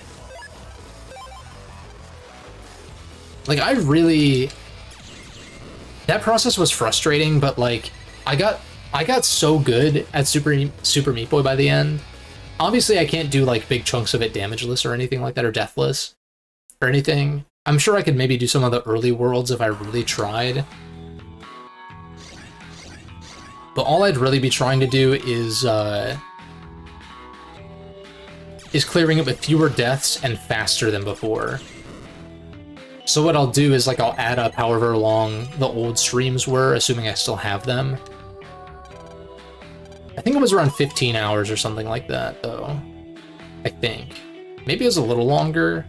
Like that process was frustrating, but like I got so good at Super Meat Boy by the end. Obviously I can't do like big chunks of it damageless or anything like that, or deathless or anything. I'm sure I could maybe do some of the early worlds if I really tried. But all I'd really be trying to do is clearing it with fewer deaths and faster than before. So what I'll do is like I'll add up however long the old streams were, assuming I still have them. I think it was around 15 hours or something like that, though. I think. Maybe it was a little longer.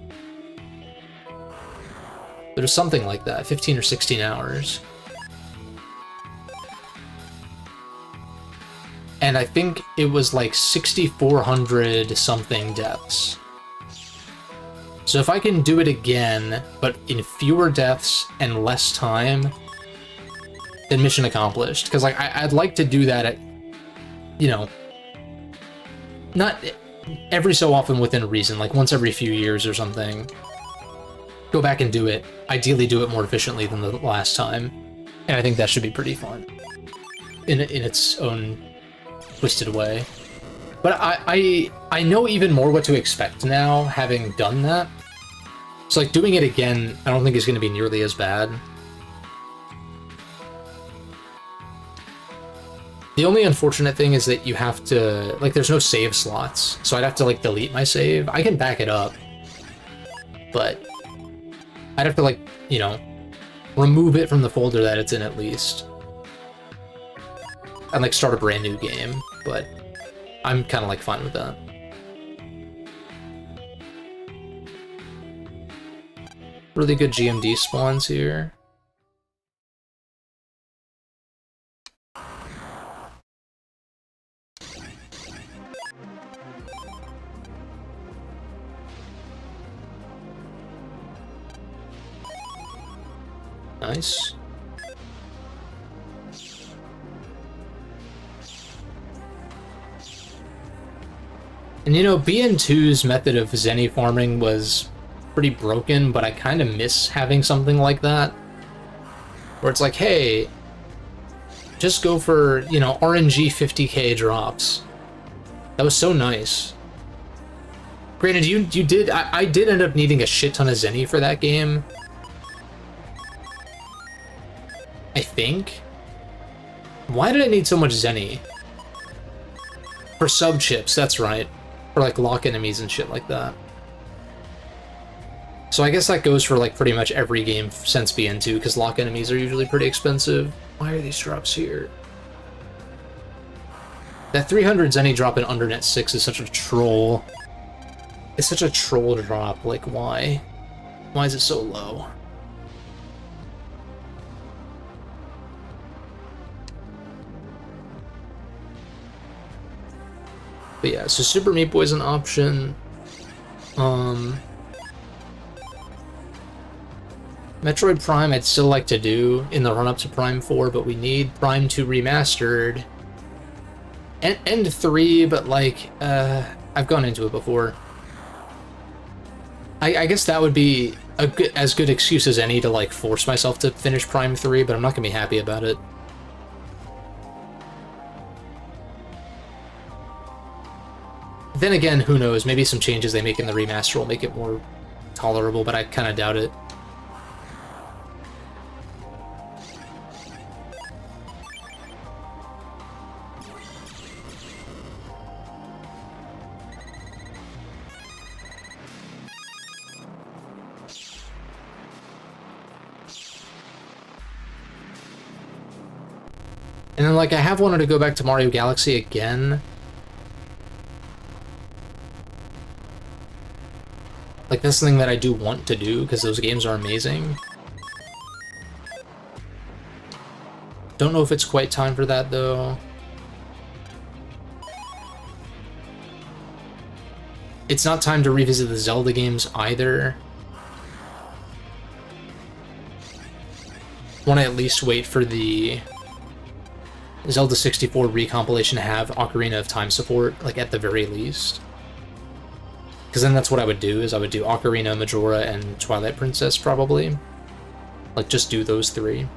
There's something like that, 15 or 16 hours. And I think it was like 6,400 something deaths. So if I can do it again, but in fewer deaths and less time, then mission accomplished. Because like I'd like to do that at, you know, not every so often within reason, like once every few years or something. Go back and do it. Ideally do it more efficiently than the last time. And I think that should be pretty fun. In its own twisted way. But I know even more what to expect now, having done that. So like doing it again, I don't think is going to be nearly as bad. The only unfortunate thing is that you have to, like, there's no save slots. So I'd have to like delete my save. I can back it up. But I'd have to, like, you know, remove it from the folder that it's in at least. And, like, start a brand new game, but I'm kind of, like, fine with that. Really good GMD spawns here. Nice. And you know, BN2's method of Zenny farming was pretty broken, but I kind of miss having something like that. Where it's like, hey, just go for, you know, RNG 50k drops. That was so nice. Granted, you did, I did end up needing a shit ton of Zenny for that game. I think. Why did I need so much Zenny? For sub chips, that's right. For like lock enemies and shit like that. So I guess that goes for like pretty much every game since BN2, because lock enemies are usually pretty expensive. Why are these drops here? That 300 Zenny drop in Undernet 6 is such a troll. It's such a troll drop, like why? Why is it so low? But yeah, so Super Meat Boy's an option. Metroid Prime I'd still like to do in the run-up to Prime 4, but we need Prime 2 Remastered. And 3, but like, I've gone into it before. I guess that would be as good excuse as any to like force myself to finish Prime 3, but I'm not gonna be happy about it. Then again, who knows? Maybe some changes they make in the remaster will make it more tolerable, but I kind of doubt it. And then, like, I have wanted to go back to Mario Galaxy again. Like, that's something that I do want to do, because those games are amazing. Don't know if it's quite time for that, though. It's not time to revisit the Zelda games, either. Want to at least wait for the Zelda 64 recompilation to have Ocarina of Time support, like, at the very least. Because then that's what I would do, is I would do Ocarina, Majora, and Twilight Princess, probably. Like, just do those 3.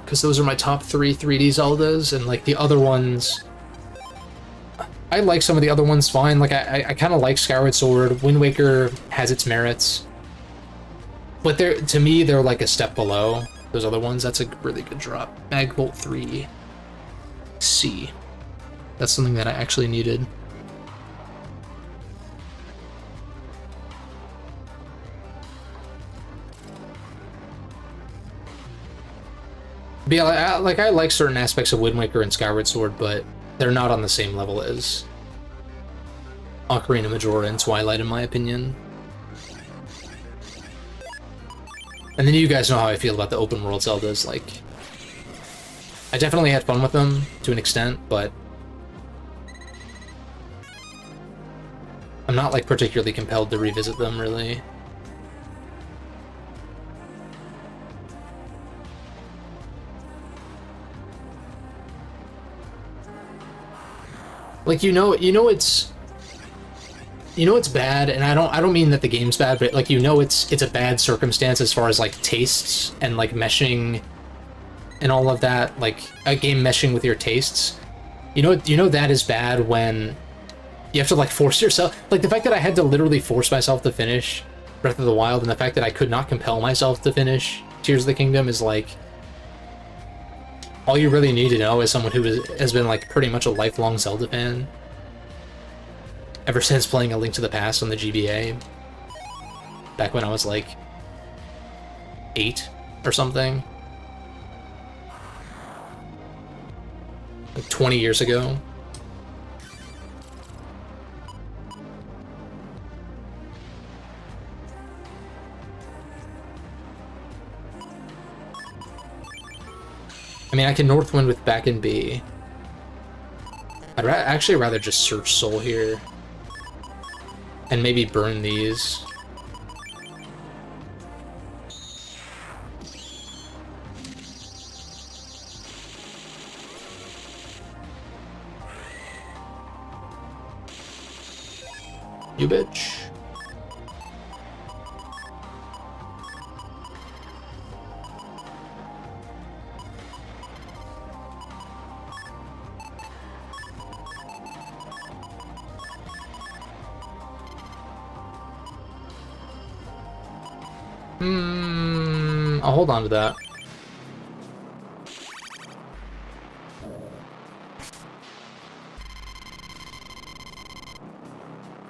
Because those are my top 3 3D Zeldas, and, like, the other ones... I like some of the other ones fine. Like, I kind of like Skyward Sword. Wind Waker has its merits. But to me, they're like a step below those other ones. That's a really good drop. Magvolt 3 C. That's something that I actually needed. But yeah, I like certain aspects of Wind Waker and Skyward Sword, but they're not on the same level as Ocarina, Majora, and Twilight, in my opinion. And then you guys know how I feel about the open world Zeldas. Like, I definitely had fun with them to an extent, but I'm not like particularly compelled to revisit them, really. Like, you know it's bad, and I don't mean that the game's bad, but like, it's a bad circumstance as far as like tastes and like meshing and all of that, like a game meshing with your tastes. You know that is bad when you have to like force yourself. Like, the fact that I had to literally force myself to finish Breath of the Wild, and the fact that I could not compel myself to finish Tears of the Kingdom is like, all you really need to know is someone who has been like pretty much a lifelong Zelda fan ever since playing A Link to the Past on the GBA back when I was like 8 or something, like 20 years ago. I mean, I can Northwind with back and B. I'd actually rather just search Soul here. And maybe burn these. You bitch. I'll hold on to that.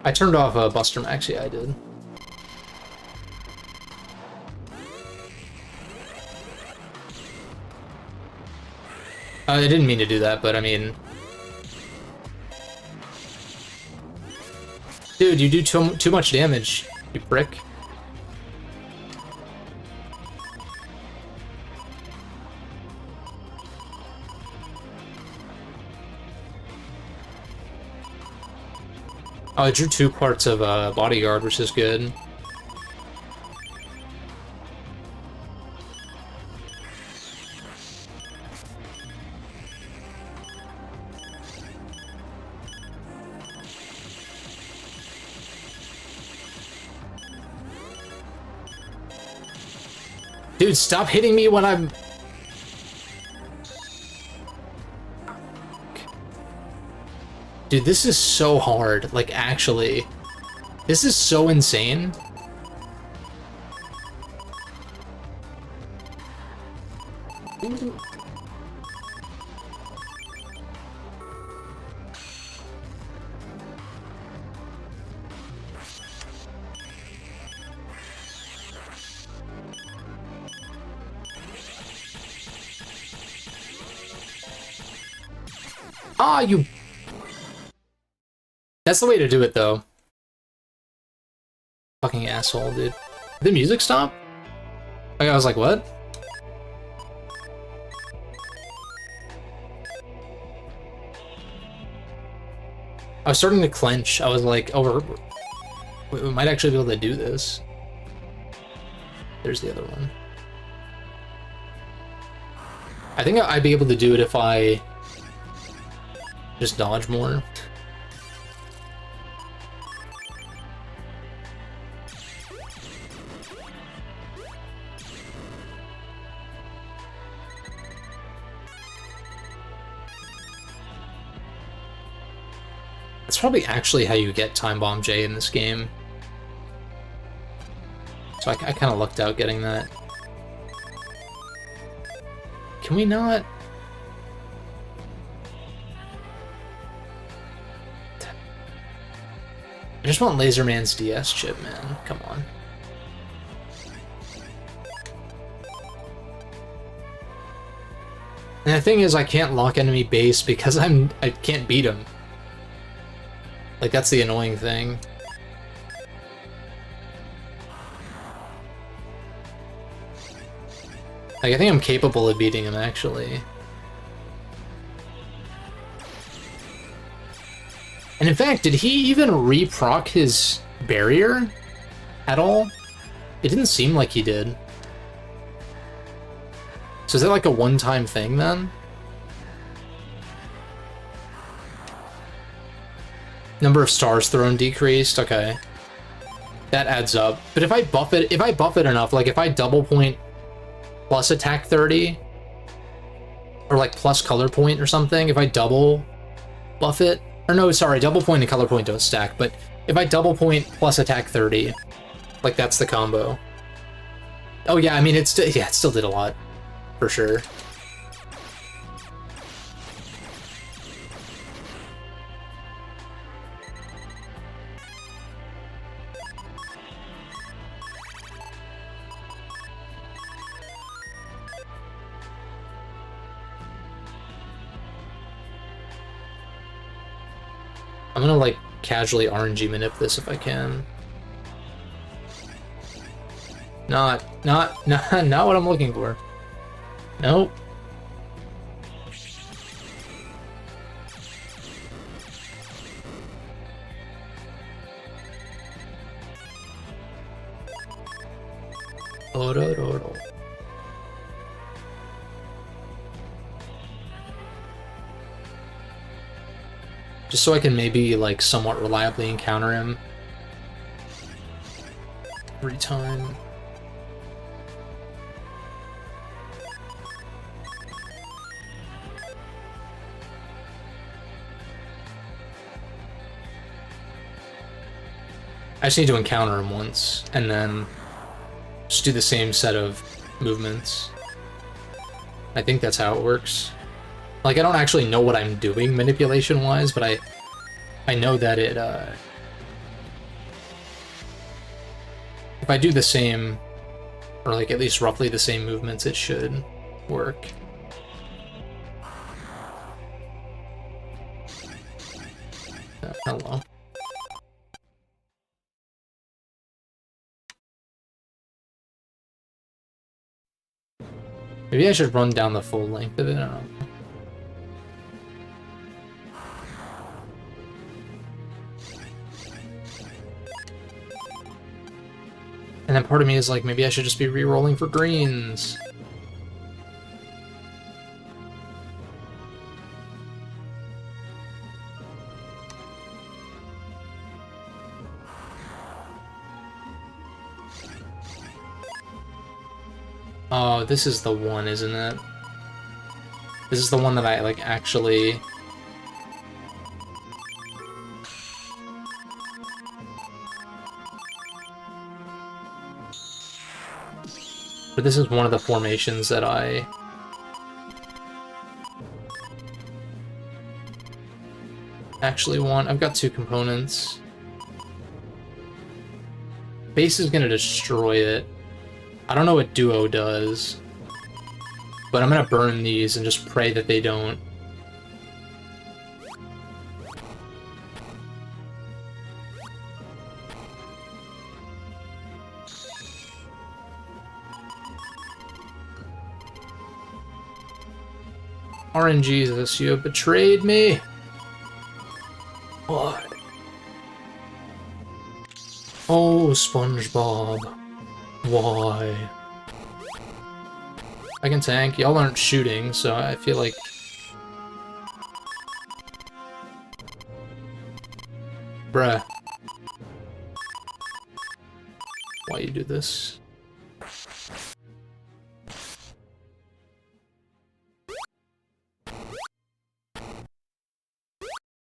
I turned off Buster Max, yeah, I did. I didn't mean to do that, but I mean, Dude, you do too much damage, you prick. Oh, I drew 2 parts of Bodyguard, which is good. Dude, stop hitting me when I'm... Dude, this is so hard. Like, actually. This is so insane. Ah, you... That's the way to do it, though. Fucking asshole, dude. Did the music stop? Like, I was like, what? I was starting to clench. I was like, oh, we might actually be able to do this. There's the other one. I think I'd be able to do it if I just dodge more. That's probably actually how you get Time Bomb J in this game. So I kind of lucked out getting that. Can we not? I just want Laserman's DS chip, man. Come on. And the thing is, I can't lock enemy base because I can't beat him. Like, that's the annoying thing. Like, I think I'm capable of beating him, actually. And in fact, did he even re-proc his barrier at all? It didn't seem like he did. So is that like a one-time thing, then? Number of stars thrown decreased, okay. That adds up. But if I buff it enough, like if I double point plus attack 30, or like plus color point or something, if I double buff it, or no, sorry, double point and color point don't stack, but if I double point plus attack 30, like that's the combo. Oh yeah, I mean, it still did a lot, for sure. I'm gonna, like, casually RNG manip this if I can. Not what I'm looking for. Nope. Just so I can maybe, like, somewhat reliably encounter him every time. I just need to encounter him once, and then just do the same set of movements. I think that's how it works. Like, I don't actually know what I'm doing manipulation-wise, but I know that it, if I do the same, or like at least roughly the same movements, it should work. Hello. Maybe I should run down the full length of it, I don't know. And then part of me is like, maybe I should just be re-rolling for greens. Oh, this is the one, isn't it? This is the one that I, like, actually... But this is one of the formations that I... actually want. I've got two components. Base is gonna destroy it. I don't know what Duo does, but I'm gonna burn these and just pray that they don't. RNGesus, you have betrayed me. Why? Oh, SpongeBob. Why? I can tank. Y'all aren't shooting, so I feel like... Bruh. Why you do this?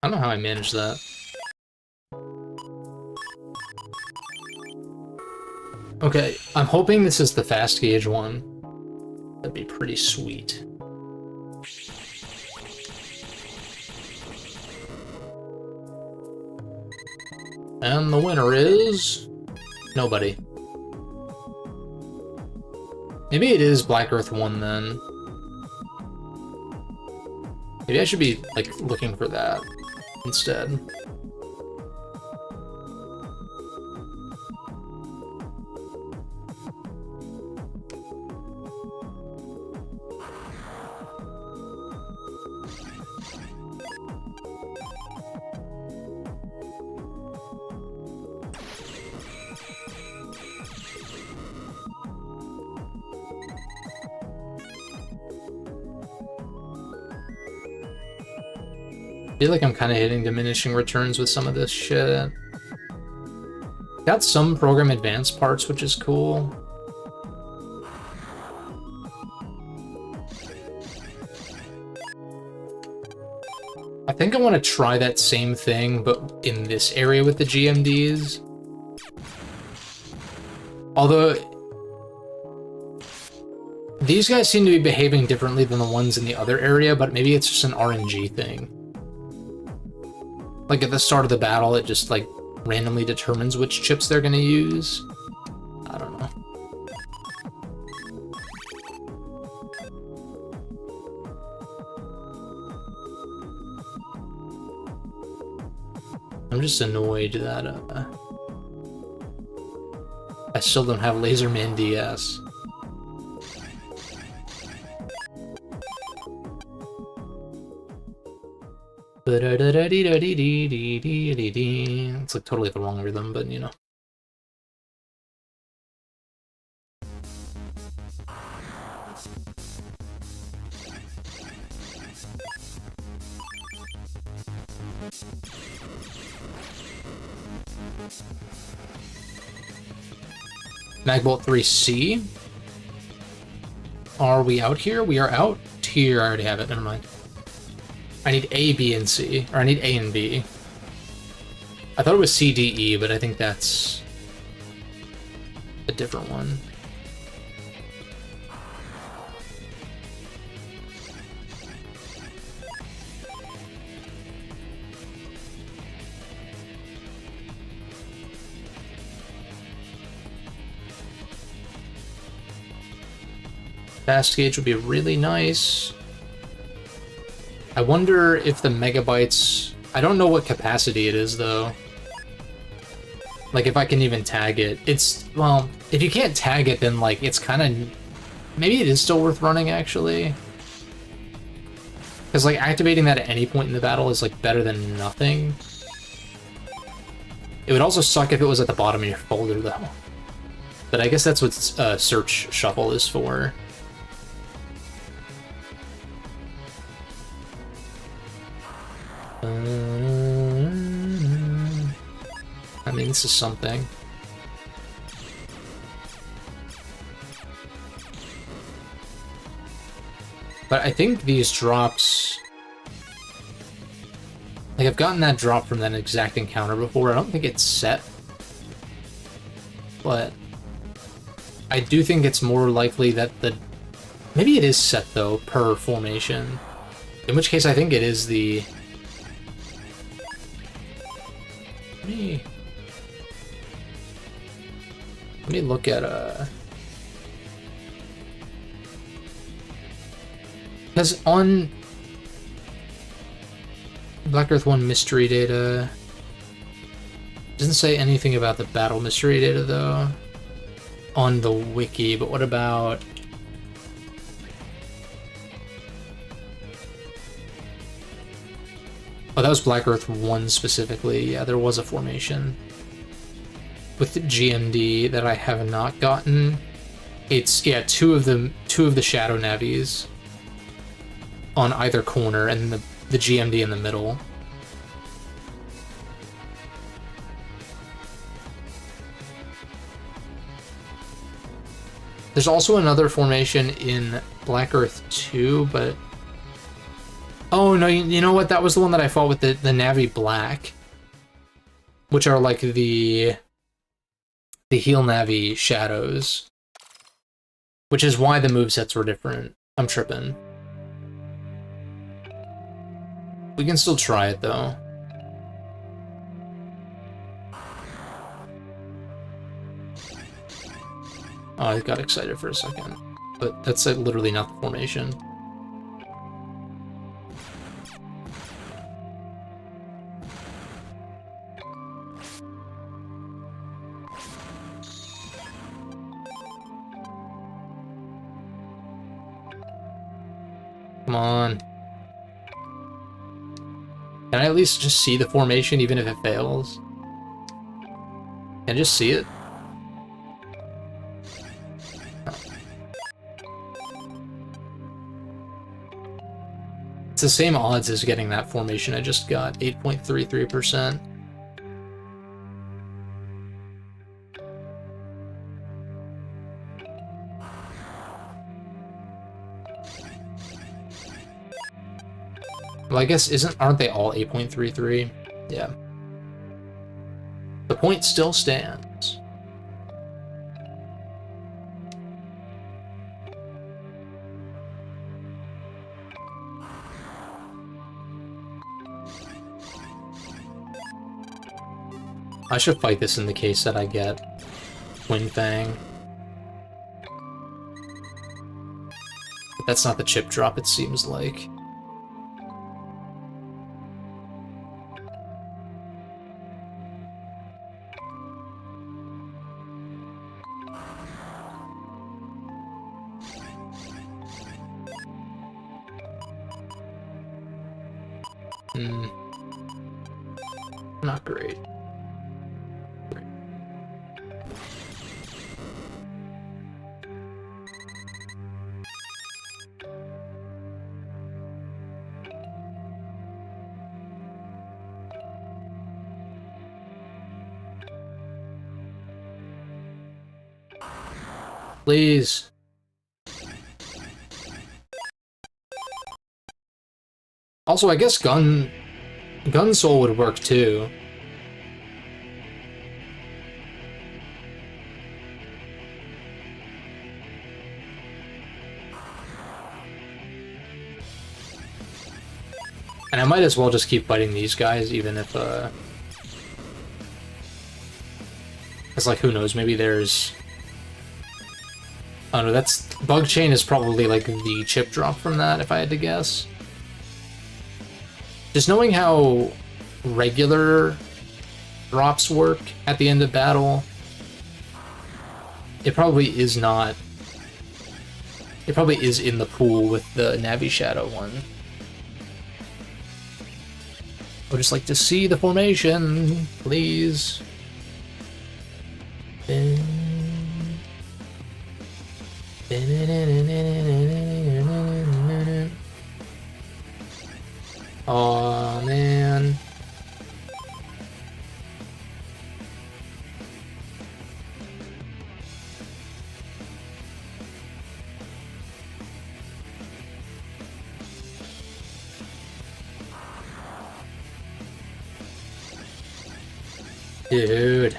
I don't know how I managed that. Okay, I'm hoping this is the fast gauge one. That'd be pretty sweet. And the winner is... nobody. Maybe it is Black Earth 1 then. Maybe I should be, like, looking for that instead. I feel like I'm kind of hitting diminishing returns with some of this shit. Got some program advanced parts, which is cool. I think I want to try that same thing, but in this area with the GMDs. Although, these guys seem to be behaving differently than the ones in the other area, but maybe it's just an RNG thing. Like at the start of the battle, it just like randomly determines which chips they're gonna use. I don't know. I'm just annoyed that I still don't have Laserman DS. It's like totally the wrong rhythm, but you know. Magbolt 3C. Are we out here? We are out here. I already have it. Never mind. I need A, B, and C. Or I need A and B. I thought it was C, D, E, but I think that's a different one. Fast gauge would be really nice. I wonder if the megabytes... I don't know what capacity it is, though. Like, if I can even tag it. It's... well, if you can't tag it, then, like, it's kind of maybe it is still worth running, actually. Because, like, activating that at any point in the battle is, like, better than nothing. It would also suck if it was at the bottom of your folder, though. But I guess that's what Search Shuffle is for. I mean, this is something. But I think these drops... Like, I've gotten that drop from that exact encounter before. I don't think it's set. But I do think it's more likely that the... Maybe it is set, though, per formation. In which case, I think it is the... Let me look at because on Black Earth 1 mystery data doesn't say anything about the battle mystery data though on the wiki, but what about oh, that was Black Earth 1 specifically. Yeah, there was a formation with the GMD that I have not gotten. It's yeah, two of the shadow navies on either corner and the GMD in the middle. There's also another formation in Black Earth 2, but oh no, you know what? That was the one that I fought with the Navi Black, which are like the Heal Navi shadows, which is why the movesets were different. I'm tripping. We can still try it though. Oh, I got excited for a second, but that's like, literally not the formation. Come on. Can I at least just see the formation even if it fails? Can I just see it? It's the same odds as getting that formation I just got, 8.33%. Well, I guess aren't they all 8.33? Yeah. The point still stands. I should fight this in the case that I get Twin Fang. But that's not the chip drop, it seems like. Not great. Please. Also, I guess Gun Soul would work too. And I might as well just keep fighting these guys, even if, it's like, who knows, maybe there's... Oh no, that's... Bug Chain is probably, like, the chip drop from that, if I had to guess. Just knowing how regular drops work at the end of battle, it probably is not It probably is in the pool with the Navi Shadow one. I would just like to see the formation, please. Oh man. Dude.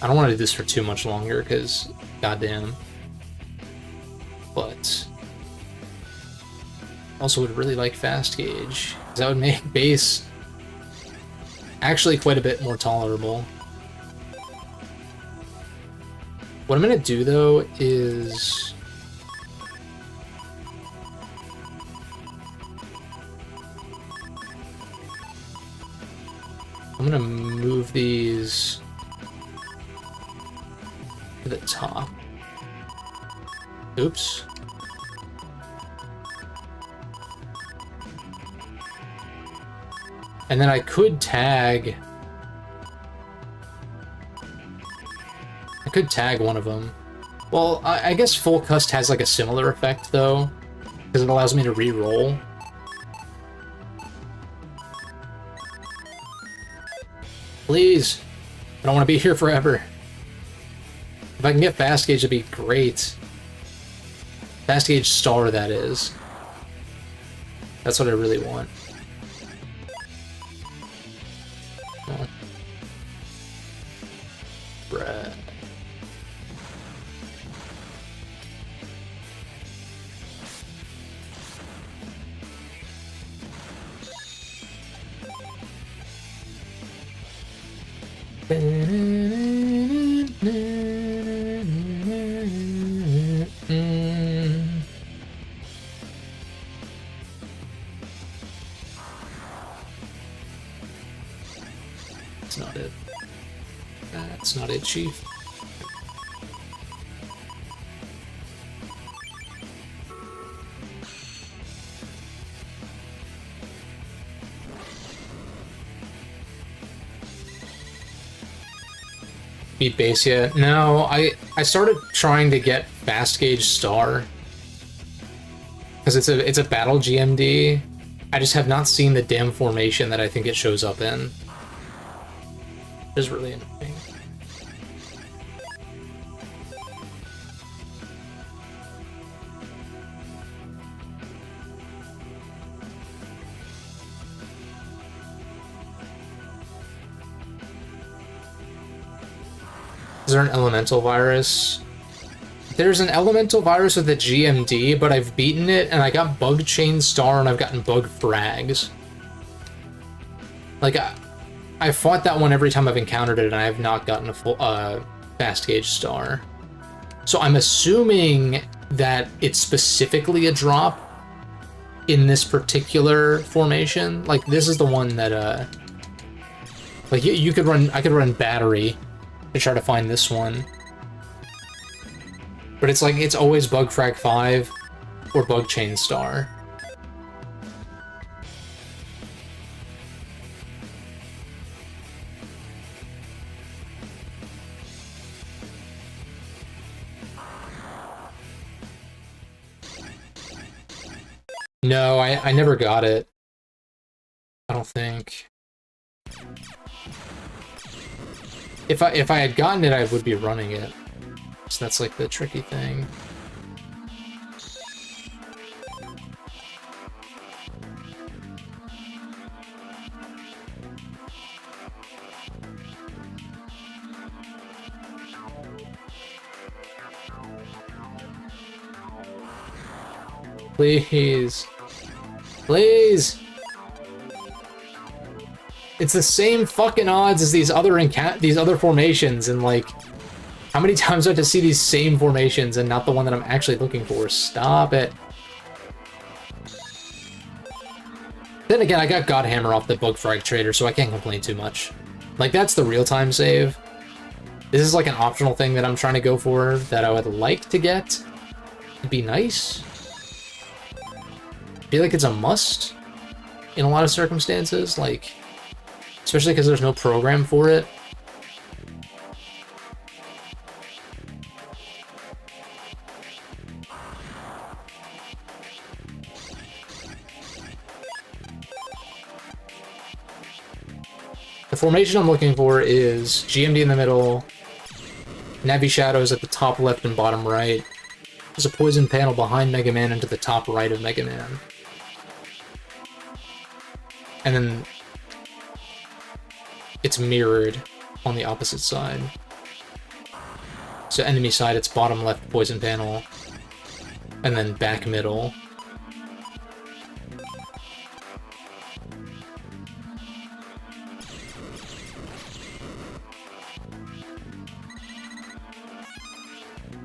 I don't want to do this for too much longer, because goddamn. But also would really like fast gauge, because that would make base actually quite a bit more tolerable. What I'm gonna do though is I'm gonna move these to the top. Oops. And then I could tag... I could tag one of them. Well, I guess Full Cust has like a similar effect though, because it allows me to re-roll. Please! I don't want to be here forever. If I can get Fast Gauge, it'd be great. Fast Gauge Star, that is. That's what I really want. Oh. Bruh. That's not it. That's not it, Chief. Beat base yet? No, I started trying to get Fast Gauge Star because it's a battle GMD. I just have not seen the damn formation that I think it shows up in. It's really annoying. Is there an elemental virus? There's an elemental virus with a GMD, but I've beaten it and I got Bug Chain Star and I've gotten Bug Frags. Like, I fought that one every time I've encountered it and I have not gotten a full Fast Gauge Star. So I'm assuming that it's specifically a drop in this particular formation. Like, this is the one that, like, you could run, I could run Battery to try to find this one. But it's like, it's always Bug Frag 5 or Bug Chain Star. No, I never got it. I don't think. If I had gotten it, I would be running it. So that's like the tricky thing. Please. Please! It's the same fucking odds as these other formations, and like, how many times do I have to see these same formations and not the one that I'm actually looking for? Stop it. Then again, I got Godhammer off the Bug Frag Trader, so I can't complain too much. Like, that's the real-time save. This is like an optional thing that I'm trying to go for that I would like to get. It'd be nice. I feel like it's a must in a lot of circumstances, like, especially because there's no program for it. The formation I'm looking for is GMD in the middle, Navi Shadows at the top left and bottom right. There's a poison panel behind Mega Man and to the top right of Mega Man. And then it's mirrored on the opposite side. So enemy side, it's bottom left poison panel, and then back middle.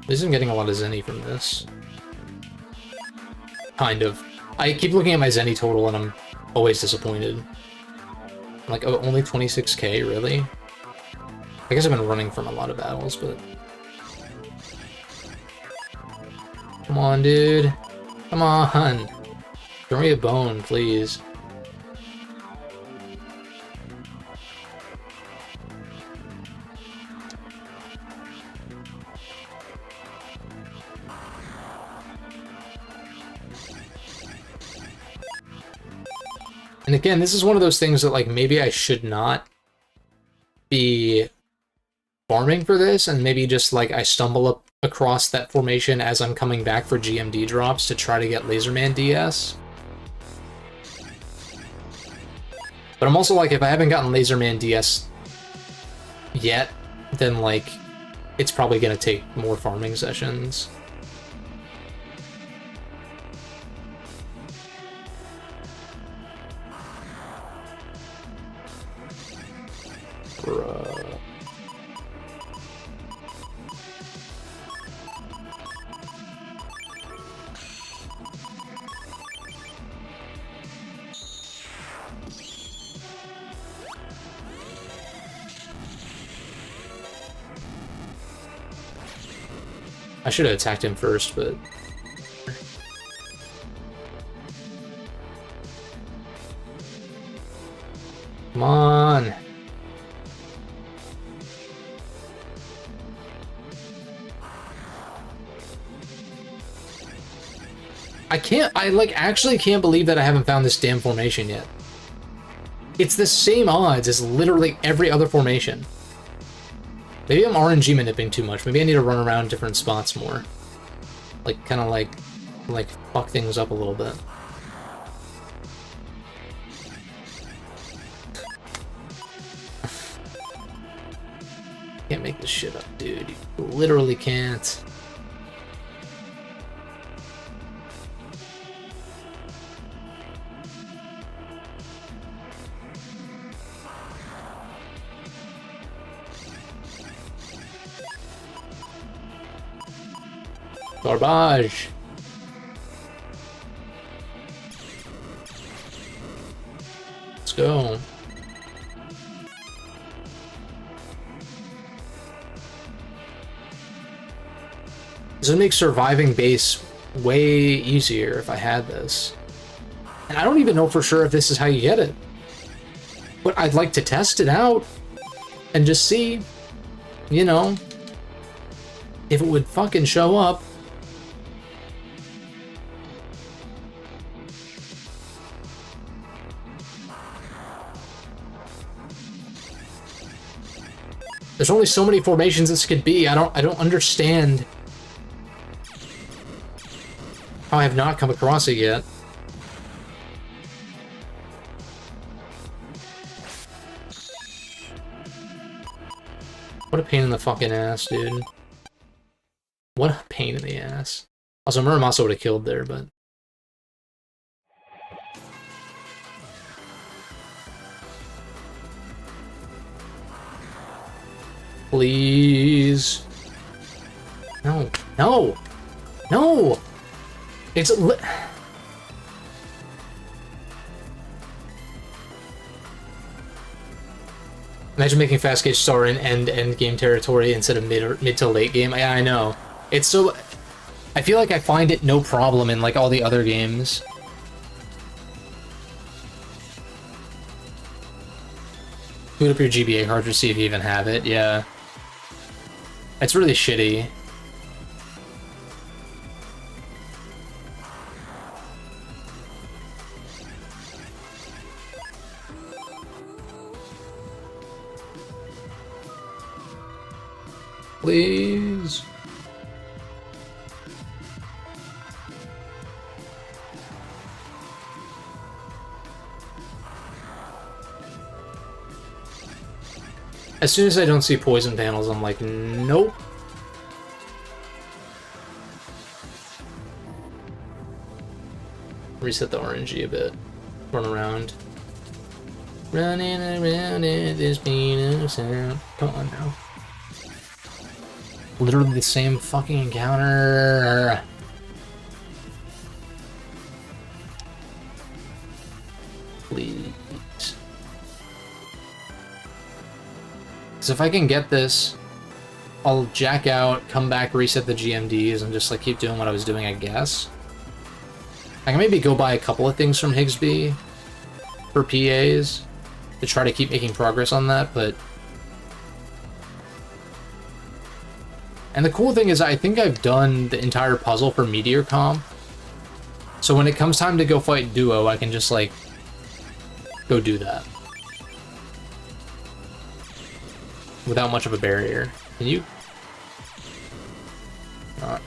At least I'm getting a lot of Zenny from this. Kind of. I keep looking at my Zenny total and I'm always disappointed. I'm like, oh, only 26k, really? I guess I've been running from a lot of battles, but... Come on, dude. Come on. Throw me a bone, please. And again, this is one of those things that, like, maybe I should not be farming for this, and maybe just, like, I stumble up across that formation as I'm coming back for GMD drops to try to get Laserman DS. But I'm also like, if I haven't gotten Laserman DS yet, then, like, it's probably gonna take more farming sessions. Bruh. I should have attacked him first, but... Come on! I like actually can't believe that I haven't found this damn formation yet. It's the same odds as literally every other formation. Maybe I'm RNG manipulating too much. Maybe I need to run around different spots more. Like, kind of like fuck things up a little bit. Can't make this shit up, dude. You literally can't. Garbage. Let's go. This would make surviving base way easier if I had this. And I don't even know for sure if this is how you get it. But I'd like to test it out and just see, you know, if it would fucking show up. There's only so many formations this could be. I don't understand how I have not come across it yet. What a pain in the fucking ass, dude. What a pain in the ass. Also, Muramasa would have killed there, but... Please. No. No! No! It's Imagine making Fast Gauge Star in end game territory instead of mid to late game. Yeah, I know. It's so... I feel like I find it no problem in like all the other games. Boot up your GBA cartridge, see if you even have it. Yeah. It's really shitty. Please. As soon as I don't see poison panels, I'm like, nope. Reset the RNG a bit. Run around. Running around at this beat of sound. Come on now. Literally the same fucking encounter. Please. Because if I can get this, I'll jack out, come back, reset the GMDs, and just like keep doing what I was doing, I guess. I can maybe go buy a couple of things from Higsby for PAs to try to keep making progress on that, but... And the cool thing is I think I've done the entire puzzle for Meteor Comp. So when it comes time to go fight Duo, I can just like go do that. Without much of a barrier. Can you? Not.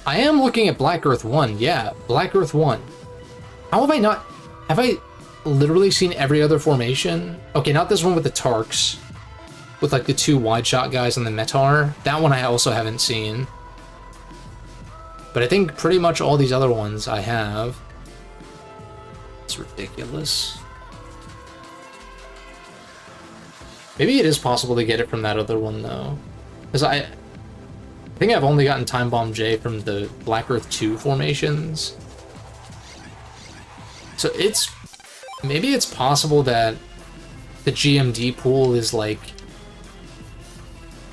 I am looking at Black Earth 1, yeah, Black Earth 1. How have I not... Have I literally seen every other formation? Okay, not this one with the Tarks. With like the two wide shot guys on the Metar. That one I also haven't seen. But I think pretty much all these other ones I have. It's ridiculous. Maybe it is possible to get it from that other one though. Because I think I've only gotten Time Bomb J from the Black Earth 2 formations. So it's... Maybe it's possible that the GMD pool is like...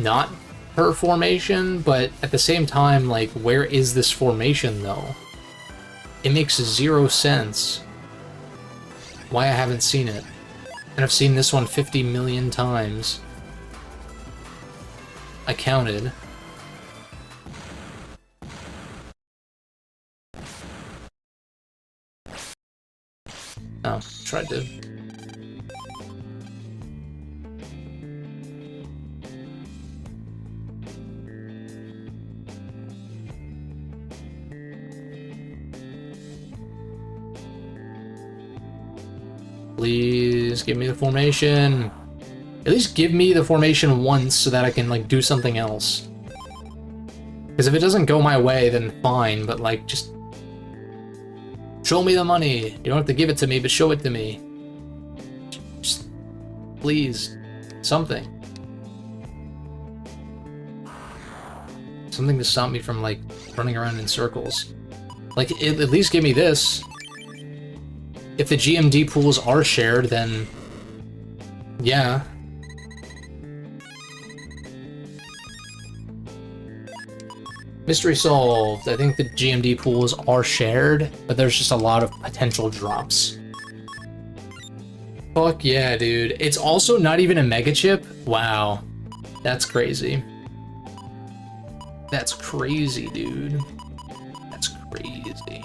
not per formation, but at the same time, like, where is this formation though? It makes 0 sense why I haven't seen it. And I've seen this one 50 million times. I counted. Oh, tried to. Please give me the formation. At least give me the formation once so that I can like do something else. Because if it doesn't go my way, then fine, but like just show me the money. You don't have to give it to me, but show it to me. Just please, something. Something to stop me from like running around in circles. Like at least give me this. If the GMD pools are shared, then yeah. Mystery solved. I think the GMD pools are shared, but there's just a lot of potential drops. Fuck yeah, dude. It's also not even a mega chip? Wow. That's crazy. That's crazy, dude. That's crazy.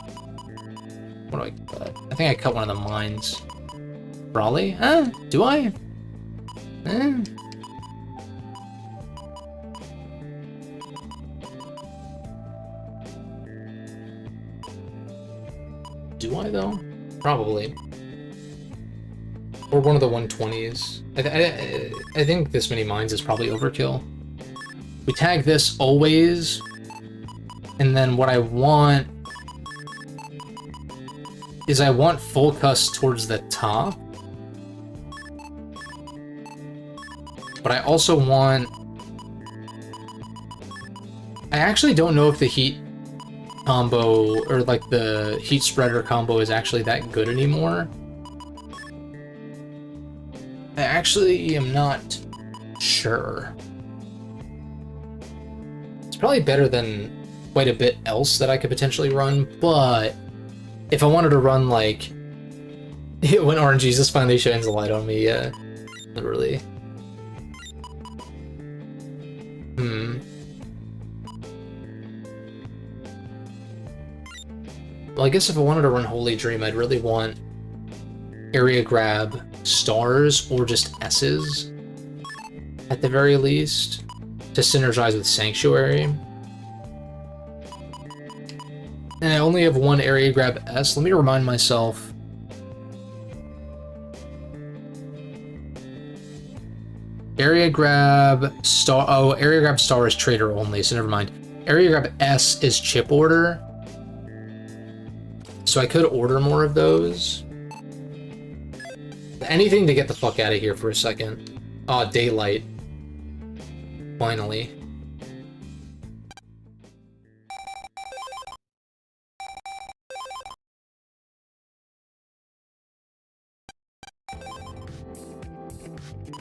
What do I cut? I think I cut one of the mines. Raleigh? Huh? Do I? Do I, though? Probably. Or one of the 120s. I think this many mines is probably overkill. We tag this always, and then what I want is I want full cuss towards the top, but I also want... I actually don't know if the heat combo, or like the heat spreader combo is actually that good anymore. I actually am not sure. It's probably better than quite a bit else that I could potentially run, but if I wanted to run like when Orange Jesus finally shines a light on me, yeah, literally. Well, I guess if I wanted to run Holy Dream, I'd really want area grab stars or just S's at the very least to synergize with Sanctuary. And I only have one area grab S. Let me remind myself. Area grab star. Oh, area grab star is trader only, so never mind. Area grab S is chip order. So I could order more of those. Anything to get the fuck out of here for a second. Ah, daylight. Finally.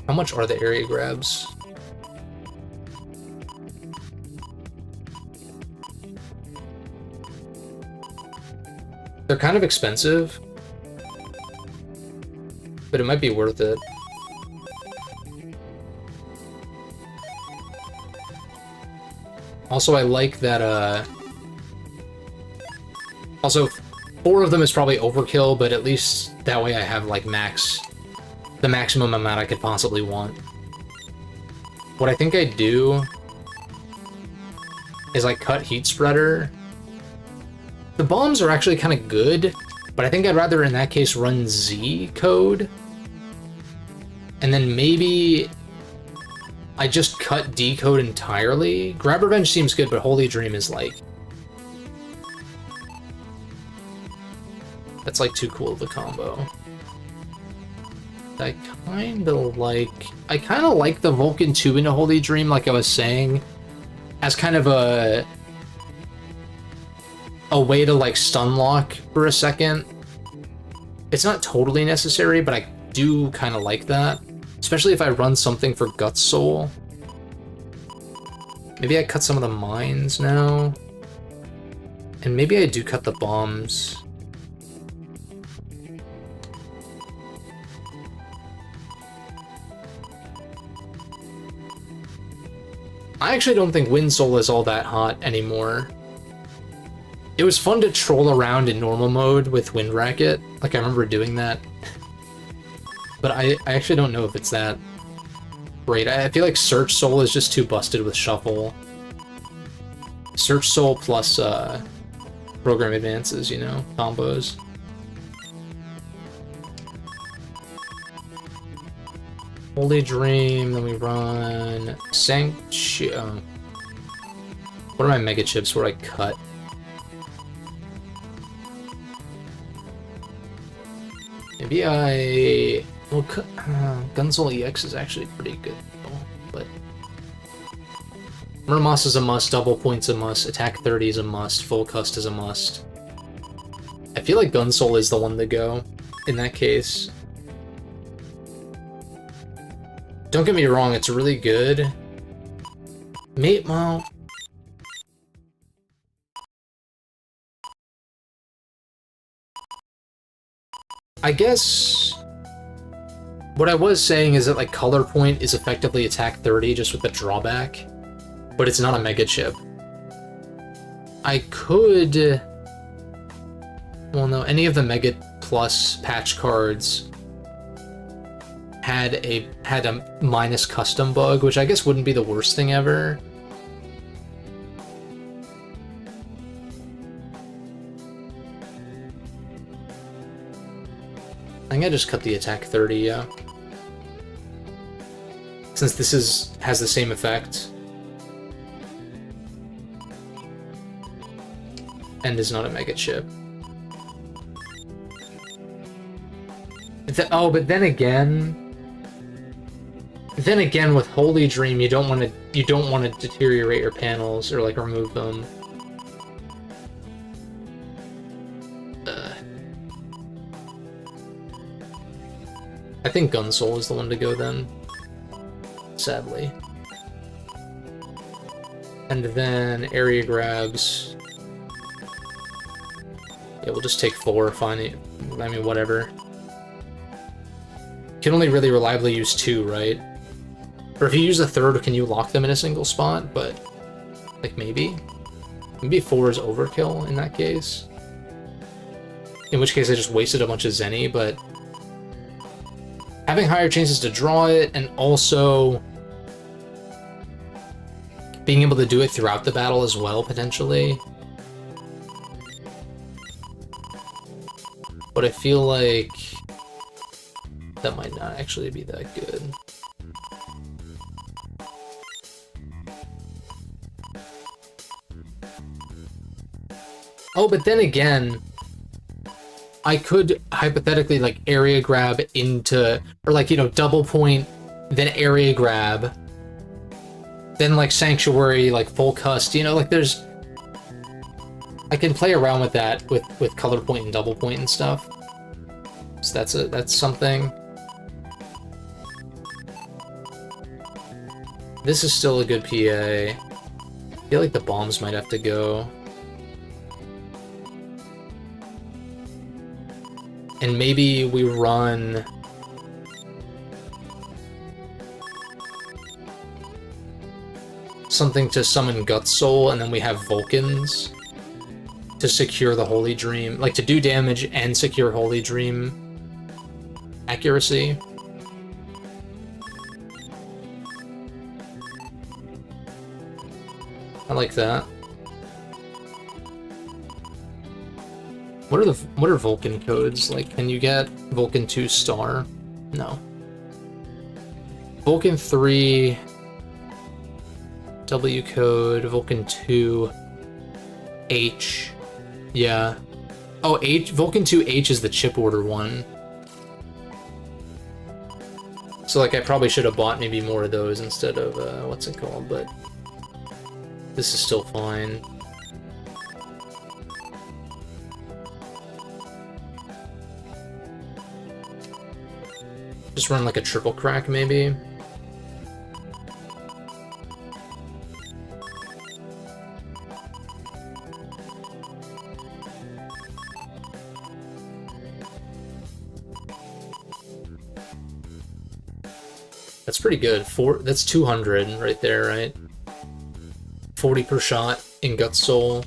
How much are the area grabs? They're kind of expensive, but it might be worth it. Also, I like that, also, 4 of them is probably overkill, but at least that way I have, like, the maximum amount I could possibly want. What I think I'd do is, like, cut Heat Spreader. The bombs are actually kind of good, but I think I'd rather, in that case, run Z code. And then maybe I just cut D code entirely. Grab Revenge seems good, but Holy Dream is like... that's like too cool of a combo. I kind of like the Vulcan 2 into Holy Dream, like I was saying, as kind of a way to like stun lock for a second. It's not totally necessary, but I do kind of like that, especially if I run something for Guts Soul. Maybe I cut some of the mines now, and maybe I do cut the bombs. I actually don't think Wind Soul is all that hot anymore. It was fun to troll around in normal mode with Wind Racket. Like, I remember doing that. But I actually don't know if it's that great. I feel like Search Soul is just too busted with Shuffle. Search Soul plus Program Advances, you know, combos. Holy Dream, then we run Sanctuary. What are my mega chips where I cut? Maybe I... well, Gunsoul EX is actually pretty good, but... Murdermoss is a must, double points a must, attack 30 is a must, full cust is a must. I feel like Gunsoul is the one to go in that case. Don't get me wrong, it's really good. Well... I guess what I was saying is that like Color Point is effectively attack 30 just with the drawback, but it's not a mega chip. I could... well, no, any of the Mega Plus patch cards had a minus custom bug, which I guess wouldn't be the worst thing ever. I think I just cut the attack 30, yeah. Since this has the same effect. And is not a mega chip. Oh, but then again with Holy Dream, you don't want to deteriorate your panels or like remove them. I think Gun Soul is the one to go then. Sadly. And then area grabs. Yeah, we'll just take 4, fine. I mean, whatever. You can only really reliably use 2, right? Or if you use a third, can you lock them in a single spot? But, like, maybe? Maybe 4 is overkill in that case. In which case I just wasted a bunch of Zenny, but having higher chances to draw it, and also being able to do it throughout the battle as well, potentially. But I feel like that might not actually be that good. Oh, but then again, I could hypothetically like area grab into, or like, you know, double point, then area grab, then like Sanctuary, like full cust, you know, like there's, I can play around with that with color point and double point and stuff. So that's something. This is still a good PA. I feel like the bombs might have to go. And maybe we run something to summon Gut Soul, and then we have Vulcans to secure the Holy Dream, like to do damage and secure Holy Dream accuracy. I like that. What are Vulcan codes? Like, can you get Vulcan 2 star? No. Vulcan 3 W code, Vulcan 2 H. Yeah. Oh, H, Vulcan 2 H is the chip order one. So like I probably should have bought maybe more of those instead of what's it called, but this is still fine. Just run like a triple crack, maybe. That's pretty good. That's 200 right there, right? 40 per shot in Gut Soul.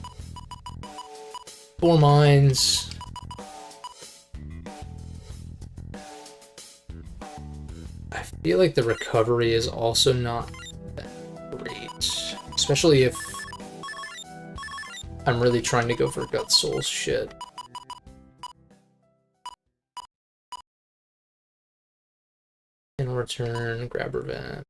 4 mines. I feel like the recovery is also not that great. Especially if I'm really trying to go for Gut Soul shit. In return, grab revenge.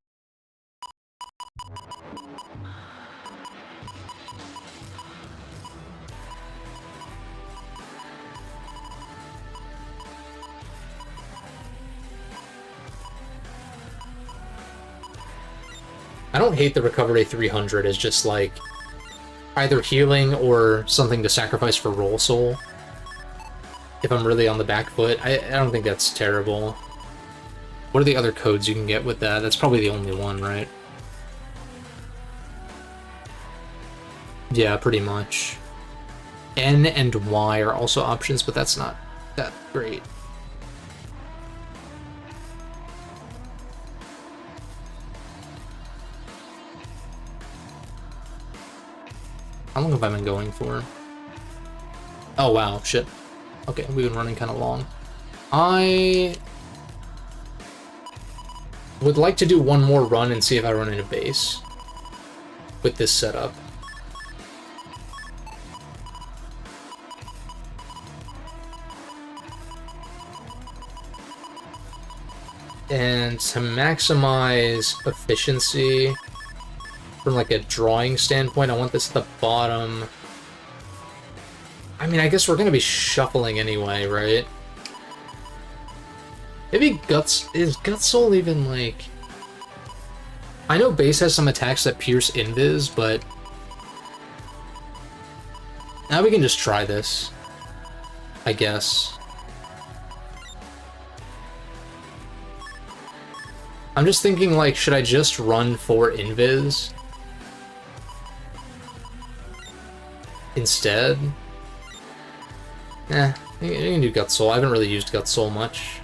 I don't hate the recovery 300 as just like either healing or something to sacrifice for roll soul. If I'm really on the back foot, I don't think that's terrible. What are the other codes you can get with that? That's probably the only one, right? Yeah, pretty much. N and Y are also options, but that's not that great. How long have I been going for? Oh wow, shit. Okay, we've been running kind of long. I would like to do one more run and see if I run into base with this setup. And to maximize efficiency from like a drawing standpoint, I want this at the bottom. I mean, I guess we're gonna be shuffling anyway, right? Maybe is Gut Soul even like... I know base has some attacks that pierce invis, but now we can just try this. I guess. I'm just thinking, like, should I just run for Invis instead? You can do Gut Soul. I haven't really used Gut Soul much.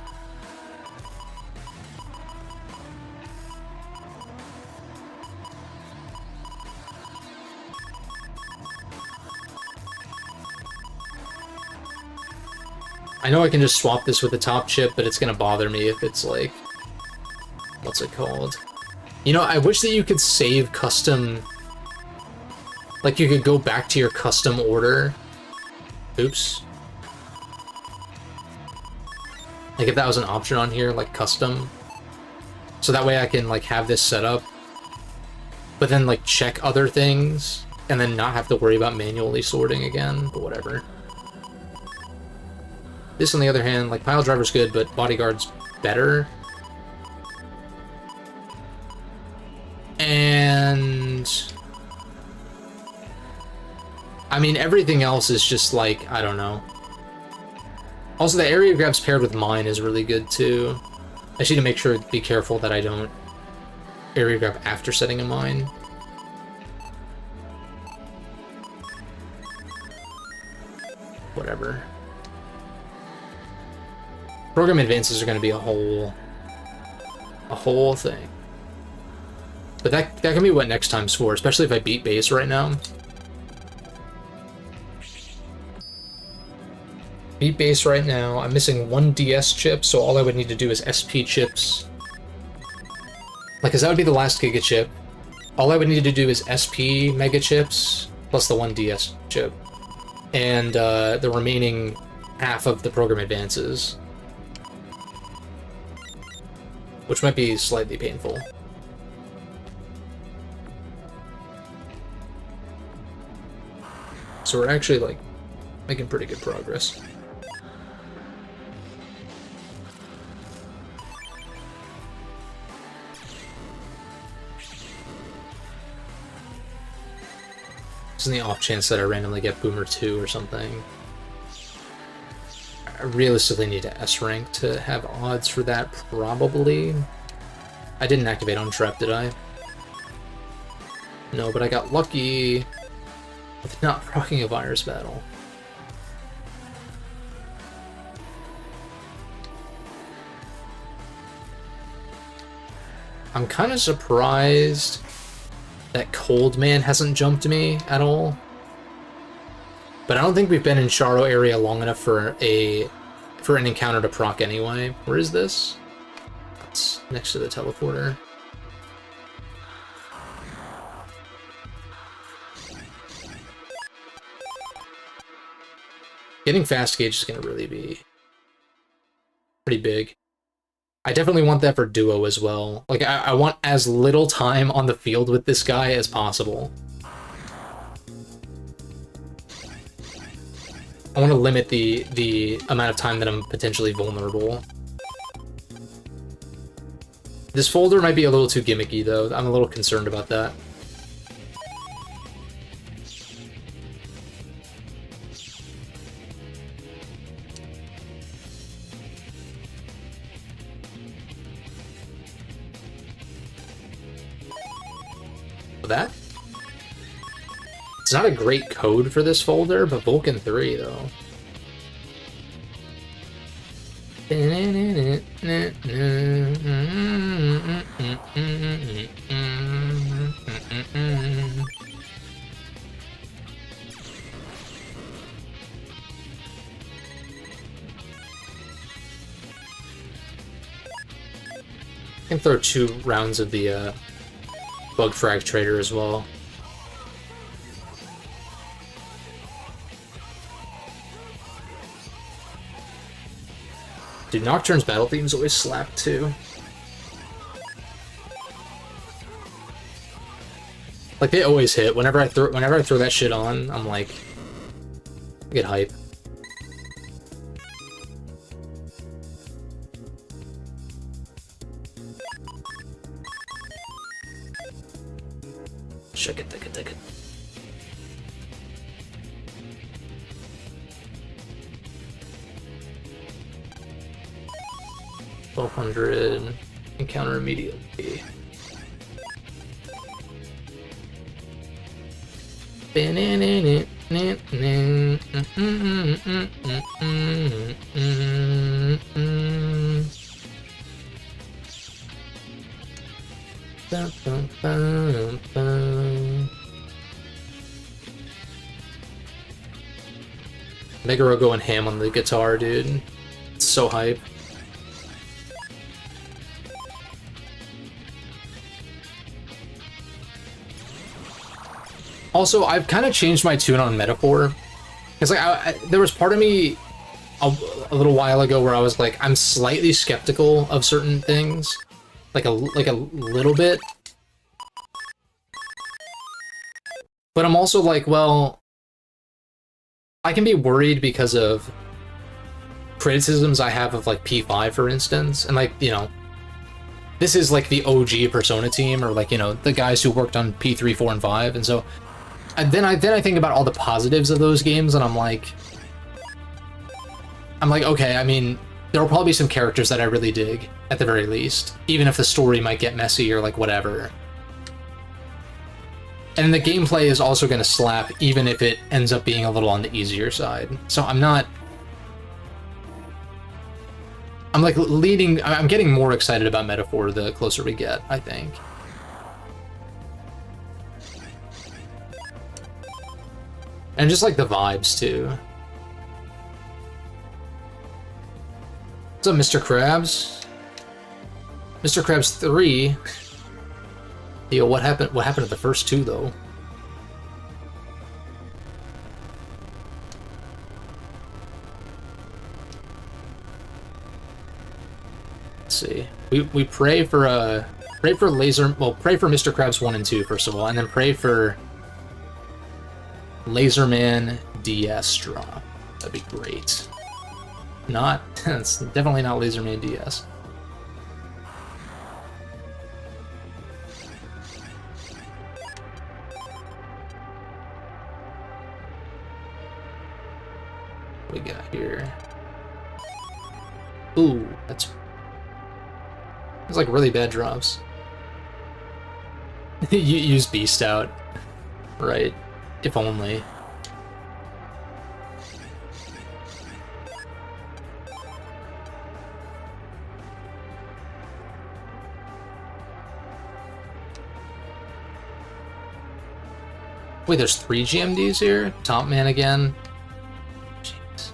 I know I can just swap this with the top chip, but it's gonna bother me if it's like... What's it called? You know, I wish that you could save custom... Like, you could go back to your custom order. Oops. Like, if that was an option on here, like, custom. So that way I can, like, have this set up. But then, like, check other things. And then not have to worry about manually sorting again. But whatever. This, on the other hand, like, Pile Driver's good, but Bodyguard's better. And... I mean, everything else is just, like, I don't know. Also, the area grabs paired with mine is really good, too. I just need to make sure, be careful that I don't area grab after setting a mine. Whatever. Program advances are going to be a whole thing. But that can be what next time's for, especially if I beat base right now. Beat base right now. I'm missing one DS chip, so all I would need to do is SP chips. Like, cause that would be the last Giga chip. All I would need to do is SP Mega chips, plus the one DS chip. And the remaining half of the program advances. Which might be slightly painful. So we're actually, like, making pretty good progress. Just in the off chance that I randomly get Boomer 2 or something. I realistically need to S rank to have odds for that, probably. I didn't activate on Trap, did I? No, but I got lucky with not proccing a virus battle. I'm kind of surprised that Cold Man hasn't jumped me at all. But I don't think we've been in Charo area long enough for an encounter to proc anyway. Where is this? It's next to the teleporter. Getting fast gauge is going to really be pretty big. I definitely want that for duo as well. Like, I want as little time on the field with this guy as possible. I want to limit the amount of time that I'm potentially vulnerable. This folder might be a little too gimmicky, though. I'm a little concerned about that. That? It's not a great code for this folder, but Vulcan 3, though. I can throw 2 rounds of the Bug Frag Trader as well. Dude, Nocturne's battle themes always slap too. Like, they always hit. Whenever I throw that shit on, I'm like, I get hype. Take it. 1200. Encounter immediately. Meguro going ham on the guitar, dude. It's so hype. Also, I've kind of changed my tune on Metaphor. Because like, there was part of me a little while ago where I was like, I'm slightly skeptical of certain things. Like a little bit. But I'm also like, well, I can be worried because of criticisms I have of like P5, for instance. And like, you know, this is like the OG Persona team, or like, you know, the guys who worked on P3, 4, and 5. And so then I think about all the positives of those games, and I'm like, okay, I mean, there will probably be some characters that I really dig, at the very least, even if the story might get messy or like whatever. And the gameplay is also going to slap, even if it ends up being a little on the easier side. So I'm like I'm getting more excited about Metaphor the closer we get, I think. And just like the vibes too. What's up, Mr. Krabs? Mr. Krabs 3. Yo, what happened to the first two though? Let's see. We pray for laser, well, pray for Mr. Krabs 1 and 2 first of all, and then pray for Laserman DS drop. That'd be great. Not, it's definitely not Laserman DS. What we got here? Ooh, that's like really bad drops. You use Beast out, right? If only. Wait, there's 3 GMDs here? Top Man again? Jeez.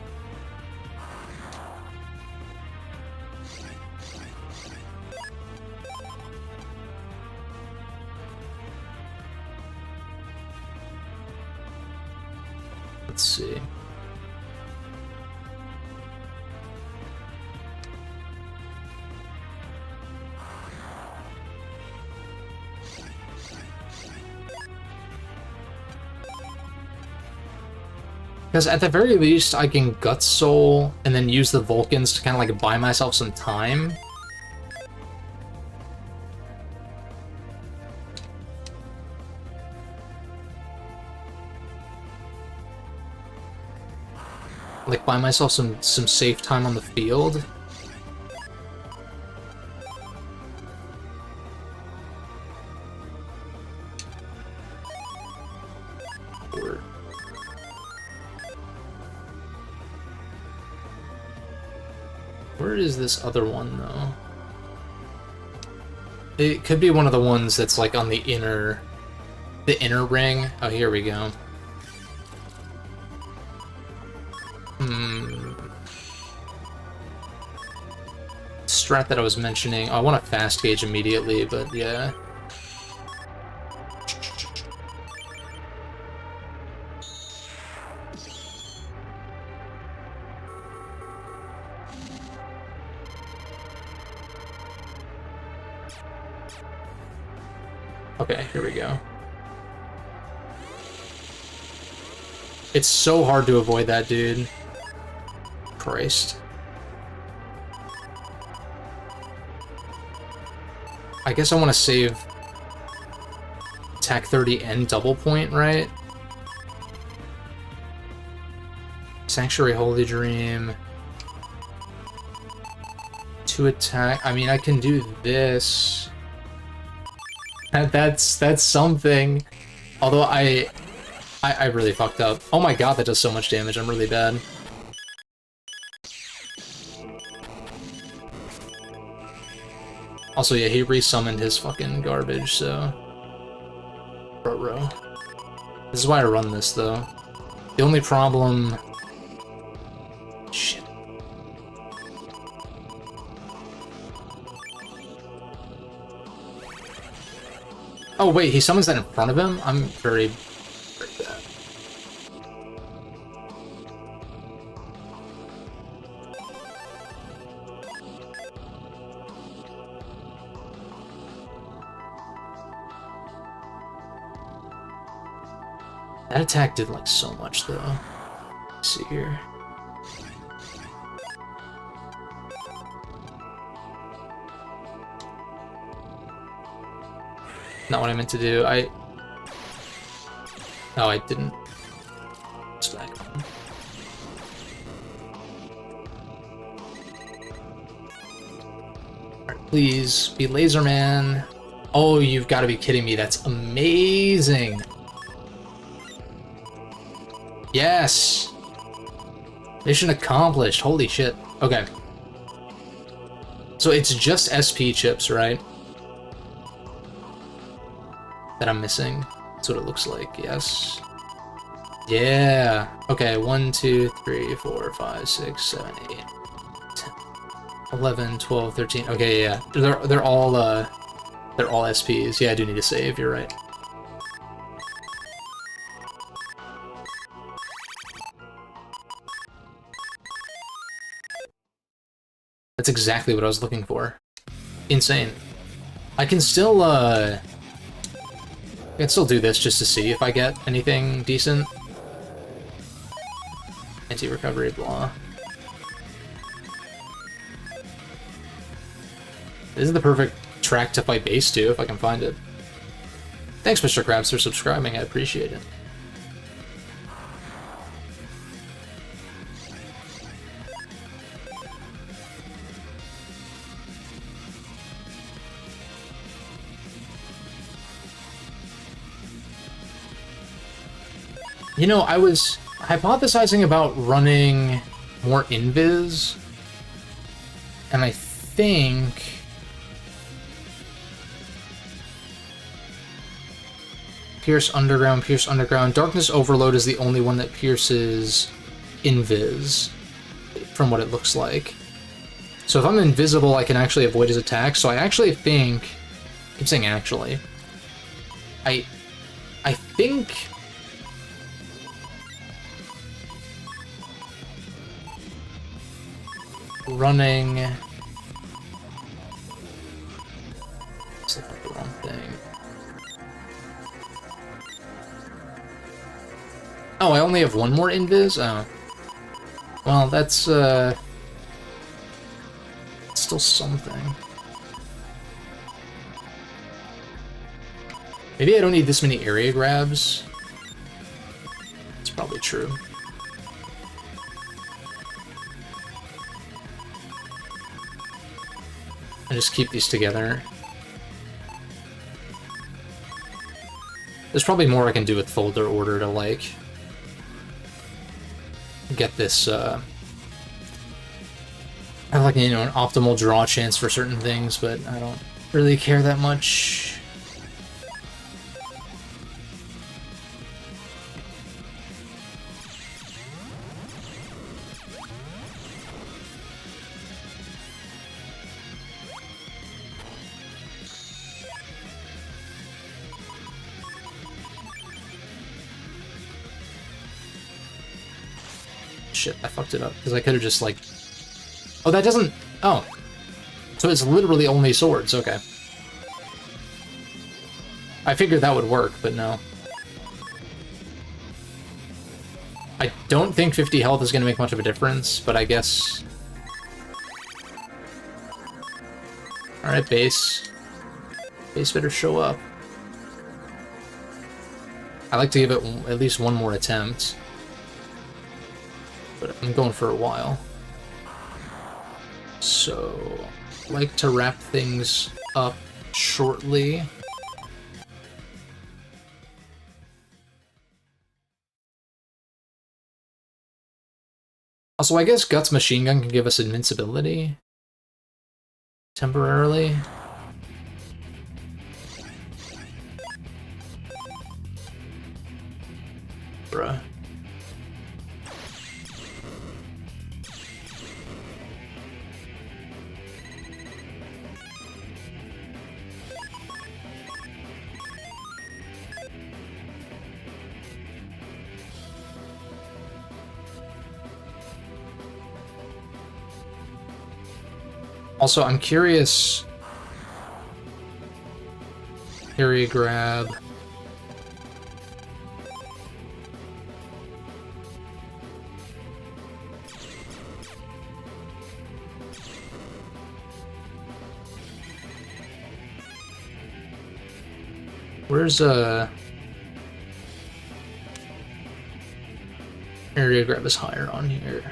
Let's see. Because at the very least, I can Gut Soul and then use the Vulcans to kind of like buy myself some time. Like buy myself some safe time on the field. Where is this other one, though? It could be one of the ones that's like on the inner ring. Oh, here we go. Strat that I was mentioning. Oh, I want to fast gauge immediately, but yeah. Okay, here we go. It's so hard to avoid that, dude. Christ. I guess I want to save Attack 30 and double point, right? Sanctuary Holy Dream. To attack. I mean, I can do this. That's something. Although I really fucked up. Oh my god, that does so much damage. I'm really bad. Also, yeah, he resummoned his fucking garbage, so... Ruh-roh. This is why I run this, though. The only problem... Shit. Oh, wait, he summons that in front of him? I'm very bad. That attack did, like, so much, though. Let's see here. Not what I meant to do. No, I didn't. Stack. Alright, please be Laser Man. Oh, you've got to be kidding me. That's amazing. Yes! Mission accomplished. Holy shit. Okay. So it's just SP chips, right? That I'm missing. That's what it looks like, yes. Yeah. Okay, 1, 2, 3, 4, 5, 6, 7, 8, 10, 11, 12, 13. Okay, yeah. They're all SPs. Yeah, I do need to save, you're right. That's exactly what I was looking for. Insane. I can still do this just to see if I get anything decent. Anti-recovery, blah. This is the perfect track to fight base to, if I can find it. Thanks, Mr. Krabs, for subscribing, I appreciate it. You know, I was hypothesizing about running more invis, and I think Pierce Underground. Darkness Overload is the only one that pierces invis, from what it looks like. So if I'm invisible, I can actually avoid his attack. So I actually think, I keep saying actually, I think running... It's like the wrong thing. Oh, I only have one more invis? Oh. Well, that's, still something. Maybe I don't need this many area grabs. That's probably true. I just keep these together. There's probably more I can do with folder order to, like, get this, I have, like, you know, an optimal draw chance for certain things, but I don't really care that much. Shit, I fucked it up, because I could have just, like... Oh, that doesn't... Oh. So it's literally only swords, okay. I figured that would work, but no. I don't think 50 health is going to make much of a difference, but I guess... Alright, base. Base better show up. I like to give it at least one more attempt. But I'm going for a while. So... like to wrap things up shortly. Also, I guess Guts Machine Gun can give us invincibility temporarily. Bruh. Also, I'm curious. Area grab. Where's area grab is higher on here.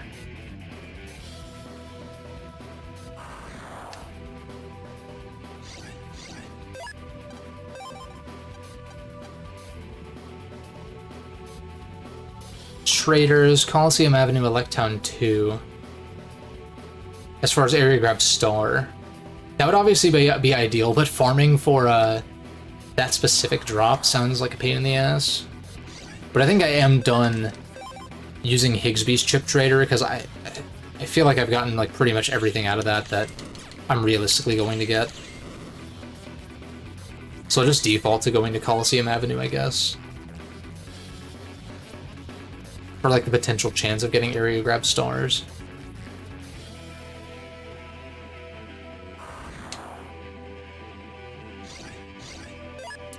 Traders, Coliseum Avenue, Electown 2. As far as area grab star. That would obviously be ideal, but farming for that specific drop sounds like a pain in the ass. But I think I am done using Higsby's Chip Trader, because I feel like I've gotten like pretty much everything out of that I'm realistically going to get. So I'll just default to going to Coliseum Avenue, I guess. For like the potential chance of getting area grab stars.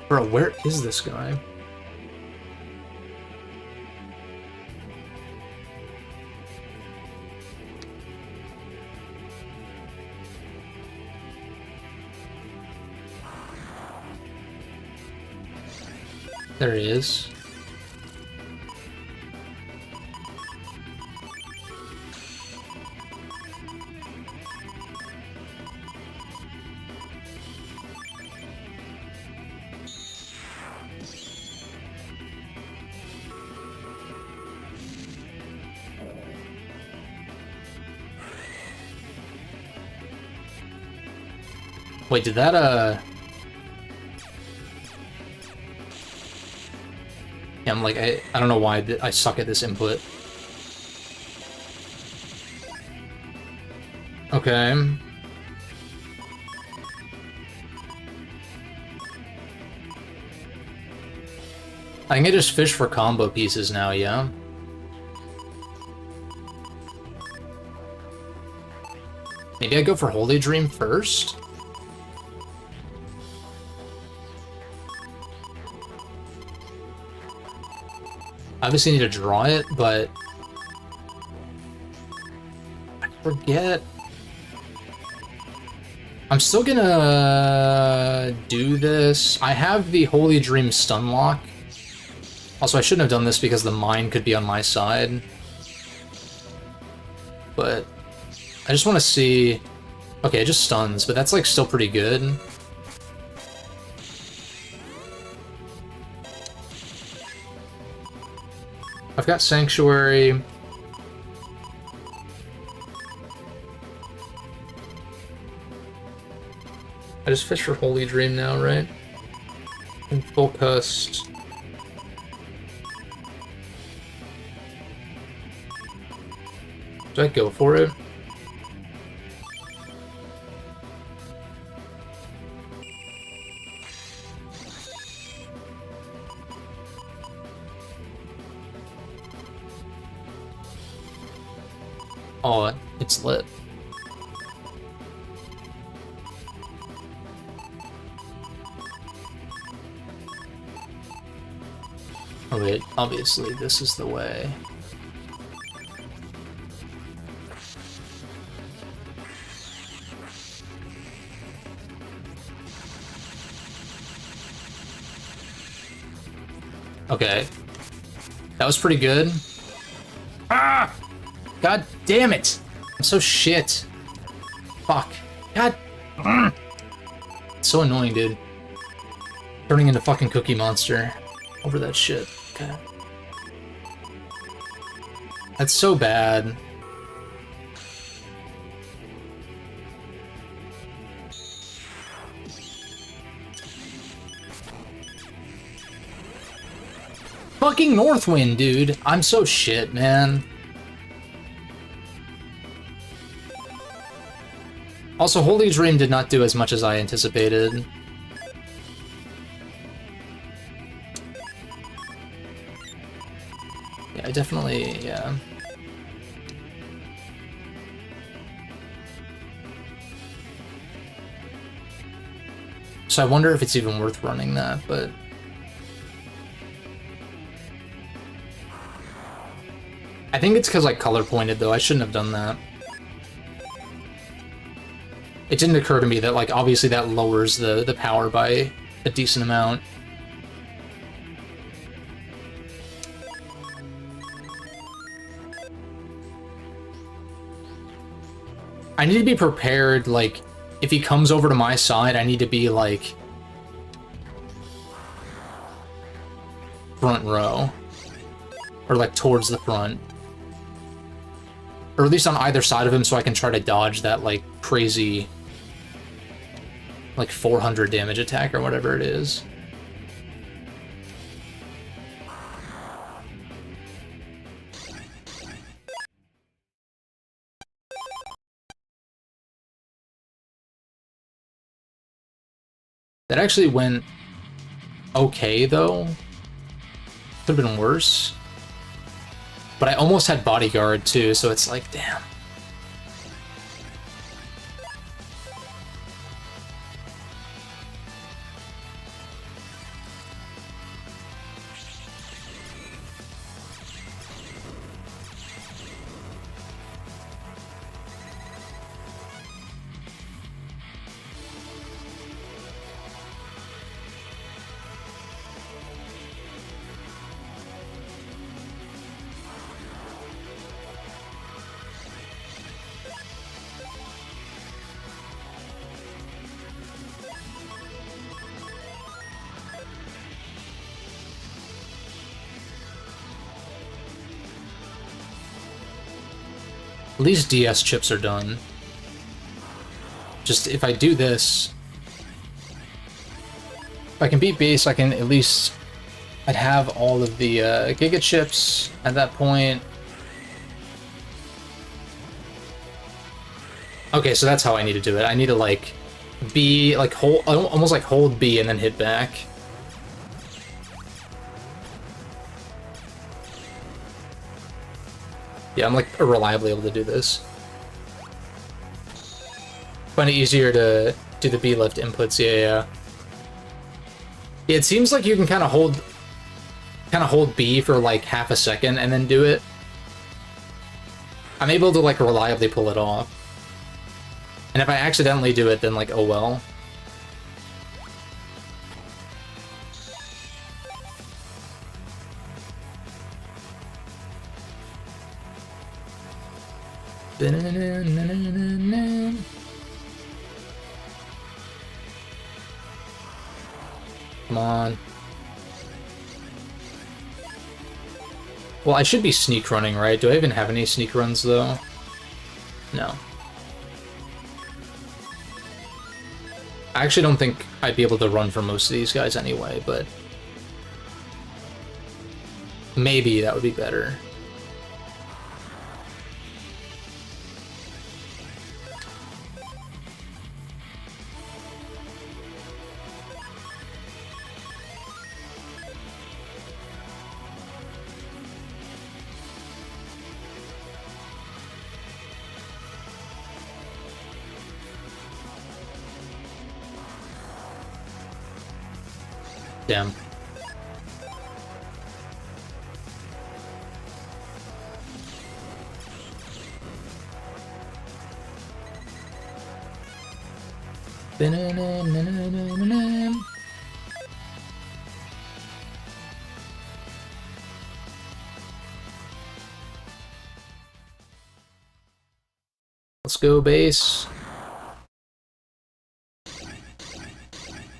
Bro, where is this guy? There he is. Wait, did that, Yeah, I'm like, I don't know why I suck at this input. Okay. I can just fish for combo pieces now, yeah? Maybe I go for Holy Dream first? I obviously need to draw it, but I forget. I'm still gonna do this. I have the Holy Dream stun lock. Also, I shouldn't have done this because the mine could be on my side. But I just want to see. Okay, it just stuns, but that's like still pretty good. I've got Sanctuary. I just fish for Holy Dream now, right? And full cust. Do I go for it? Oh, it's lit. Oh wait, obviously this is the way. Okay. That was pretty good. Ah! God damn it! I'm so shit. Fuck. God It's so annoying, dude. Turning into fucking Cookie Monster over that shit. God. That's so bad. Fucking Northwind, dude. I'm so shit, man. Also, Holy Dream did not do as much as I anticipated. Yeah, I definitely, yeah. So I wonder if it's even worth running that, but... I think it's because I color pointed, though. I shouldn't have done that. It didn't occur to me that, like, obviously that lowers the power by a decent amount. I need to be prepared, like, if he comes over to my side, I need to be, like, front row. Or, like, towards the front. Or at least on either side of him so I can try to dodge that, like, crazy, like, 400 damage attack or whatever it is. That actually went okay, though. Could have been worse. But I almost had Bodyguard, too, so it's like, damn. At least DS chips are done. Just, if I do this... If I can beat base, I can at least... I'd have all of the Giga chips at that point. Okay, so that's how I need to do it. I need to, like, B, like, hold, almost like hold B and then hit back. Yeah, I'm, like, reliably able to do this. Find it easier to do the B lift inputs, yeah. Yeah, it seems like you can kind of hold B for, like, half a second and then do it. I'm able to, like, reliably pull it off. And if I accidentally do it, then, like, oh well. Come on. Well, I should be sneak running, right? Do I even have any sneak runs, though? No. I actually don't think I'd be able to run for most of these guys anyway, but... maybe that would be better. Damn. Let's go, base.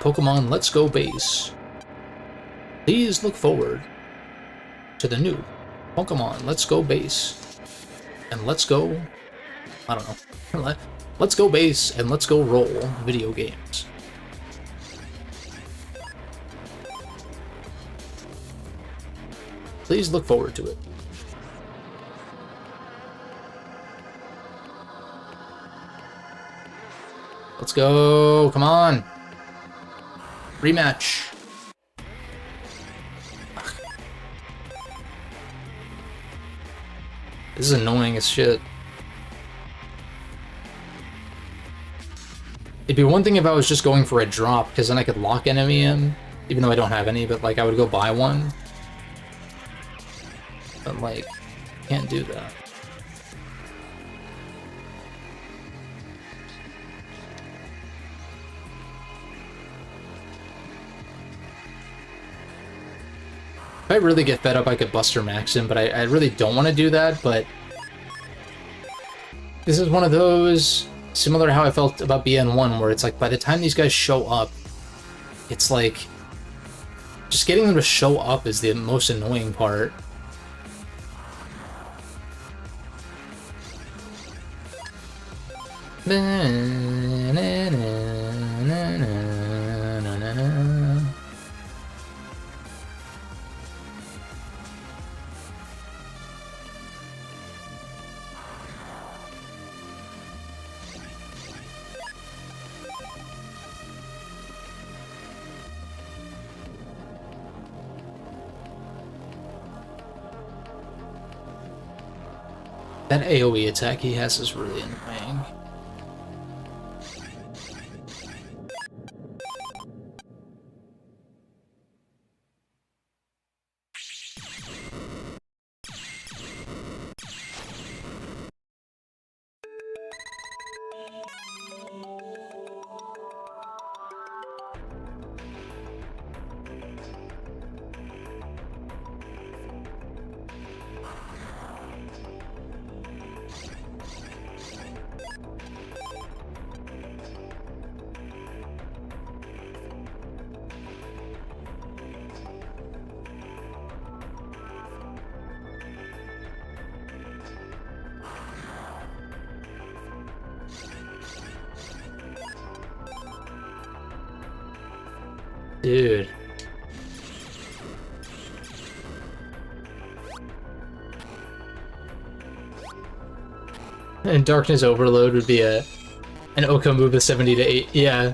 Pokemon Let's Go base. Please look forward to the new Pokemon Let's Go base. And let's go... I don't know. Let's go base and let's go roll video games. Please look forward to it. Let's go, come on. Rematch. Ugh. This is annoying as shit. It'd be one thing if I was just going for a drop, because then I could lock enemy in, even though I don't have any, but like I would go buy one. But like, can't do that. If I really get fed up, I could Buster Max him, but I really don't want to do that, but... This is one of those, similar to how I felt about BN1, where it's like, by the time these guys show up, it's like... Just getting them to show up is the most annoying part. That AoE attack he has is really annoying. Dude. And Darkness Overload would be an Okamuba 70 to 8, yeah.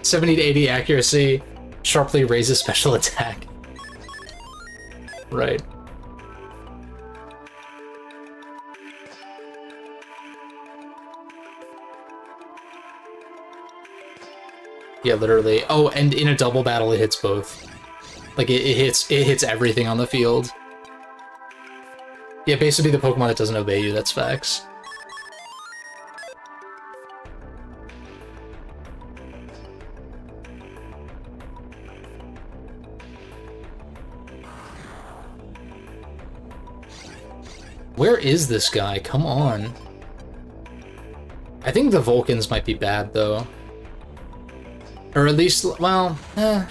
70 to 80 accuracy, sharply raises special attack. Right. Yeah, literally. Oh, and in a double battle, it hits both. Like it hits everything on the field. Yeah, basically the Pokemon that doesn't obey you. That's facts. Where is this guy? Come on. I think the Vulcans might be bad though. Or at least, well, I'm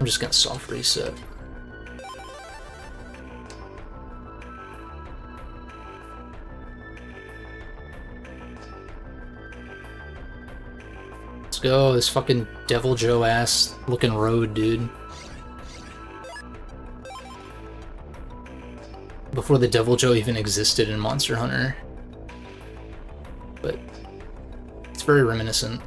just gonna soft reset. Let's go, this fucking Devil Joe ass looking road, dude. Before the Devil Joe even existed in Monster Hunter. But it's very reminiscent.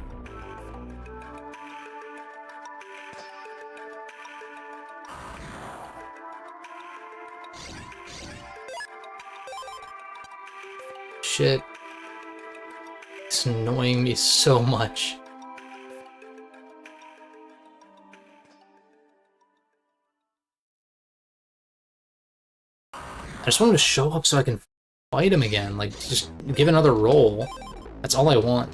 Shit. It's annoying me so much. I just want him to show up so I can fight him again. Like, just give another roll. That's all I want.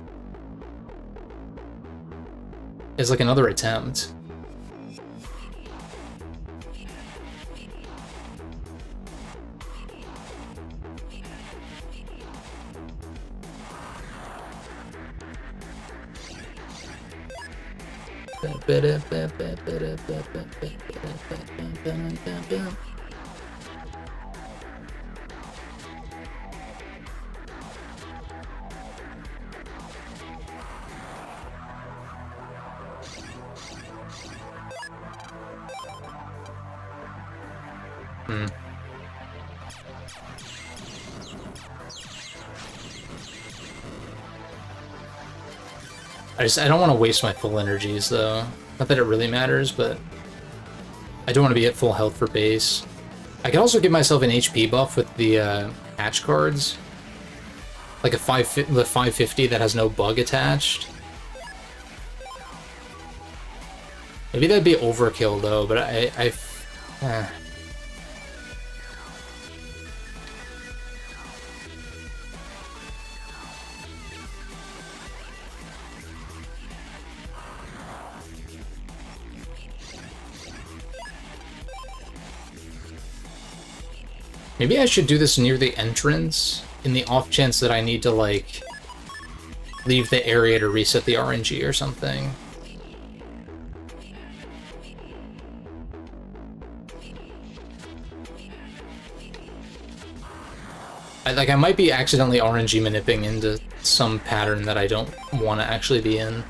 It's like another attempt. I don't want to waste my full energies though. Not that it really matters, but I don't want to be at full health for base. I can also give myself an HP buff with the hatch cards. Like the 550 that has no bug attached. Maybe that'd be overkill though, but maybe I should do this near the entrance, in the off chance that I need to, like, leave the area to reset the RNG or something. I might be accidentally RNG manipulating into some pattern that I don't want to actually be in.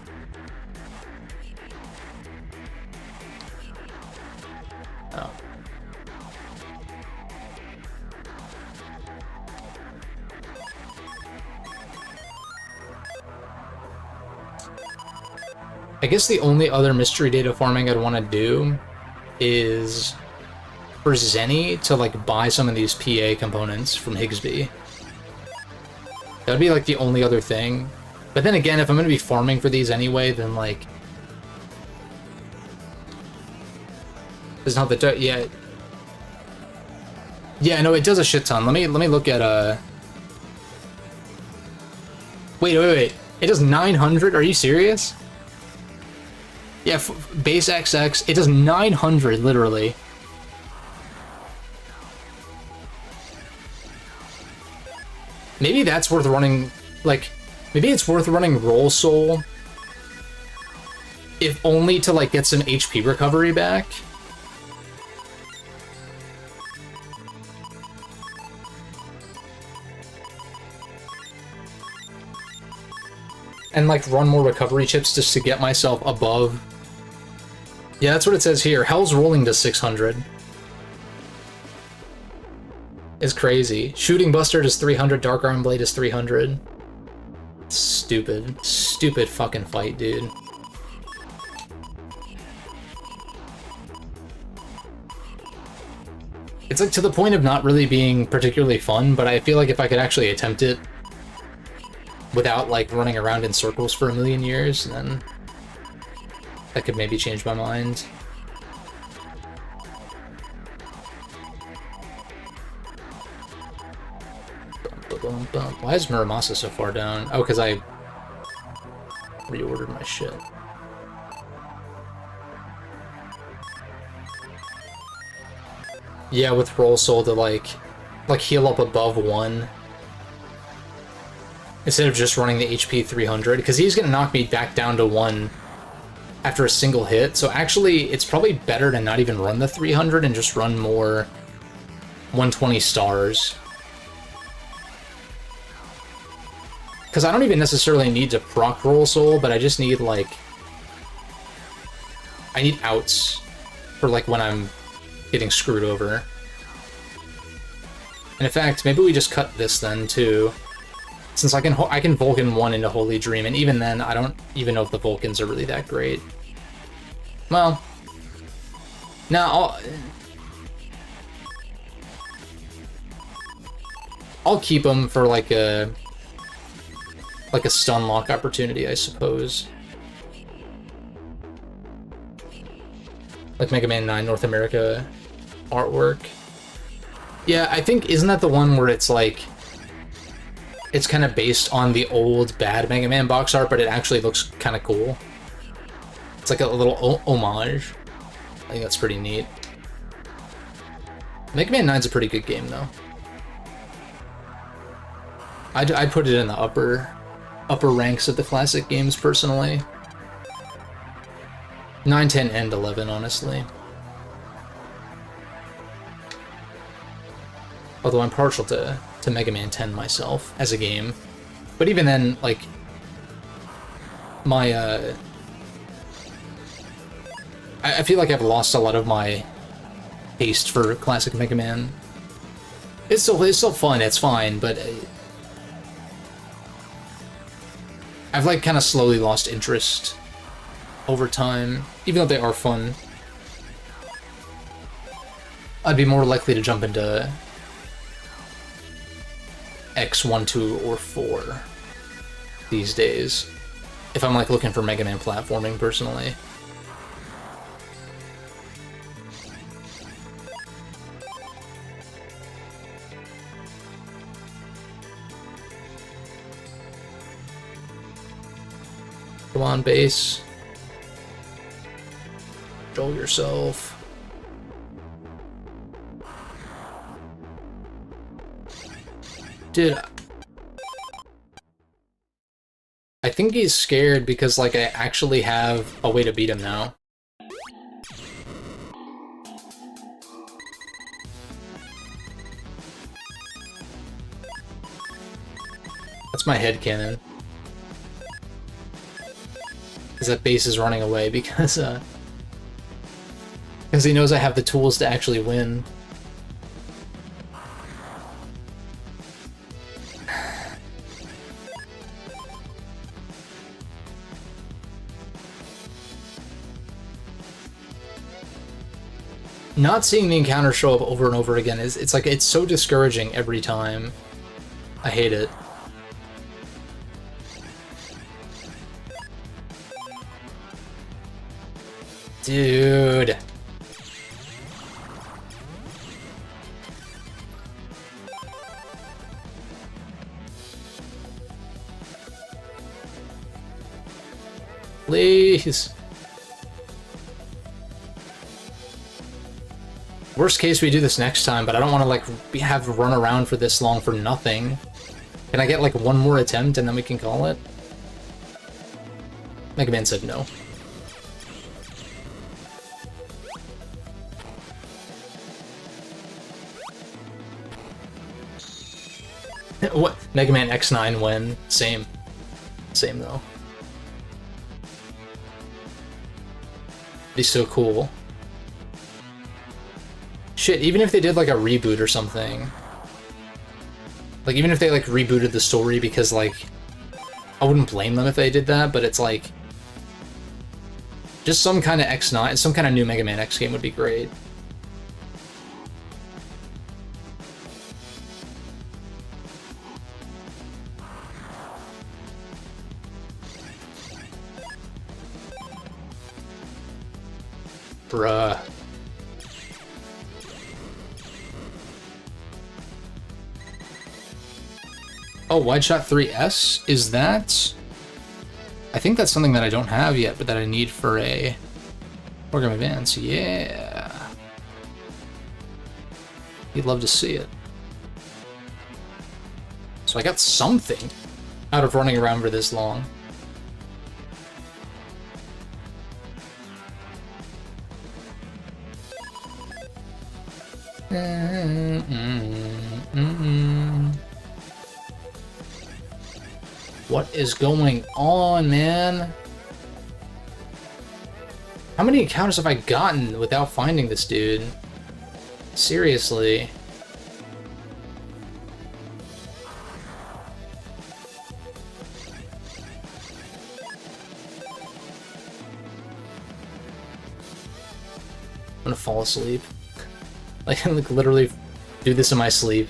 Oh. I guess the only other mystery data farming I'd want to do is for Zenny to, like, buy some of these PA components from Higsby. That would be, like, the only other thing. But then again, if I'm going to be farming for these anyway, then, like... It's not the... Yeah. Yeah, no, it does a shit ton. Let me look at, Wait. It does 900? Are you serious? Yeah, base XX, it does 900, literally. Maybe that's worth running, like, maybe it's worth running Roll Soul, if only to, like, get some HP recovery back. And, like, run more recovery chips just to get myself above. Yeah, that's what it says here. Hell's Rolling to 600. Is crazy. Shooting Buster does 300, Dark Iron Blade is 300. Stupid. Stupid fucking fight, dude. It's, like, to the point of not really being particularly fun, but I feel like if I could actually attempt it without, like, running around in circles for a million years, then that could maybe change my mind. Why is Muramasa so far down? Oh, because I reordered my shit. Yeah, with Roll Soul to, like heal up above 1. Instead of just running the HP 300, because he's going to knock me back down to 1 after a single hit. So actually, it's probably better to not even run the 300 and just run more 120 stars. Because I don't even necessarily need to proc Roll Soul, but I just need, like... I need outs for, like, when I'm getting screwed over. And in fact, maybe we just cut this then, too. Since I can Vulcan 1 into Holy Dream, and even then, I don't even know if the Vulcans are really that great. Well... Nah, I'll keep them for, like a stun lock opportunity, I suppose. Like Mega Man 9 North America artwork. Yeah, I think, isn't that the one where it's like... It's kind of based on the old bad Mega Man box art, but it actually looks kind of cool. It's like a little homage. I think that's pretty neat. Mega Man 9's a pretty good game, though. I'd put it in the upper ranks of the classic games, personally. 9, 10, and 11, honestly. Although I'm partial to Mega Man 10 myself as a game. But even then, like, my, I feel like I've lost a lot of my taste for classic Mega Man. It's still fun, it's fine, but I've like kind of slowly lost interest over time, even though they are fun. I'd be more likely to jump into X, 1, 2, or 4 these days, if I'm like looking for Mega Man platforming personally. Come on, base. Control yourself. Dude, I think he's scared because, like, I actually have a way to beat him now. That's my headcanon. Because that base is running away because he knows I have the tools to actually win. Not seeing the encounter show up over and over again it's like, it's so discouraging every time. I hate it. Dude. Please. Worst case, we do this next time, but I don't want to, like, have to run around for this long for nothing. Can I get, like, one more attempt and then we can call it? Mega Man said no. What? Mega Man X9 when? Same. Same, though. Be so cool. Shit, even if they did, like, a reboot or something. Like, even if they, like, rebooted the story because, like... I wouldn't blame them if they did that, but it's, like... Just some kind of X9, some kind of new Mega Man X game would be great. Bruh. Oh, Wide Shot 3S? Is that... I think that's something that I don't have yet, but that I need for a Program Advance. Yeah. You'd love to see it. So I got something out of running around for this long. What is going on, man? How many encounters have I gotten without finding this dude? Seriously. I'm gonna fall asleep. Like, I literally do this in my sleep.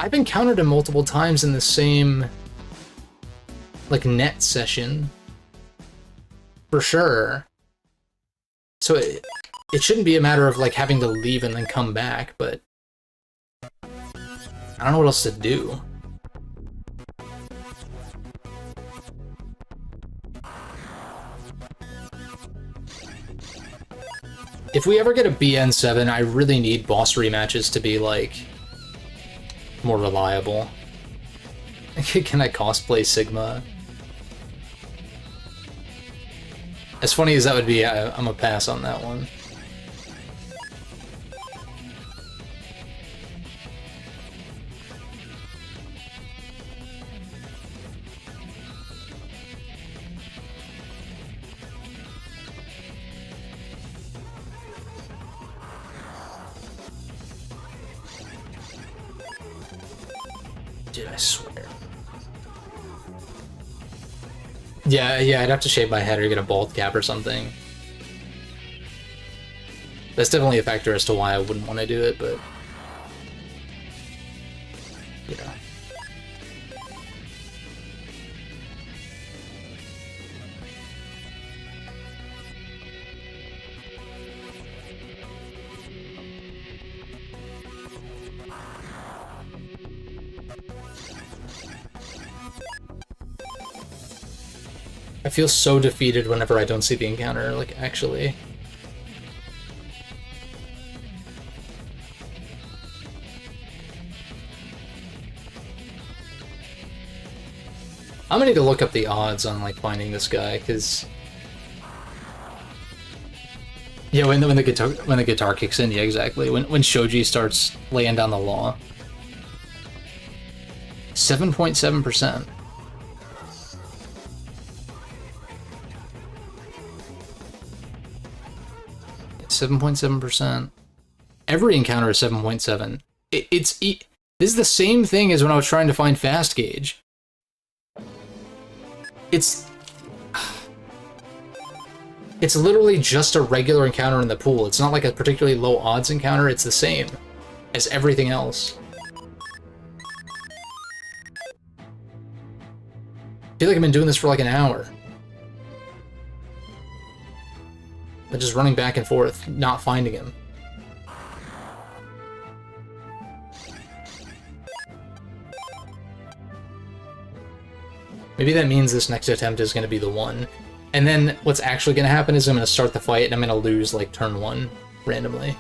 I've encountered him multiple times in the same, like, net session. For sure. So it shouldn't be a matter of, like, having to leave and then come back, but... I don't know what else to do. If we ever get a BN7, I really need boss rematches to be, like, more reliable. Can I cosplay Sigma? As funny as that would be, I'm a pass on that one. Dude, I swear. Yeah, I'd have to shave my head or get a bald cap or something. That's definitely a factor as to why I wouldn't want to do it, but... yeah. I feel so defeated whenever I don't see the encounter, like, actually. I'm gonna need to look up the odds on, like, finding this guy, because... yeah, when the guitar kicks in, yeah, exactly. When Shoji starts laying down the law. 7.7%. 7.7%. Every encounter is 7.7. This is the same thing as when I was trying to find Fast Gauge. It's literally just a regular encounter in the pool. It's not like a particularly low odds encounter. It's the same as everything else. I feel like I've been doing this for like an hour. But just running back and forth, not finding him. Maybe that means this next attempt is going to be the one. And then what's actually going to happen is I'm going to start the fight and I'm going to lose, like, turn 1 randomly.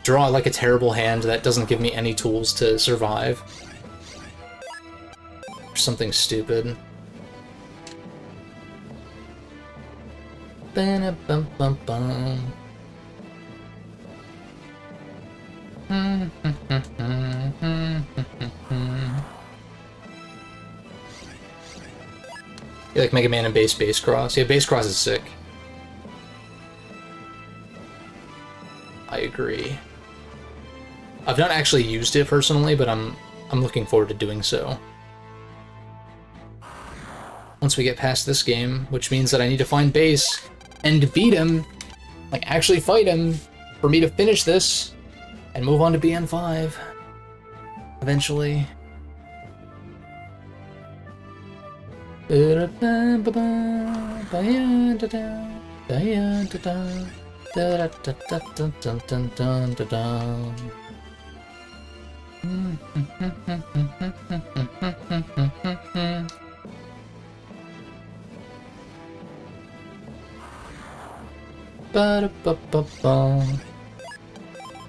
Draw, like, a terrible hand that doesn't give me any tools to survive. Or something stupid. Ba-na-bum-bum-bum. You like Mega Man and Base Cross? Yeah, Base Cross is sick. I agree. I've not actually used it personally, but I'm looking forward to doing so. Once we get past this game, which means that I need to find Base and beat him, like actually fight him, for me to finish this and move on to BN5 eventually.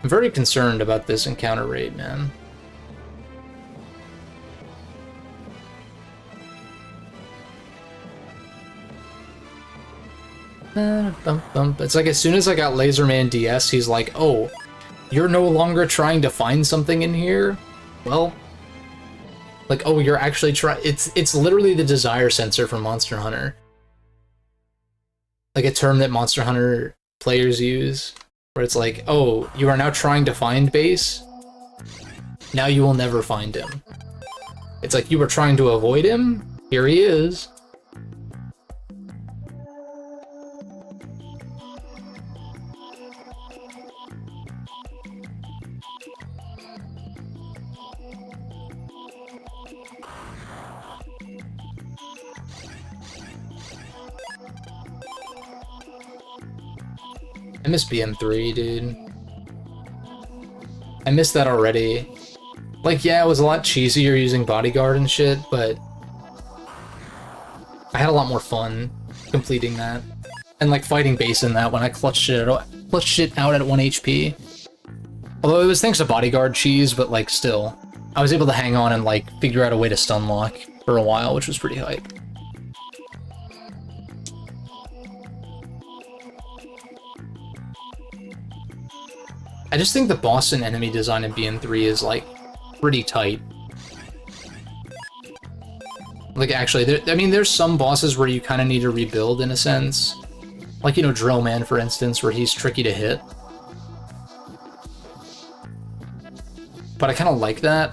I'm very concerned about this encounter rate, man. It's like as soon as I got Laserman DS, he's like, oh, you're no longer trying to find something in here? Well, like, oh, you're actually trying... It's literally the desire sensor from Monster Hunter. Like a term that Monster Hunter players use, where it's like, oh, you are now trying to find Base? Now you will never find him. It's like you were trying to avoid him? Here he is. I miss BN3, dude. I missed that already. Like, yeah, it was a lot cheesier using Bodyguard and shit, but I had a lot more fun completing that. And, like, fighting Base in that when I clutched it clutched it out at 1 HP. Although it was thanks to bodyguard cheese, but like still. I was able to hang on and like figure out a way to stun lock for a while, which was pretty hype. I just think the boss and enemy design in BN3 is like pretty tight. Like actually, I mean, there's some bosses where you kind of need to rebuild in a sense. Like, you know, Drill Man, for instance, where he's tricky to hit. But I kind of like that.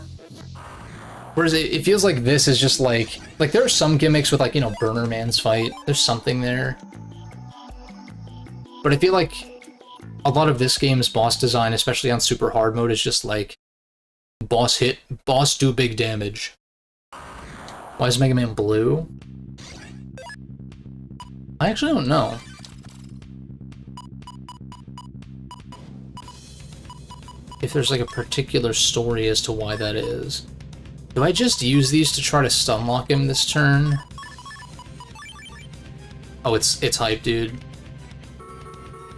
Whereas it feels like this is just like there are some gimmicks with like, you know, Burner Man's fight. There's something there. But I feel like a lot of this game's boss design, especially on super hard mode, is just like boss do big damage. Why is Mega Man blue? I actually don't know. If there's like a particular story as to why that is. Do I just use these to try to stun lock him this turn? Oh, it's hype, dude.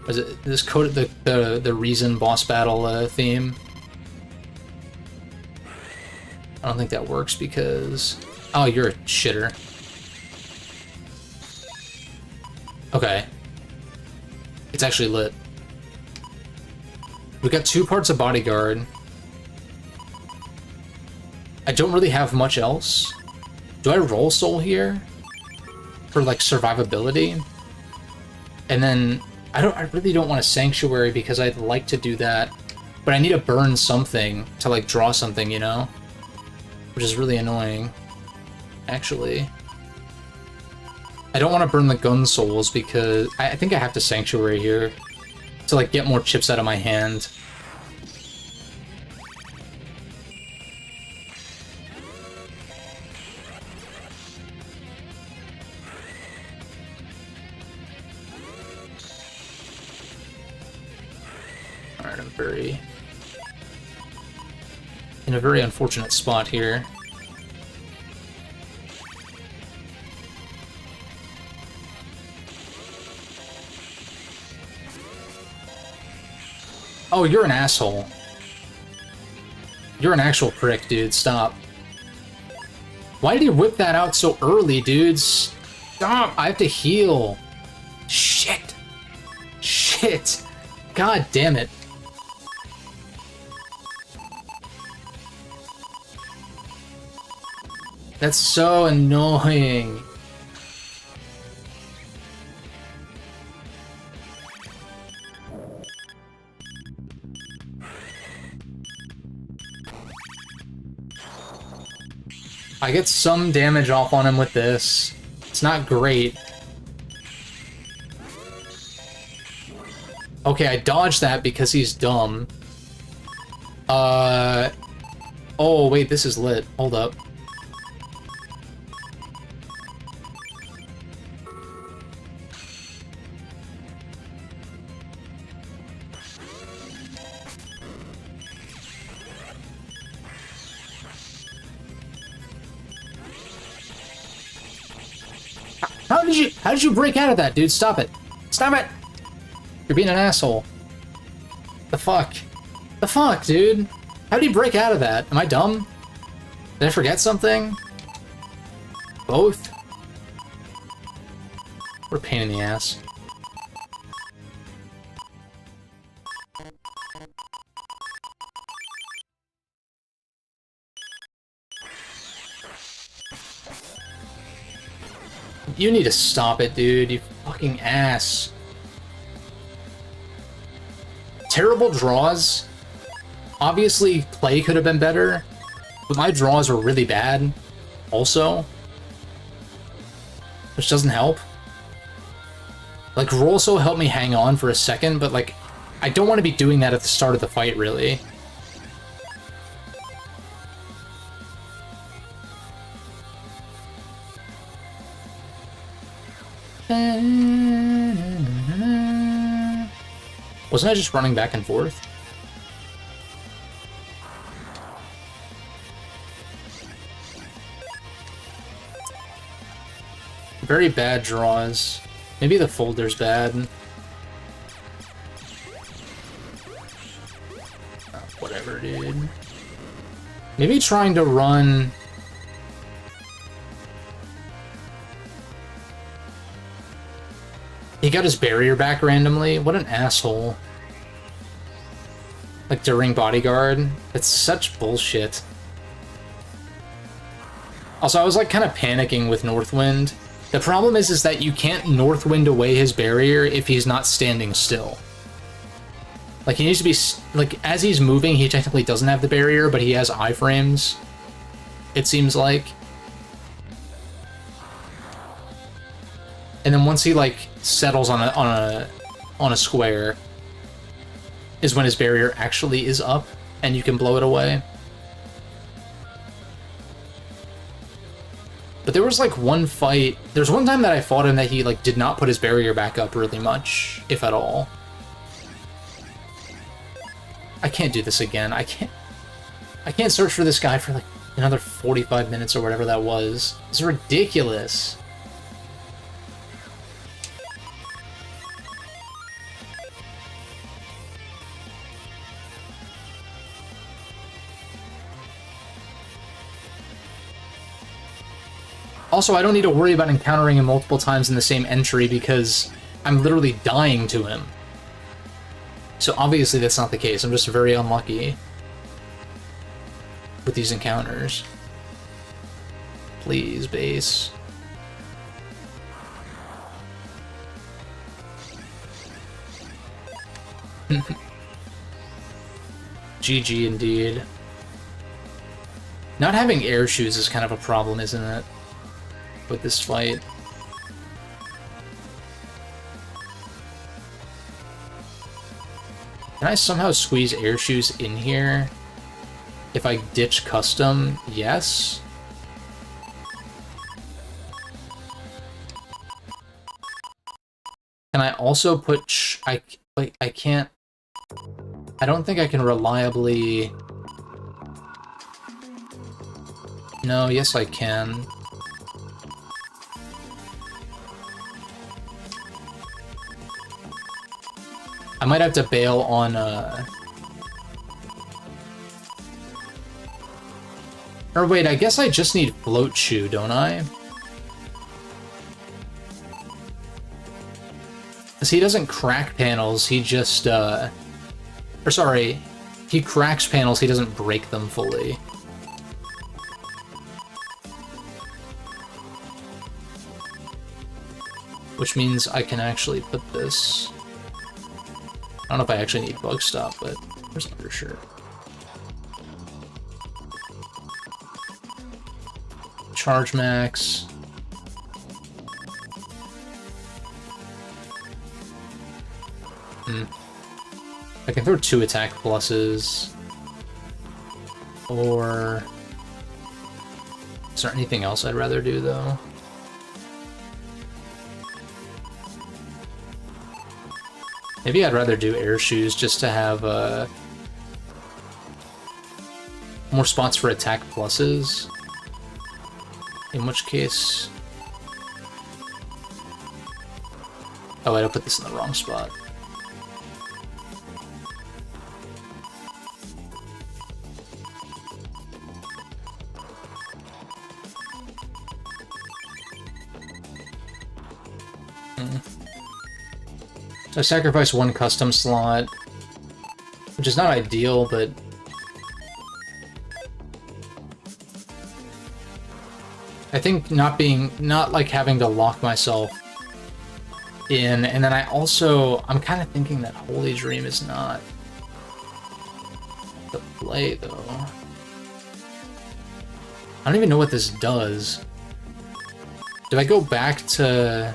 Is it this code the Reason boss battle theme? I don't think that works because oh, you're a shitter. Okay. It's actually lit. We got 2 parts of bodyguard. I don't really have much else. Do I roll soul here for like survivability? And then I really don't want a sanctuary because I'd like to do that, but I need to burn something to like draw something, you know, which is really annoying. Actually, I don't want to burn the gun souls because I think I have to sanctuary here to like get more chips out of my hand. Alright, I'm in a very unfortunate spot here. Oh, you're an asshole. You're an actual prick, dude. Stop. Why did he whip that out so early, dude? Stop! I have to heal. Shit. Shit. God damn it. That's so annoying. I get some damage off on him with this. It's not great. Okay, I dodged that because he's dumb. Oh, wait, this is lit. Hold up. How did you break out of that, dude? Stop it. Stop it! You're being an asshole. The fuck? The fuck, dude? How did you break out of that? Am I dumb? Did I forget something? Both? What a pain in the ass. You need to stop it, dude. You fucking ass. Terrible draws. Obviously, play could have been better, but my draws were really bad also, which doesn't help. Like, roll so helped me hang on for a second, but like, I don't want to be doing that at the start of the fight, really. Wasn't I just running back and forth? Very bad draws. Maybe the folder's bad. Maybe trying to run... He got his barrier back randomly? What an asshole. Like, during Bodyguard? It's such bullshit. Also, I was, like, kind of panicking with Northwind. The problem is that you can't Northwind away his barrier if he's not standing still. Like, he needs to be... Like, as he's moving, he technically doesn't have the barrier, but he has iframes, it seems like. And then once he, like, settles on a square is when his barrier actually is up, and you can blow it away. But there was, like, one fight... There's one time that I fought him that he, like, did not put his barrier back up really much, if at all. I can't do this again. I can't search for this guy for, like, another 45 minutes or whatever that was. It's ridiculous. Also, I don't need to worry about encountering him multiple times in the same entry because I'm literally dying to him. So obviously that's not the case. I'm just very unlucky with these encounters. Please, base. GG indeed. Not having air shoes is kind of a problem, isn't it? With this fight. Can I somehow squeeze air shoes in here? If I ditch custom, yes. Can I also put I can't... I don't think I can reliably... No, yes I can. I might have to bail on, Or wait, I guess I just need Float Shoe, don't I? Because he doesn't crack panels, he just, Or sorry, he cracks panels, he doesn't break them fully. Which means I can actually put this... I don't know if I actually need Bug Stop, but there's an undershirt. Charge Max. I can throw 2 attack pluses. Or... Is there anything else I'd rather do, though? Maybe I'd rather do air shoes just to have more spots for attack pluses. In which case... Oh wait, I put this in the wrong spot. So I sacrifice 1 custom slot, which is not ideal, but... I think not like having to lock myself in, and then I'm kind of thinking that Holy Dream is not the play, though. I don't even know what this does. Do I go back to...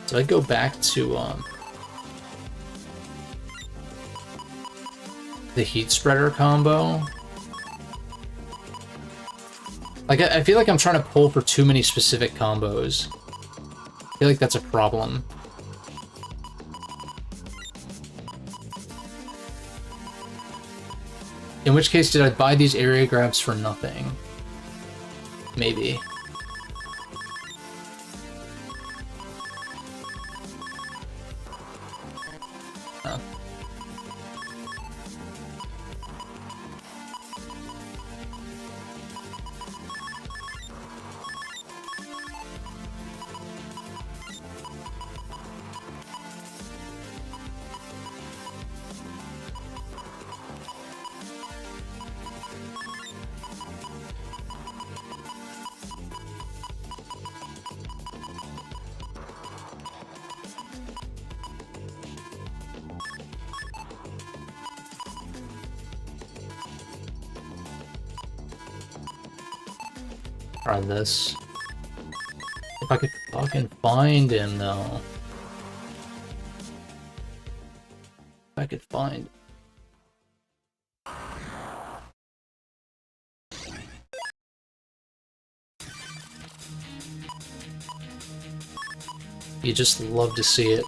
So I go back to the Heat Spreader combo. Like, I feel like I'm trying to pull for too many specific combos. I feel like that's a problem. In which case, did I buy these area grabs for nothing? Maybe. Yeah. Try this. If I could fucking find him, though. If I could find. You just love to see it.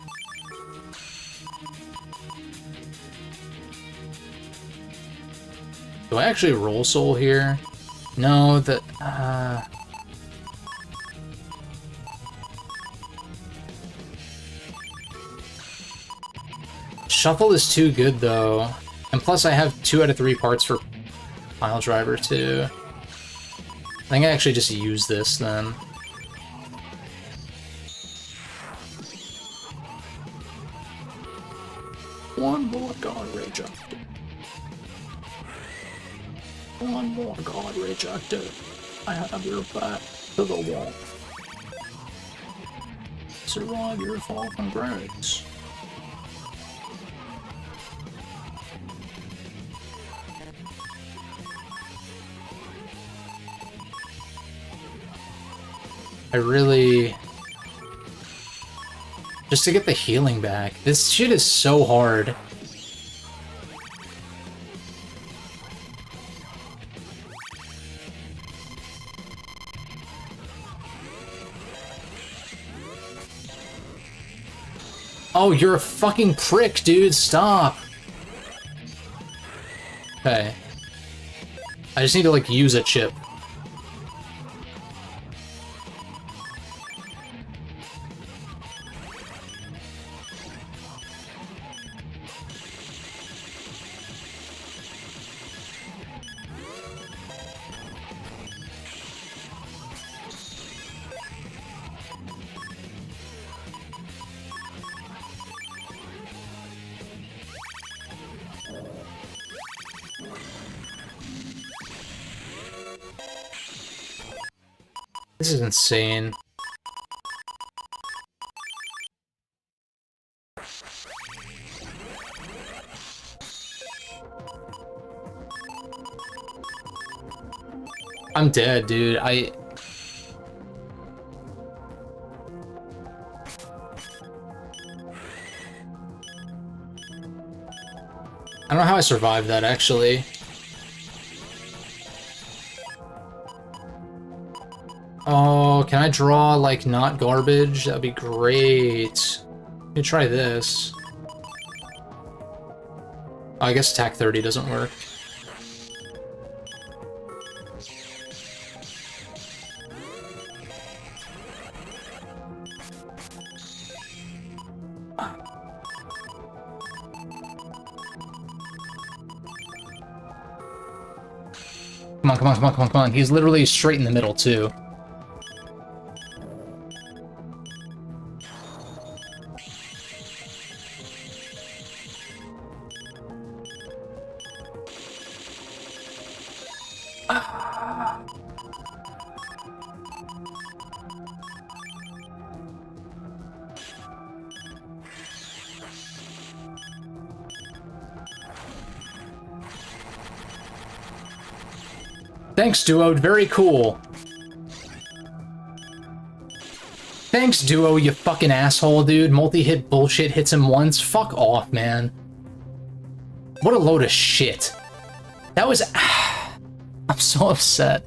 Do I actually roll soul here? No, that... Shuffle is too good, though. And plus I have 2 out of 3 parts for Pile Driver, too. I think I actually just use this, then. One more God Rage Actor. One more God Rage Actor. I have your back to the wall. Survive your fall from grace. I really... Just to get the healing back. This shit is so hard. Oh, you're a fucking prick, dude. Stop. Okay. I just need to, like, use a chip. This is insane. I'm dead, dude. I don't know how I survived that, actually. Oh, can I draw, like, not garbage? That'd be great. Let me try this. Oh, I guess attack 30 doesn't work. Come on, come on, come on, come on, come on. He's literally straight in the middle, too. Thanks, Duo. Very cool. Thanks, Duo, you fucking asshole, dude. Multi-hit bullshit hits him once. Fuck off, man. What a load of shit. That was... I'm so upset.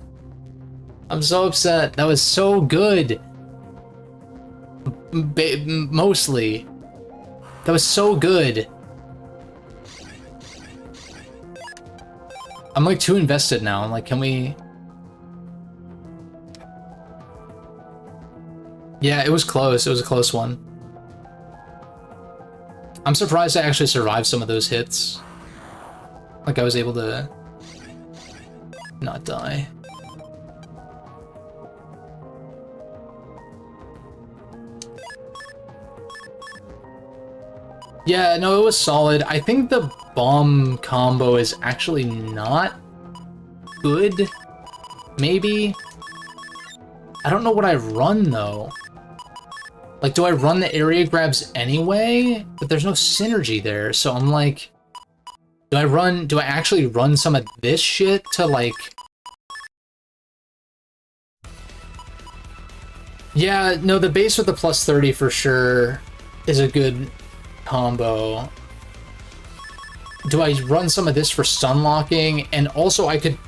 I'm so upset. That was so good. Mostly. That was so good. I'm like too invested now. I'm like, can we... Yeah, it was close. It was a close one. I'm surprised I actually survived some of those hits. Like, I was able to not die. Yeah, no, it was solid. I think the bomb combo is actually not good. Maybe. I don't know what I run, though. Like, do I run the area grabs anyway? But there's no synergy there, so I'm like... Do I actually run some of this shit to, like... Yeah, no, the base with the plus 30 for sure is a good combo. Do I run some of this for stun locking? And also I could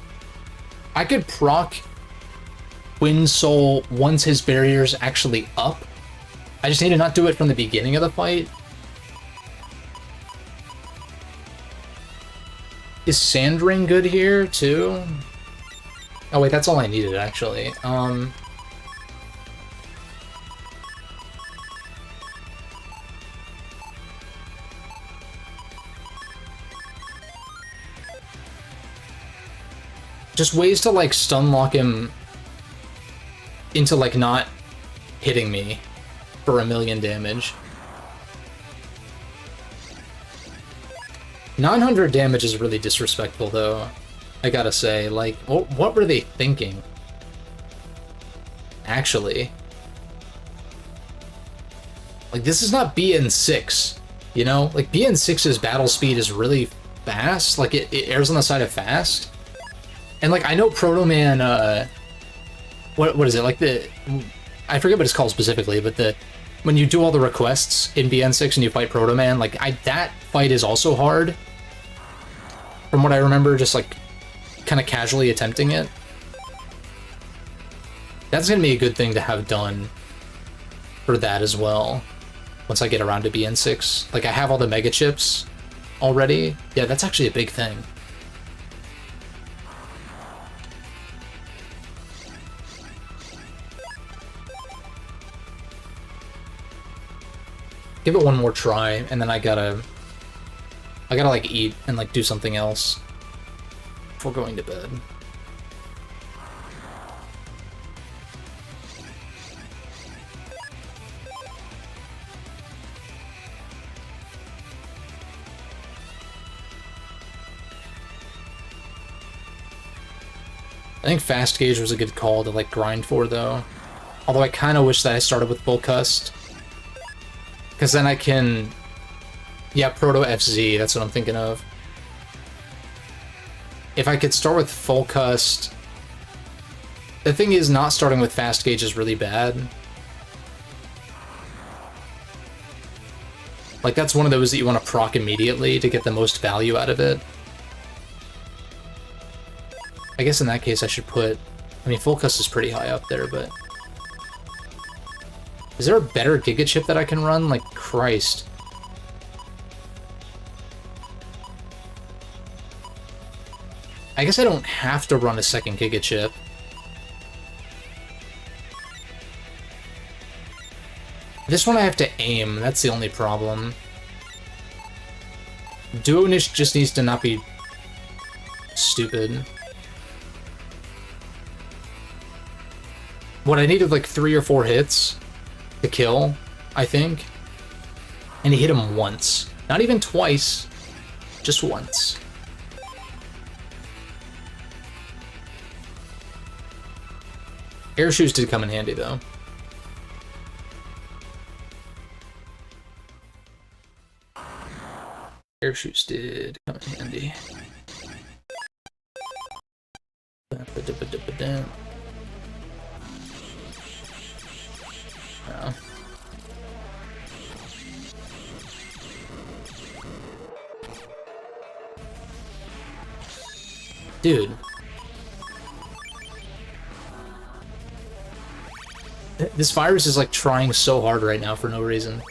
proc Wind Soul once his barrier's actually up. I just need to not do it from the beginning of the fight. Is Sandring good here too? Oh wait, that's all I needed actually. Just ways to like stun lock him into like not hitting me for 1,000,000 damage. 900 damage is really disrespectful though, I gotta say. Like, what were they thinking? Actually. Like, this is not BN6, you know? Like, BN6's battle speed is really fast. Like, it errs on the side of fast. And, like, I know Proto Man, what is it? Like, I forget what it's called specifically, but when you do all the requests in BN6 and you fight Proto Man, like, that fight is also hard. From what I remember, just, like, kind of casually attempting it. That's gonna be a good thing to have done for that as well. Once I get around to BN6. Like, I have all the mega chips already. Yeah, that's actually a big thing. Give it one more try, and then I gotta like eat and like do something else before going to bed. I think Fast Gauge was a good call to like grind for though. Although I kind of wish that I started with Full Cust. Because then I can... Yeah, Proto FZ, that's what I'm thinking of. If I could start with Full Cust... The thing is, not starting with Fast Gauge is really bad. Like, that's one of those that you want to proc immediately to get the most value out of it. I guess in that case I should put... I mean, Full Cust is pretty high up there, but... Is there a better Giga Chip that I can run? Like, Christ. I guess I don't have to run a second Giga Chip. This one I have to aim, that's the only problem. Duo Niche just needs to not be stupid. What I needed like 3 or 4 hits to kill, I think. And he hit him once. Not even twice, just once. Air shoes did come in handy though. Air shoes did come in handy. Oh. Dude. This virus is like trying so hard right now for no reason.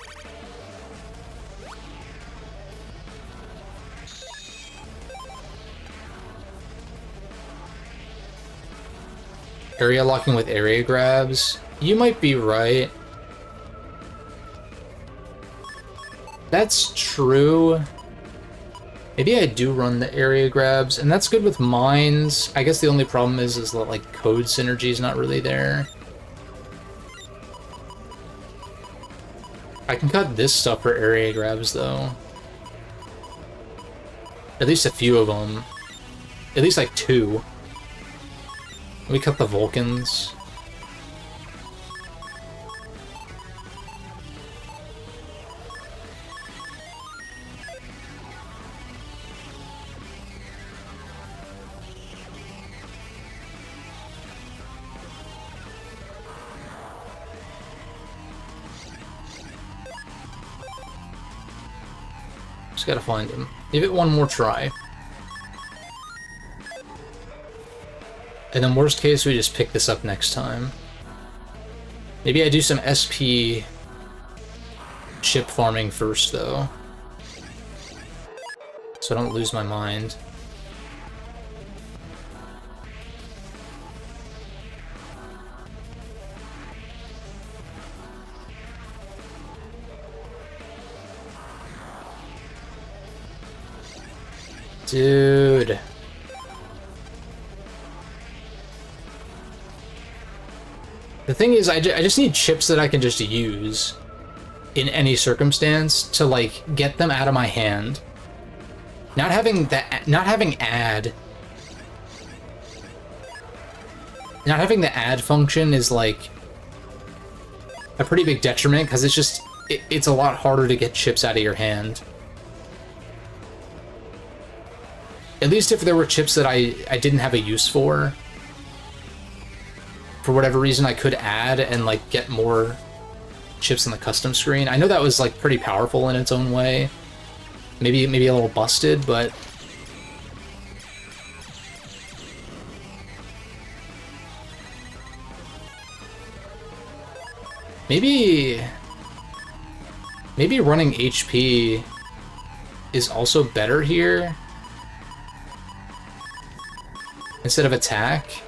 Area locking with area grabs? You might be right. That's true. Maybe I do run the area grabs, and that's good with mines. I guess the only problem is that, like, code synergy is not really there. I can cut this stuff for area grabs, though. At least a few of them. At least, like, 2. We cut the Vulcans. Just gotta find him. Give it one more try. And then worst case, we just pick this up next time. Maybe I do some SP chip farming first, though. So I don't lose my mind. Dude. The thing is, I just need chips that I can just use in any circumstance to, like, get them out of my hand. Not having the add function is, like, a pretty big detriment, because it's just, it's a lot harder to get chips out of your hand. At least if there were chips that I didn't have a use for whatever reason, I could add and, like, get more chips on the custom screen. I know that was, like, pretty powerful in its own way. Maybe a little busted, but maybe running HP is also better here instead of attack.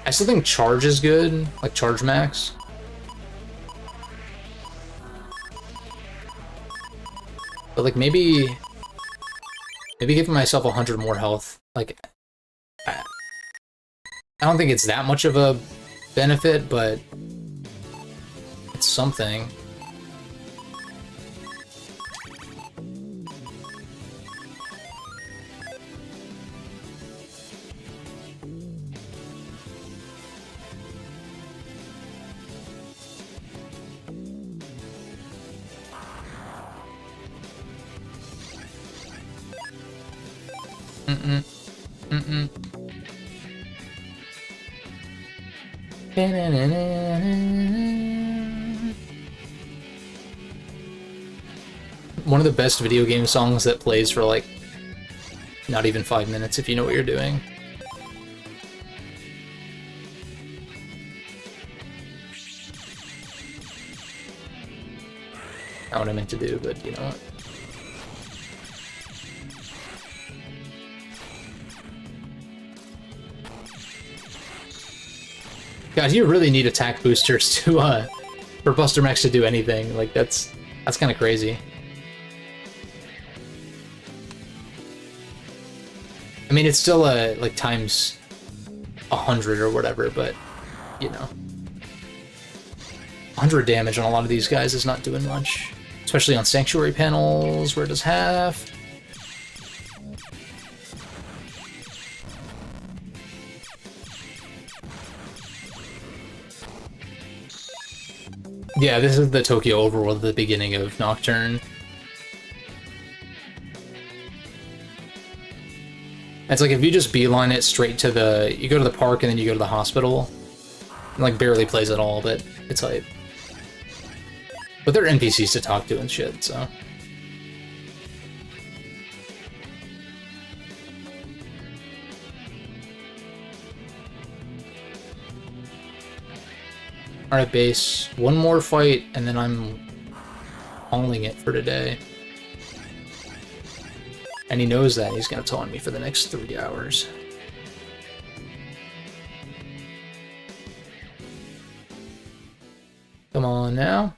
I still think charge is good, like charge max. But, like, maybe giving myself 100 more health, like, I don't think it's that much of a benefit, but it's something. One of the best video game songs that plays for, like, not even 5 minutes if you know what you're doing. Not what I meant to do, but you know what. God, you really need attack boosters to for Buster Max to do anything. Like, that's kind of crazy. I mean, it's still like times 100 or whatever, but you know, 100 damage on a lot of these guys is not doing much, especially on Sanctuary panels where it does half. Yeah, this is the Tokyo overworld at the beginning of Nocturne. It's like if you just beeline it straight to the... You go to the park and then you go to the hospital. It, like, barely plays at all, but it's like... But they're NPCs to talk to and shit, so... Alright, base. One more fight, and then I'm hauling it for today. And he knows that. He's gonna taunt me for the next 3 hours. Come on now.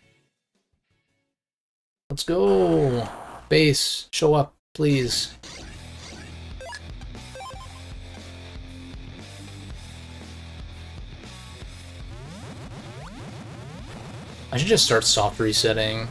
Let's go. Base, show up, please. I should just start soft resetting.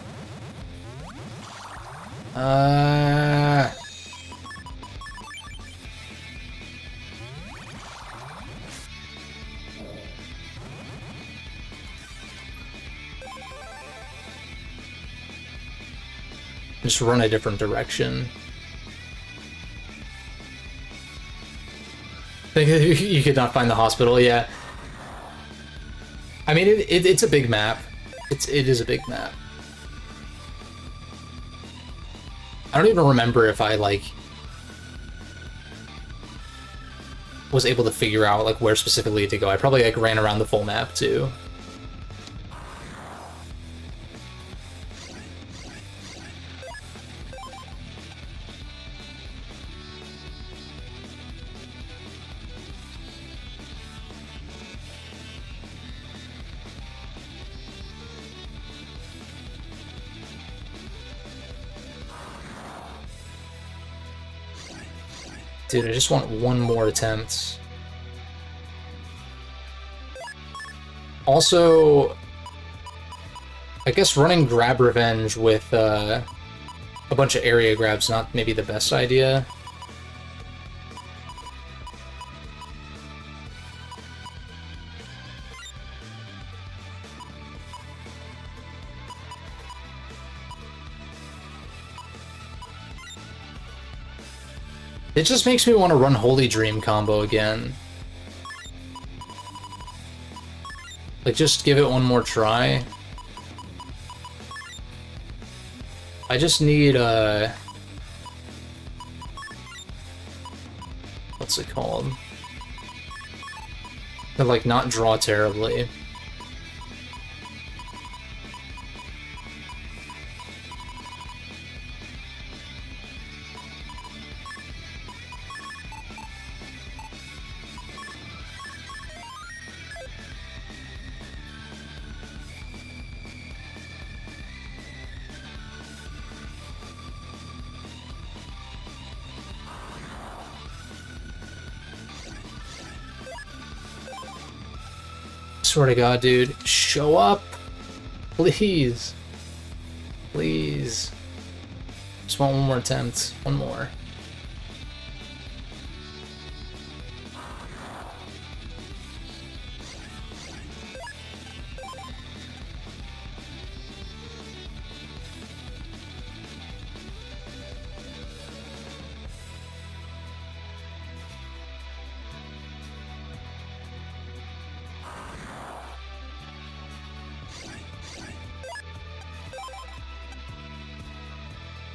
Just run a different direction. You could not find the hospital, yeah. I mean, it's a big map. It is a big map. I don't even remember if I, like, was able to figure out, like, where specifically to go. I probably, like, ran around the full map, too. Dude, I just want one more attempt. Also, I guess running Grab Revenge with a bunch of area grabs not maybe the best idea. It just makes me want to run Holy Dream combo again. Like, just give it one more try. I just need, what's it called? To, like, not draw terribly. Swear to God, dude, show up, please, please. Just want one more attempt, one more.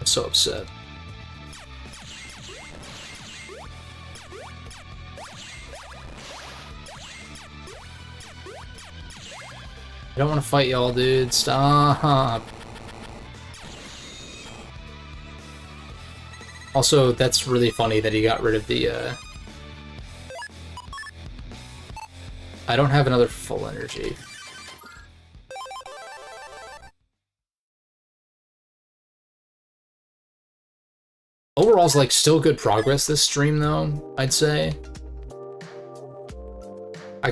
So upset. I don't want to fight y'all, dude. Stop. Also, that's really funny that he got rid of the, I don't have another full energy. Overall's like still good progress this stream though, I'd say. I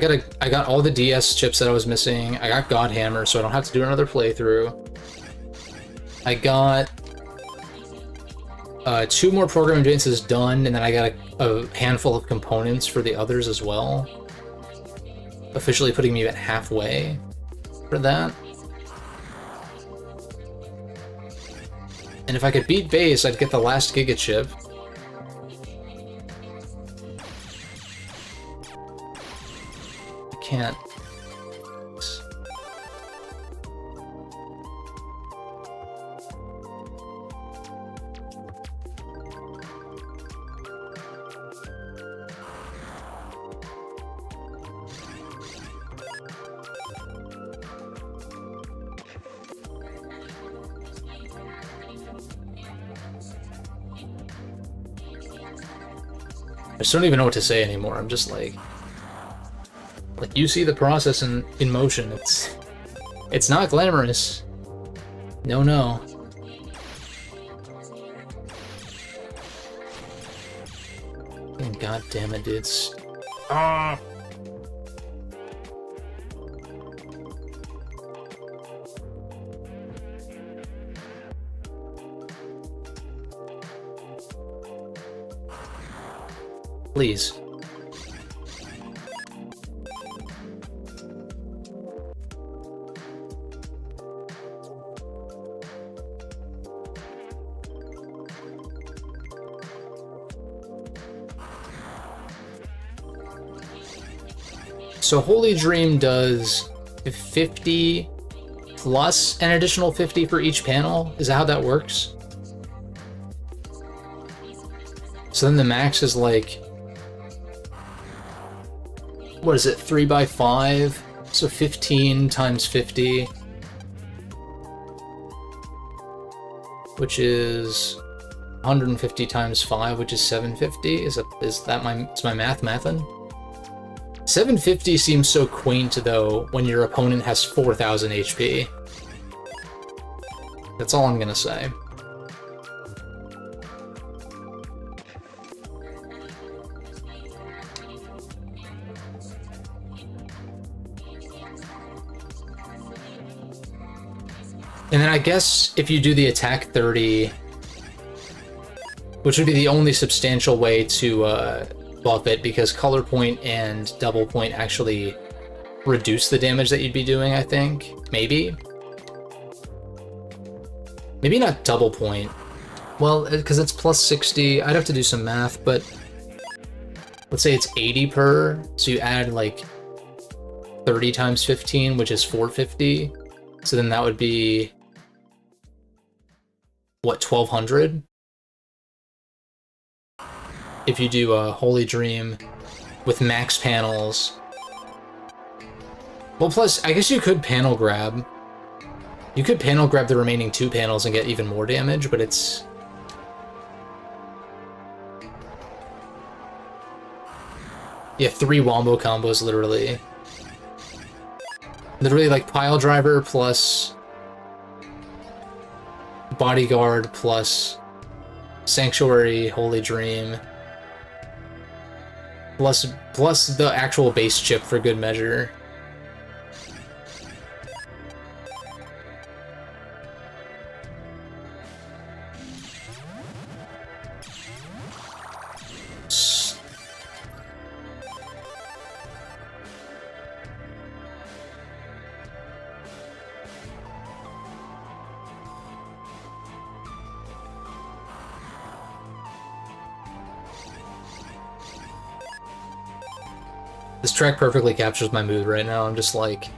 got all the DS chips that I was missing. I got Godhammer, so I don't have to do another playthrough. I got 2 more program advances done, and then I got a handful of components for the others as well. Officially putting me at halfway for that. And if I could beat base, I'd get the last Giga Chip. I can't. I just don't even know what to say anymore. I'm just like you see the process in motion. It's not glamorous. No. God damn it, dudes. Ah! Please. So Holy Dream does 50 plus an additional 50 for each panel? Is that how that works? So then the max is like, what is it, 3 by 5? So 15 times 50, which is 150 times 5, which is 750. Is that my math mathin'? 750 seems so quaint though when your opponent has 4,000 HP. That's all I'm gonna say. And then I guess if you do the attack 30, which would be the only substantial way to buff it, because color point and double point actually reduce the damage that you'd be doing, I think. Maybe not double point. Well, because it's plus 60, I'd have to do some math, but let's say it's 80 per, so you add like 30 times 15, which is 450. So then that would be, what, 1200? If you do a Holy Dream with max panels. Well, plus, I guess you could panel grab. You could panel grab the remaining 2 panels and get even more damage, but it's... Yeah, 3 wombo combos, literally. Literally, like, Pile Driver plus... Bodyguard plus... Sanctuary, Holy Dream... Plus the actual base chip for good measure. This track perfectly captures my mood right now. I'm just like...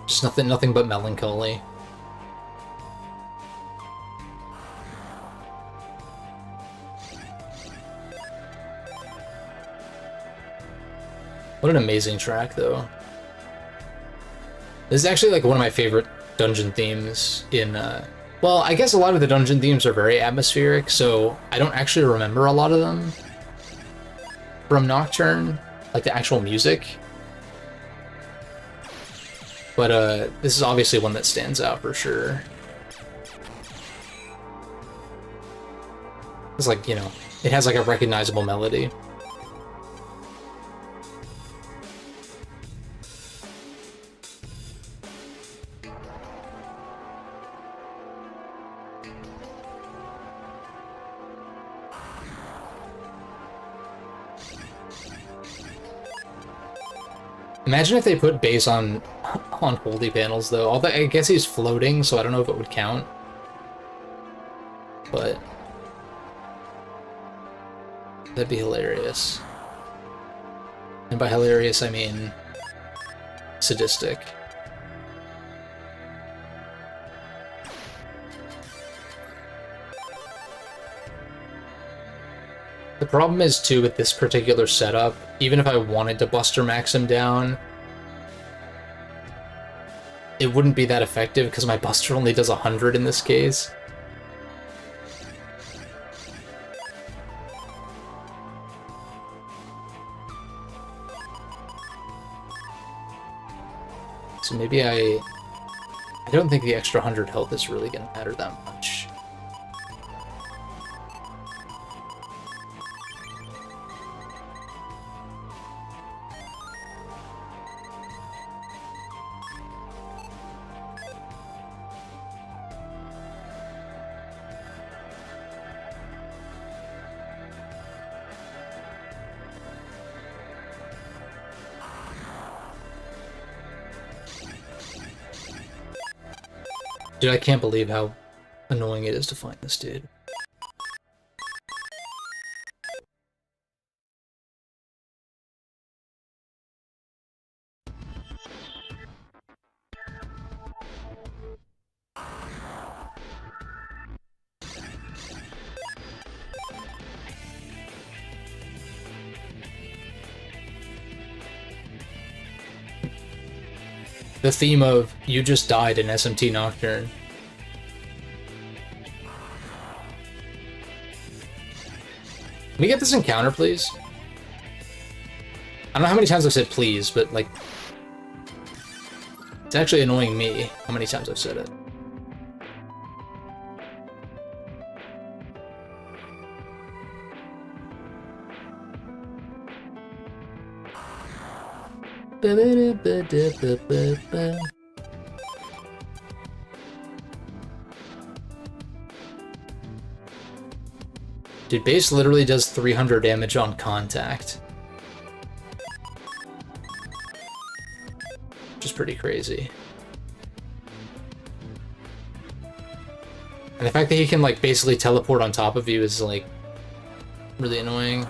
just nothing but melancholy. What an amazing track, though. This is actually like one of my favorite dungeon themes in, well, I guess a lot of the dungeon themes are very atmospheric, so I don't actually remember a lot of them from Nocturne, like the actual music. But this is obviously one that stands out for sure. It's like, you know, it has like a recognizable melody. Imagine if they put bass on Holy panels, though. Although I guess he's floating, so I don't know if it would count. But that'd be hilarious. And by hilarious, I mean sadistic. The problem is, too, with this particular setup, even if I wanted to Buster Max him down, it wouldn't be that effective because my Buster only does 100 in this case. So maybe I don't think the extra 100 health is really going to matter that much. Dude, I can't believe how annoying it is to find this dude. The theme of you just died in SMT Nocturne. Can we get this encounter, please? I don't know how many times I've said please, but like... It's actually annoying me how many times I've said it. Dude, base literally does 300 damage on contact. Which is pretty crazy. And the fact that he can, like, basically teleport on top of you is, like, really annoying.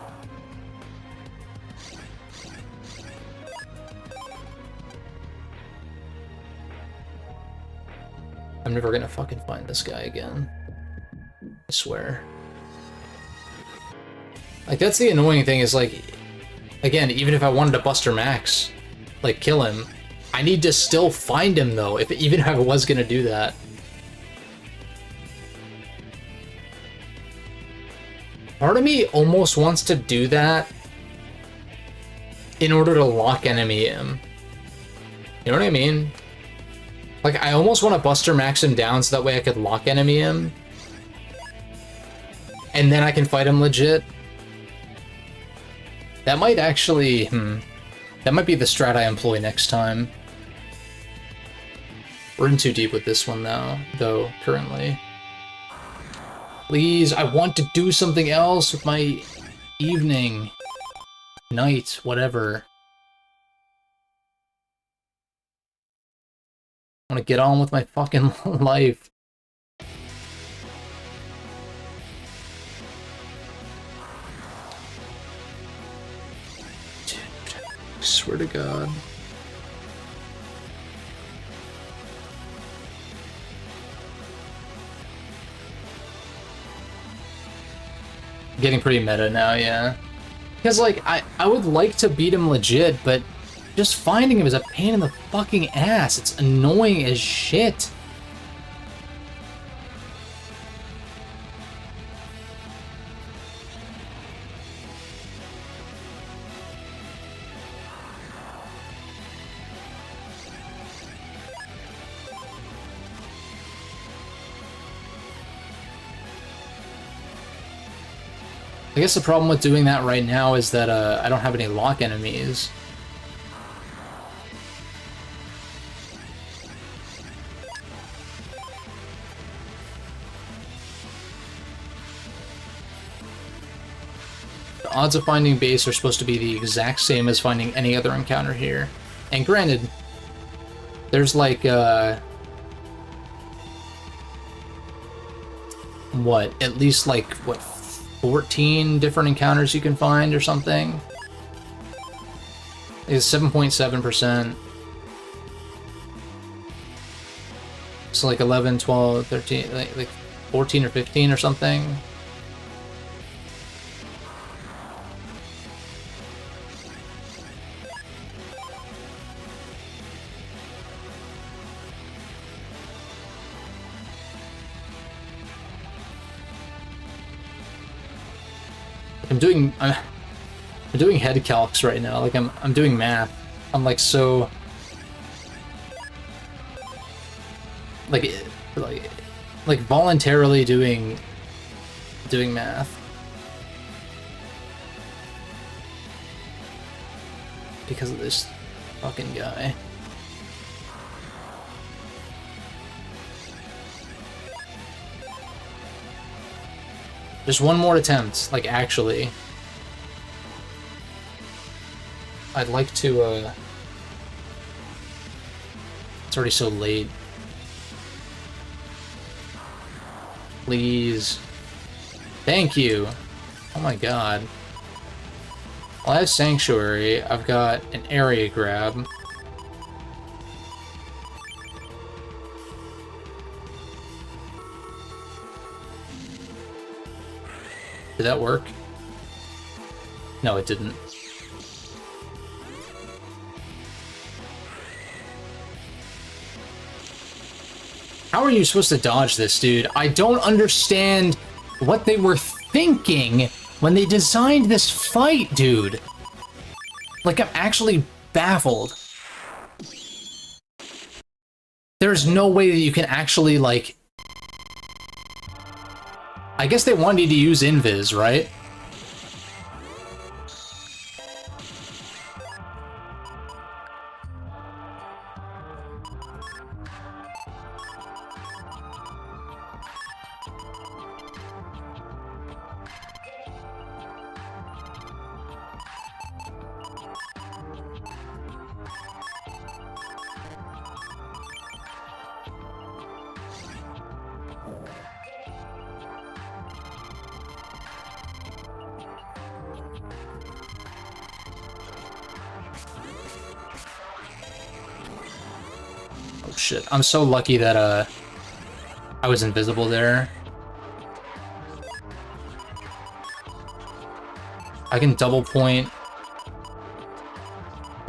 I'm never gonna fucking find this guy again. I swear. Like, that's the annoying thing is, like, again, even if I wanted to Buster Max, like, kill him, I need to still find him, though, even if I was gonna do that. Part of me almost wants to do that in order to lock enemy him. You know what I mean? Like, I almost want to Buster Max him down so that way I could lock enemy him. And then I can fight him legit. That might actually, that might be the strat I employ next time. We're in too deep with this one now, though, currently. Please, I want to do something else with my evening, night, whatever. I want to get on with my fucking life. Dude, I swear to God. Getting pretty meta now, yeah. Because, like, I would like to beat him legit, but just finding him is a pain in the fucking ass. It's annoying as shit. I guess the problem with doing that right now is that I don't have any lock enemies. The odds of finding base are supposed to be the exact same as finding any other encounter here. And granted, there's like, what, at least like, what, 14 different encounters you can find or something? It's 7.7%. So like 11, 12, 13, like 14 or 15 or something. I'm doing head calcs right now. Like I'm doing math. I'm like so like voluntarily doing math because of this fucking guy. There's one more attempt, like, actually. I'd like to, It's already so late. please. Thank you. Oh my god. Well, I have Sanctuary. I've got an area grab. Did that work? No, it didn't. How are you supposed to dodge this, dude? I don't understand what they were thinking when they designed this fight, dude. Like, I'm actually baffled. There's no way that you can actually, like... I guess they wanted you to use Invis, right? Shit, I'm so lucky that I was invisible there. I can double point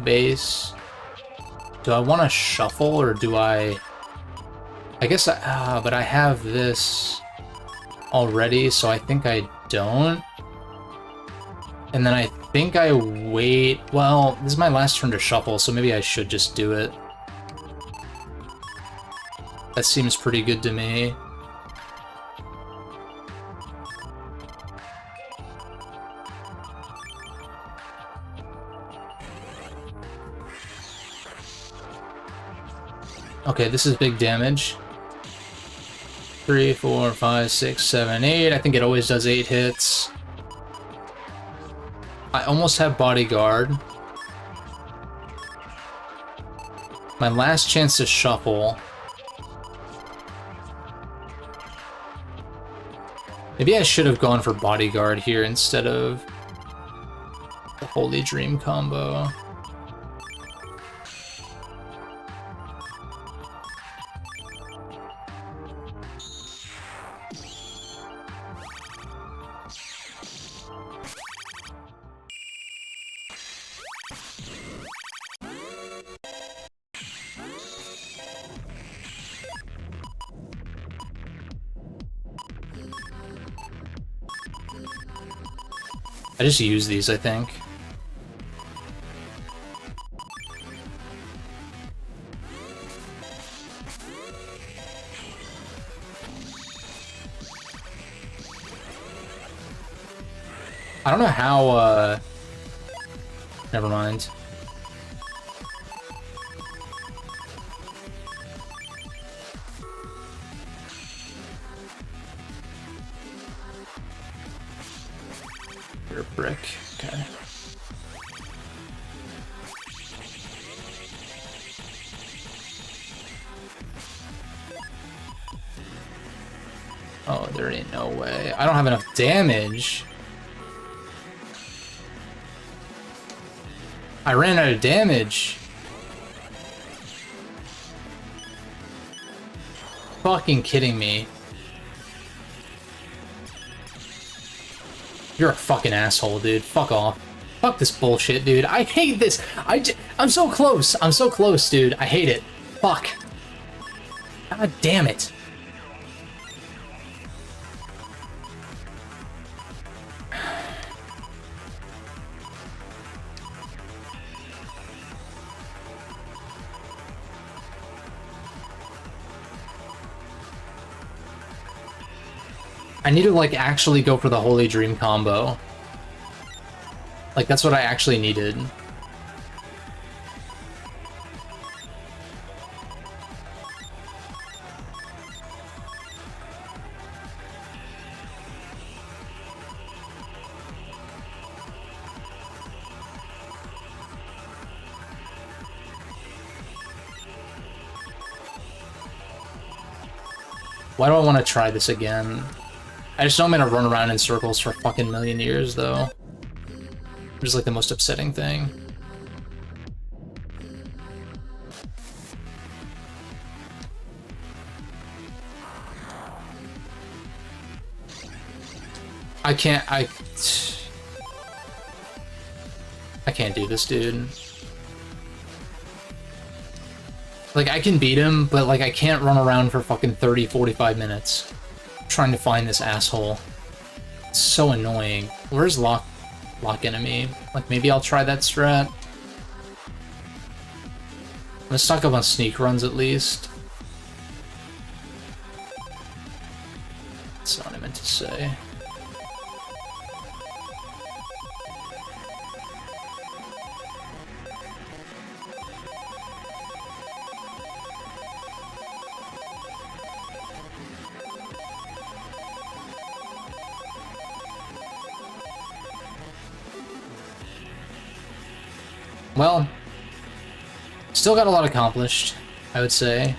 base. Do I want to shuffle or do I guess but I have this already, so I think I don't. And then I think I wait. Well, this is my last turn to shuffle, so maybe I should just do it. That seems pretty good to me. Okay, this is big damage. 3, 4, 5, 6, 7, 8. I think it always does 8 hits. I almost have Bodyguard. My last chance to shuffle. Maybe I should have gone for Bodyguard here instead of the Holy Dream combo. I just use these, I think. I don't know how, never mind. You're a brick. Okay. Oh, there ain't no way. I don't have enough damage. I ran out of damage. Fucking kidding me. You're a fucking asshole, dude. Fuck off. Fuck this bullshit, dude. I hate this. I'm so close. I'm so close, dude. I hate it. Fuck. God damn it. I need to, like, actually go for the Holy Dream combo. Like, that's what I actually needed. Why do I want to try this again? I just know I'm gonna run around in circles for a fucking million years, though. Which is like the most upsetting thing. I can't do this, dude. Like, I can beat him, but like I can't run around for fucking 30, 45 minutes trying to find this asshole. It's so annoying. Where's lock enemy? Like, maybe I'll try that strat. I'm gonna stock up on sneak runs at least. That's not what I meant to say. Well, still got a lot accomplished, I would say.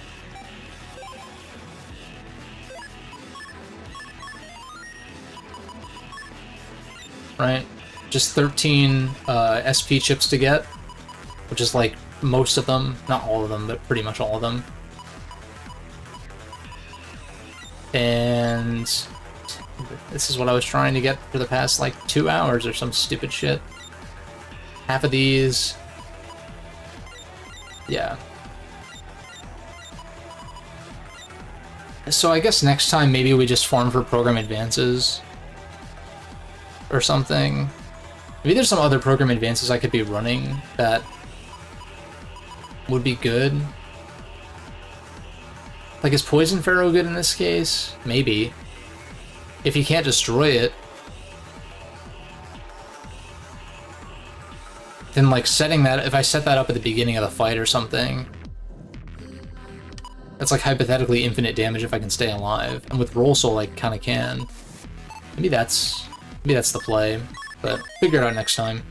Right? Just 13 SP chips to get, which is like most of them, not all of them, but pretty much all of them. And this is what I was trying to get for the past like 2 hours or some stupid shit. Half of these. Yeah. So I guess next time maybe we just farm for program advances or something. Maybe there's some other program advances I could be running that would be good. Like, is Poison Pharaoh good in this case? Maybe. If you can't destroy it, then like setting that, if I set that up at the beginning of the fight or something, that's like hypothetically infinite damage if I can stay alive. And with Roll Soul I kinda can. Maybe that's the play, but figure it out next time.